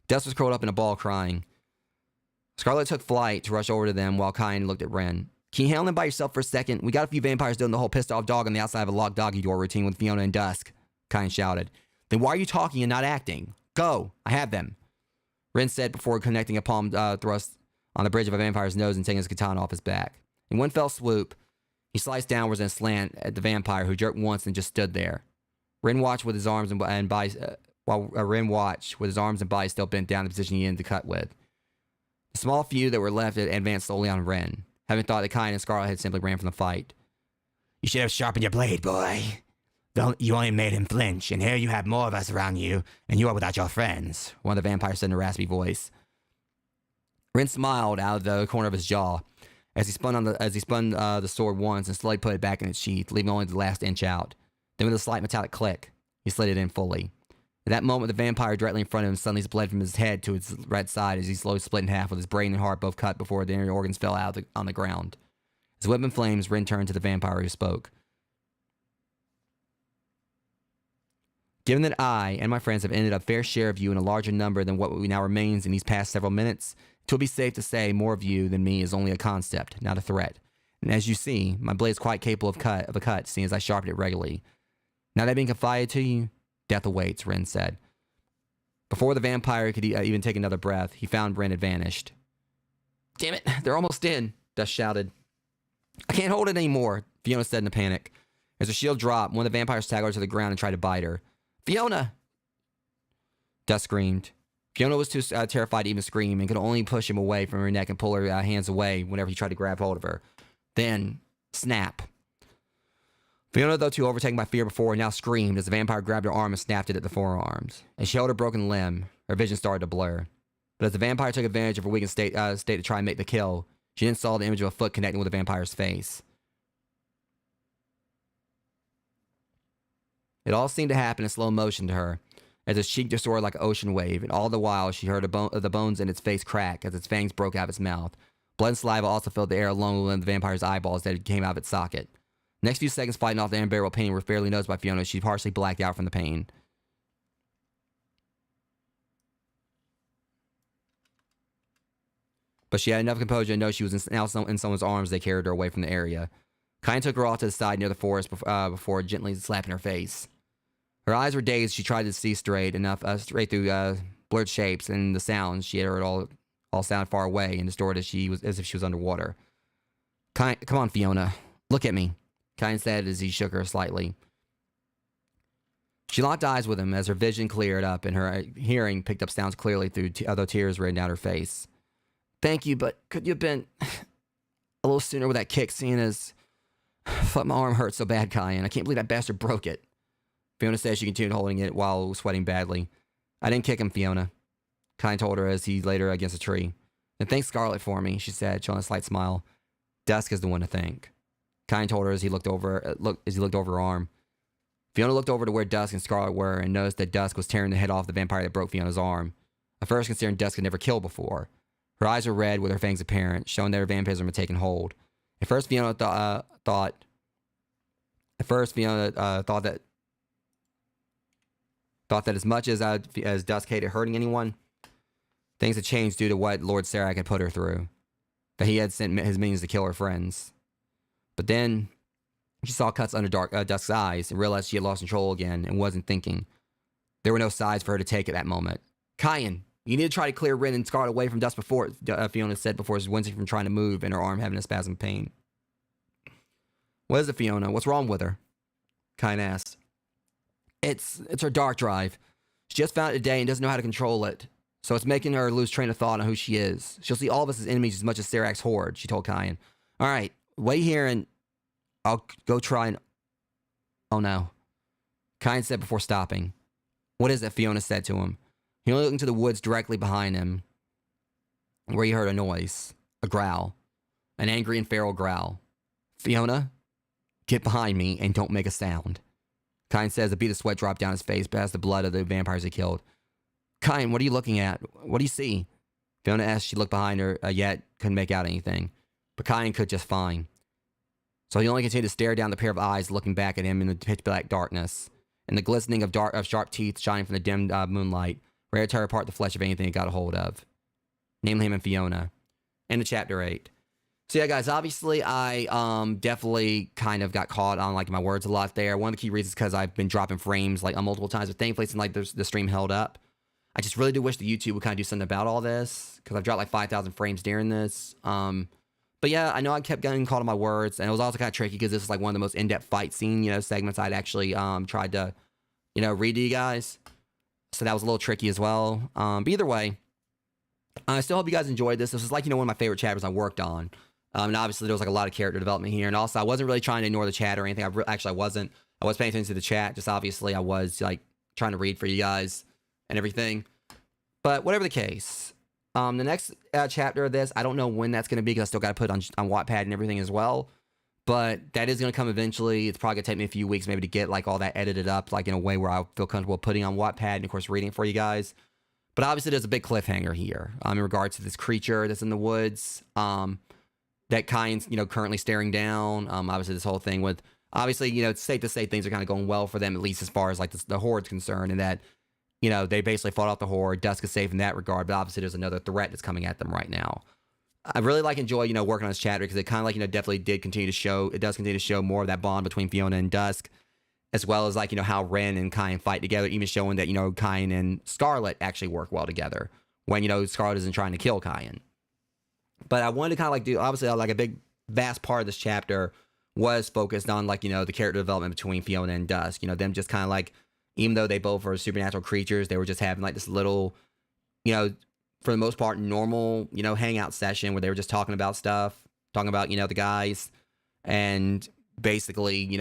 Dusk was curled up in a ball crying. Scarlet took flight to rush over to them while Kyan looked at Ren. Can you handle them by yourself for a second? We got a few vampires doing the whole pissed off dog on the outside of a locked doggy door routine with Fiona and Dusk, Kyan shouted. Then why are you talking and not acting? Go, I have them, Ren said before connecting a palm thrust on the bridge of a vampire's nose and taking his katana off his back. In one fell swoop, he sliced downwards and slant at the vampire, who jerked once and just stood there. Ren watched with his arms and body, Ren watched with his arms and body still bent down the position he ended the cut with. The small few that were left advanced slowly on Ren, having thought that Kyan and Scarlet had simply ran from the fight. You should have sharpened your blade, boy. You only made him flinch, and here you have more of us around you, and you are without your friends, one of the vampires said in a raspy voice. Ren smiled out of the corner of his jaw as he spun the sword once and slowly put it back in its sheath, leaving only the last inch out. Then with a slight metallic click, he slid it in fully. At that moment, the vampire directly in front of him suddenly bled from his head to his right side as he slowly split in half with his brain and heart both cut before the inner organs fell out on the ground. As the weapon flames, Ren turned to the vampire who spoke. Given that I and my friends have ended a fair share of you in a larger number than what now remains in these past several minutes, it will be safe to say more of you than me is only a concept, not a threat. And as you see, my blade is quite capable of a cut, seeing as I sharpen it regularly. Now that being confided to you, death awaits, Ren said. Before the vampire could even take another breath, he found Ren had vanished. Damn it, they're almost in, Dusk shouted. I can't hold it anymore, Fiona said in a panic. As her shield dropped, one of the vampires tackled her to the ground and tried to bite her. Fiona! Dusk screamed. Fiona was too terrified to even scream and could only push him away from her neck and pull her hands away whenever he tried to grab hold of her. Then, snap. Fiona, though too overtaken by fear before, now screamed as the vampire grabbed her arm and snapped it at the forearms. As she held her broken limb, her vision started to blur. But as the vampire took advantage of her weakened state to try and make the kill, she then saw the image of a foot connecting with the vampire's face. It all seemed to happen in slow motion to her, as its cheek distorted like an ocean wave, and all the while she heard the bones in its face crack as its fangs broke out of its mouth. Blood and saliva also filled the air along with the vampire's eyeballs that came out of its socket. The next few seconds fighting off the unbearable pain were fairly noticed by Fiona as she partially blacked out from the pain. But she had enough composure to know she was now in someone's arms as they carried her away from the area. Kyan took her off to the side near the forest before gently slapping her face. Her eyes were dazed. She tried to see straight through blurred shapes, and the sounds she had heard all sounded far away and distorted as if she was underwater. Come on, Fiona. Look at me, Kyan said as he shook her slightly. She locked eyes with him as her vision cleared up and her hearing picked up sounds clearly through other tears ran down her face. Thank you, but could you have been a little sooner with that kick, seeing as... Fuck, my arm hurts so bad, Kyan. I can't believe that bastard broke it. Fiona said she continued holding it while sweating badly. I didn't kick him, Fiona, Kyan told her as he laid her against a tree. Then thank Scarlet for me, she said, showing a slight smile. Dusk is the one to thank, Kyan told her as he looked over her arm. Fiona looked over to where Dusk and Scarlet were and noticed that Dusk was tearing the head off the vampire that broke Fiona's arm. At first, considering Dusk had never killed before. Her eyes were red with her fangs apparent, showing that her vampirism had taken hold. At first, Fiona thought that as much as Dusk hated hurting anyone, things had changed due to what Lord Serac had put her through. That he had sent his minions to kill her friends. But then, She saw cuts under Dusk's eyes and realized she had lost control again and wasn't thinking. There were no sides for her to take at that moment. Kyan, you need to try to clear Rin and Scarlet away from Dusk before, Fiona said before wincing from trying to move and her arm having a spasm of pain. What is it, Fiona? What's wrong with her? Kyan asked. It's her dark drive. She just found it today and doesn't know how to control it. So it's making her lose train of thought on who she is. She'll see all of us as enemies as much as Sarak's horde, she told Kyan. All right, wait here and I'll go try and... Oh no. Kyan said before stopping. What is it? Fiona said to him. He only looked into the woods directly behind him, where he heard a noise, a growl, an angry and feral growl. Fiona, get behind me and don't make a sound. Kyan says a bead of sweat dropped down his face past the blood of the vampires he killed. Kyan, what are you looking at? What do you see? Fiona asked. She looked behind her, yet couldn't make out anything. But Kyan could just fine. So he only continued to stare down the pair of eyes looking back at him in the pitch black darkness, and the glistening of sharp teeth shining from the dim moonlight, ready to tear apart the flesh of anything it got a hold of. Namely him and Fiona. Into chapter 8. So yeah, guys, obviously I definitely kind of got caught on like my words a lot there. One of the key reasons is because I've been dropping frames like multiple times, but thankfully it's like the stream held up. I just really do wish the YouTube would kind of do something about all this, because I've dropped like 5,000 frames during this. But yeah, I know I kept getting caught on my words, and it was also kind of tricky because this is like one of the most in-depth fight scene, segments I'd actually tried to, read to you guys. So that was a little tricky as well. But either way, I still hope you guys enjoyed this. This was like, one of my favorite chapters I worked on. And obviously there was like a lot of character development here. And also I wasn't really trying to ignore the chat or anything. I wasn't. I was paying attention to the chat. Just obviously I was like trying to read for you guys and everything. But whatever the case, the next chapter of this, I don't know when that's going to be because I still got to put on Wattpad and everything as well. But that is going to come eventually. It's probably going to take me a few weeks maybe to get like all that edited up like in a way where I feel comfortable putting on Wattpad and of course reading it for you guys. But obviously there's a big cliffhanger here in regards to this creature that's in the woods that Kyan's, currently staring down. Obviously this whole thing with, obviously, it's safe to say things are kind of going well for them, at least as far as like the horde's concerned, and that, they basically fought off the horde. Dusk is safe in that regard, but obviously there's another threat that's coming at them right now. I really enjoy, working on this chapter because it kind of definitely does continue to show more of that bond between Fiona and Dusk, as well as how Ren and Kyan fight together, even showing that, Kyan and Scarlet actually work well together when, Scarlet isn't trying to kill Kyan. But I wanted to kind of do, obviously, a big, vast part of this chapter was focused on, the character development between Fiona and Dusk. Them just kind of even though they both are supernatural creatures, they were just having, this little, for the most part, normal, hangout session where they were just talking about stuff, talking about, the guys. And basically,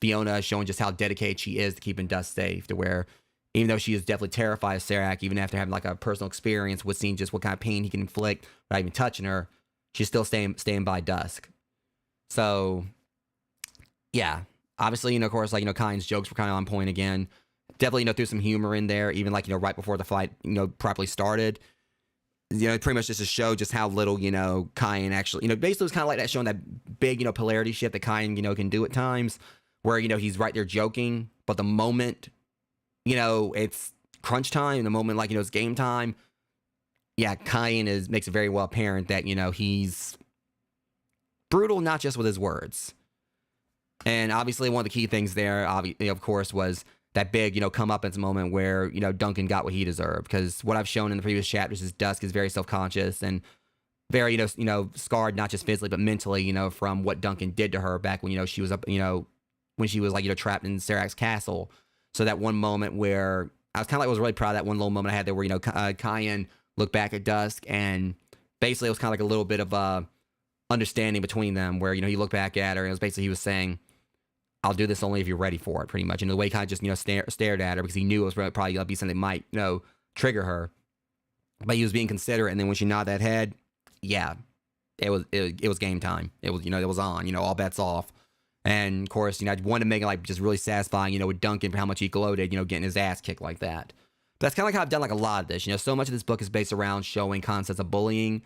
Fiona showing just how dedicated she is to keeping Dusk safe, to where even though she is definitely terrified of Sarak, even after having a personal experience with seeing just what kind of pain he can inflict without even touching her, she's still staying by Dusk. So, yeah. Obviously, of course, Kyan's jokes were kind of on point again. Definitely, threw some humor in there, even right before the fight, properly started. Pretty much just to show just how little, Kyan actually, basically it was kind of like that, showing that big, polarity shift that Kyan, can do at times, where, he's right there joking, but the moment, it's crunch time, the moment, it's game time, yeah, Kyan makes it very well apparent that, he's brutal, not just with his words. And obviously one of the key things there, of course, was that big, comeuppance moment where, Duncan got what he deserved. Because what I've shown in the previous chapters is Dusk is very self-conscious and very, scarred, not just physically, but mentally, from what Duncan did to her back when, she was up, when she was trapped in Sarak's castle. So that one moment where I was kind of I was really proud of that one little moment I had there where, Kyan looked back at Dusk and basically it was kind of a little bit of a understanding between them where, he looked back at her and it was basically he was saying, I'll do this only if you're ready for it, pretty much. And the way he kind of just, stared at her because he knew it was probably going to be something that might, trigger her. But he was being considerate. And then when she nodded that head, yeah, it was game time. It was, it was on, all bets off. And of course, I wanted to make it just really satisfying, with Duncan for how much he gloated, getting his ass kicked like that. But that's kind of how I've done a lot of this. So much of this book is based around showing concepts of bullying.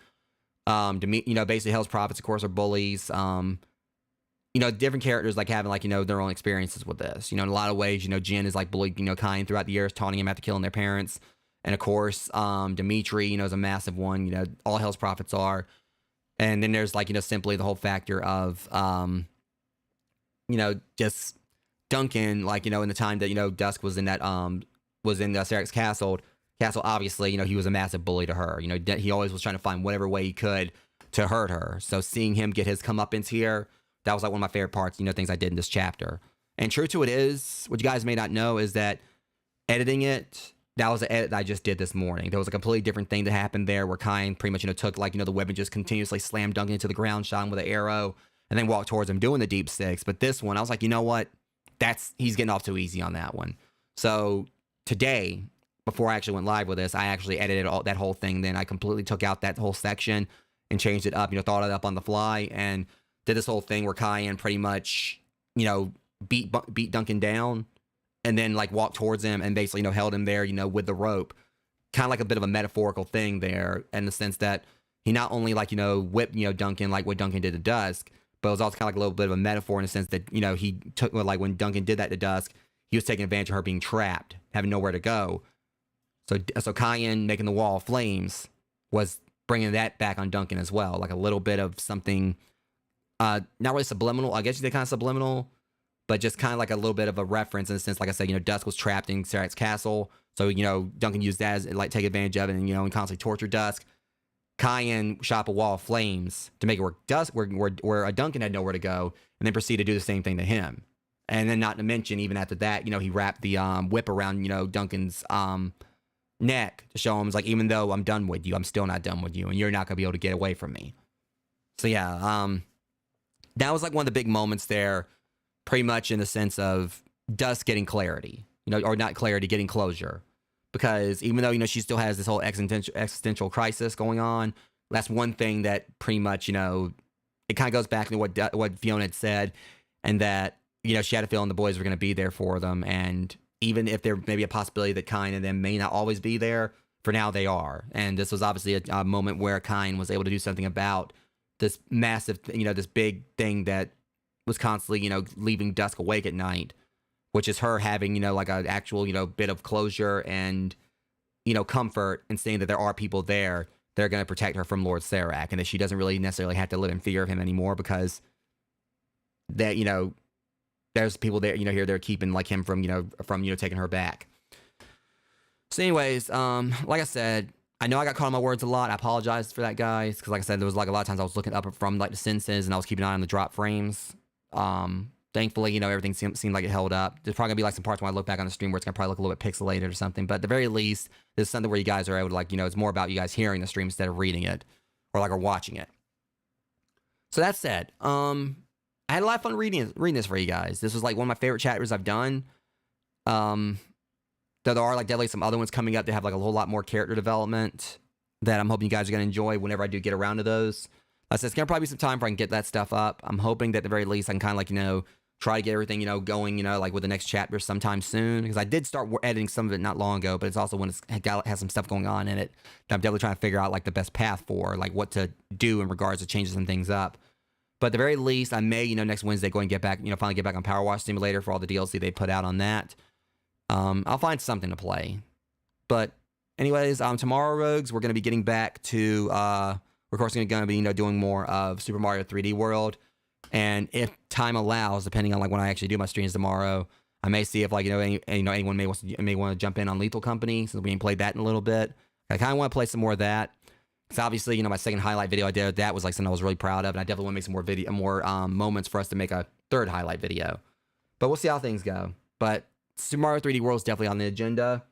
Basically Hell's Prophets, of course, are bullies. Different characters having their own experiences with this. In a lot of ways, Jin is bullied, Kyan throughout the years, taunting him after killing their parents. And of course, Dimitri, is a massive one. All Hell's Prophets are. And then there's simply the whole factor of, just Duncan, like, in the time that, Dusk was in that, was in Sarek's castle, obviously, he was a massive bully to her. He always was trying to find whatever way he could to hurt her. So seeing him get his comeuppance here, that was like one of my favorite parts, things I did in this chapter. And true to it is, what you guys may not know is that editing it, that was an edit that I just did this morning. There was a completely different thing that happened there where Kyan pretty much, took like, the weapon, just continuously slammed Duncan into the ground, shot him with an arrow, and then walked towards him doing the deep six. But this one, I was like, you know what? He's getting off too easy on that one. So today, before I actually went live with this, I actually edited that whole thing. Then I completely took out that whole section and changed it up, thought it up on the fly, and did this whole thing where Kyan pretty much, beat Duncan down, and then like walked towards him and basically, held him there, with the rope. Kind of like a bit of a metaphorical thing there, in the sense that he not only like, whipped, Duncan like what Duncan did to Dusk, but it was also kind of like a little bit of a metaphor in the sense that, he took, like when Duncan did that to Dusk, he was taking advantage of her being trapped, having nowhere to go. So Kyan making the wall of flames was bringing that back on Duncan as well, like a little bit of something, not really subliminal. I guess you say kind of subliminal, but just kind of like a little bit of a reference in the sense, like I said, Dusk was trapped in Sarek's castle, so Duncan used that as like take advantage of it, and and constantly torture Dusk. Kyan shot up a wall of flames to make it where Duncan had nowhere to go, and then proceeded to do the same thing to him. And then, not to mention, even after that, he wrapped the whip around Duncan's neck to show him, like, even though I'm done with you, I'm still not done with you, and you're not gonna be able to get away from me. So yeah, that was like one of the big moments there, pretty much in the sense of Dusk getting clarity, or not clarity, getting closure. Because even though, she still has this whole existential crisis going on, that's one thing that pretty much, it kind of goes back to what Fiona had said, and that, she had a feeling the boys were going to be there for them. And even if there may be a possibility that Kyan and them may not always be there, for now they are. And this was obviously a moment where Kyan was able to do something about this massive, this big thing that was constantly, leaving Dusk awake at night, which is her having, like an actual, bit of closure and, comfort, and saying that there are people there that are going to protect her from Lord Sarak, and that she doesn't really necessarily have to live in fear of him anymore, because that, there's people there, here they're keeping like him from, taking her back. So anyways, like I said, I know I got caught on my words a lot. I apologize for that, guys, because like I said, there was like a lot of times I was looking up from like the senses, and I was keeping an eye on the drop frames. Thankfully, everything seemed like it held up. There's probably gonna be like some parts when I look back on the stream where it's gonna probably look a little bit pixelated or something. But at the very least, this is something where you guys are able to, like, it's more about you guys hearing the stream instead of reading it, or watching it. So that said, I had a lot of fun reading this for you guys. This was like one of my favorite chapters I've done. Though there are like definitely some other ones coming up that have like a whole lot more character development that I'm hoping you guys are gonna enjoy whenever I do get around to those. Like I said, it's gonna probably be some time before I can get that stuff up. I'm hoping that at the very least I can kind of like, try to get everything, going, like with the next chapter sometime soon. Because I did start editing some of it not long ago, but it's also when it has some stuff going on in it that I'm definitely trying to figure out like the best path for, like what to do in regards to changing some things up. But at the very least, I may, next Wednesday go and get back, finally get back on Power Wash Simulator for all the DLC they put out on that. I'll find something to play. But anyways, tomorrow, Rogues, we're going to be getting back to, we're of course going to be, doing more of Super Mario 3D World. And if time allows, depending on like when I actually do my streams tomorrow, I may see if like, anyone may want to jump in on Lethal Company, since we ain't played that in a little bit. I kind of want to play some more of that. Because obviously, my second highlight video I did, that was like something I was really proud of. And I definitely want to make some more moments for us to make a third highlight video. But we'll see how things go. But Super Mario 3D World is definitely on the agenda.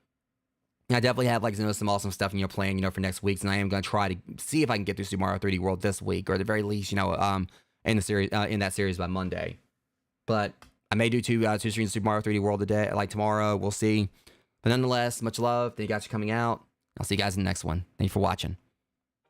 And I definitely have like, some awesome stuff, playing, for next week. And I am going to try to see if I can get through Super Mario 3D World this week, or at the very least, in the series, in that series by Monday. But I may do two streams of Super Mario 3D World today, like tomorrow. We'll see. But nonetheless, much love. Thank you guys for coming out. I'll see you guys in the next one. Thank you for watching.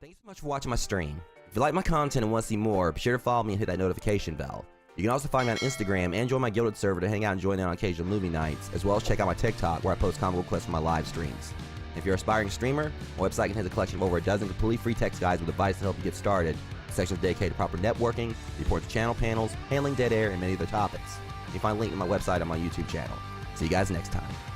Thanks so much for watching my stream. If you like my content and want to see more, be sure to follow me and hit that notification bell. You can also find me on Instagram and join my Guilded server to hang out and join in on occasional movie nights, as well as check out my TikTok where I post comic book clips from my live streams. If you're an aspiring streamer, my website contains a collection of over a dozen completely free text guides with advice to help you get started. Sections dedicated to proper networking, report to channel panels, handling dead air, and many other topics. You can find a link to my website on my YouTube channel. See you guys next time.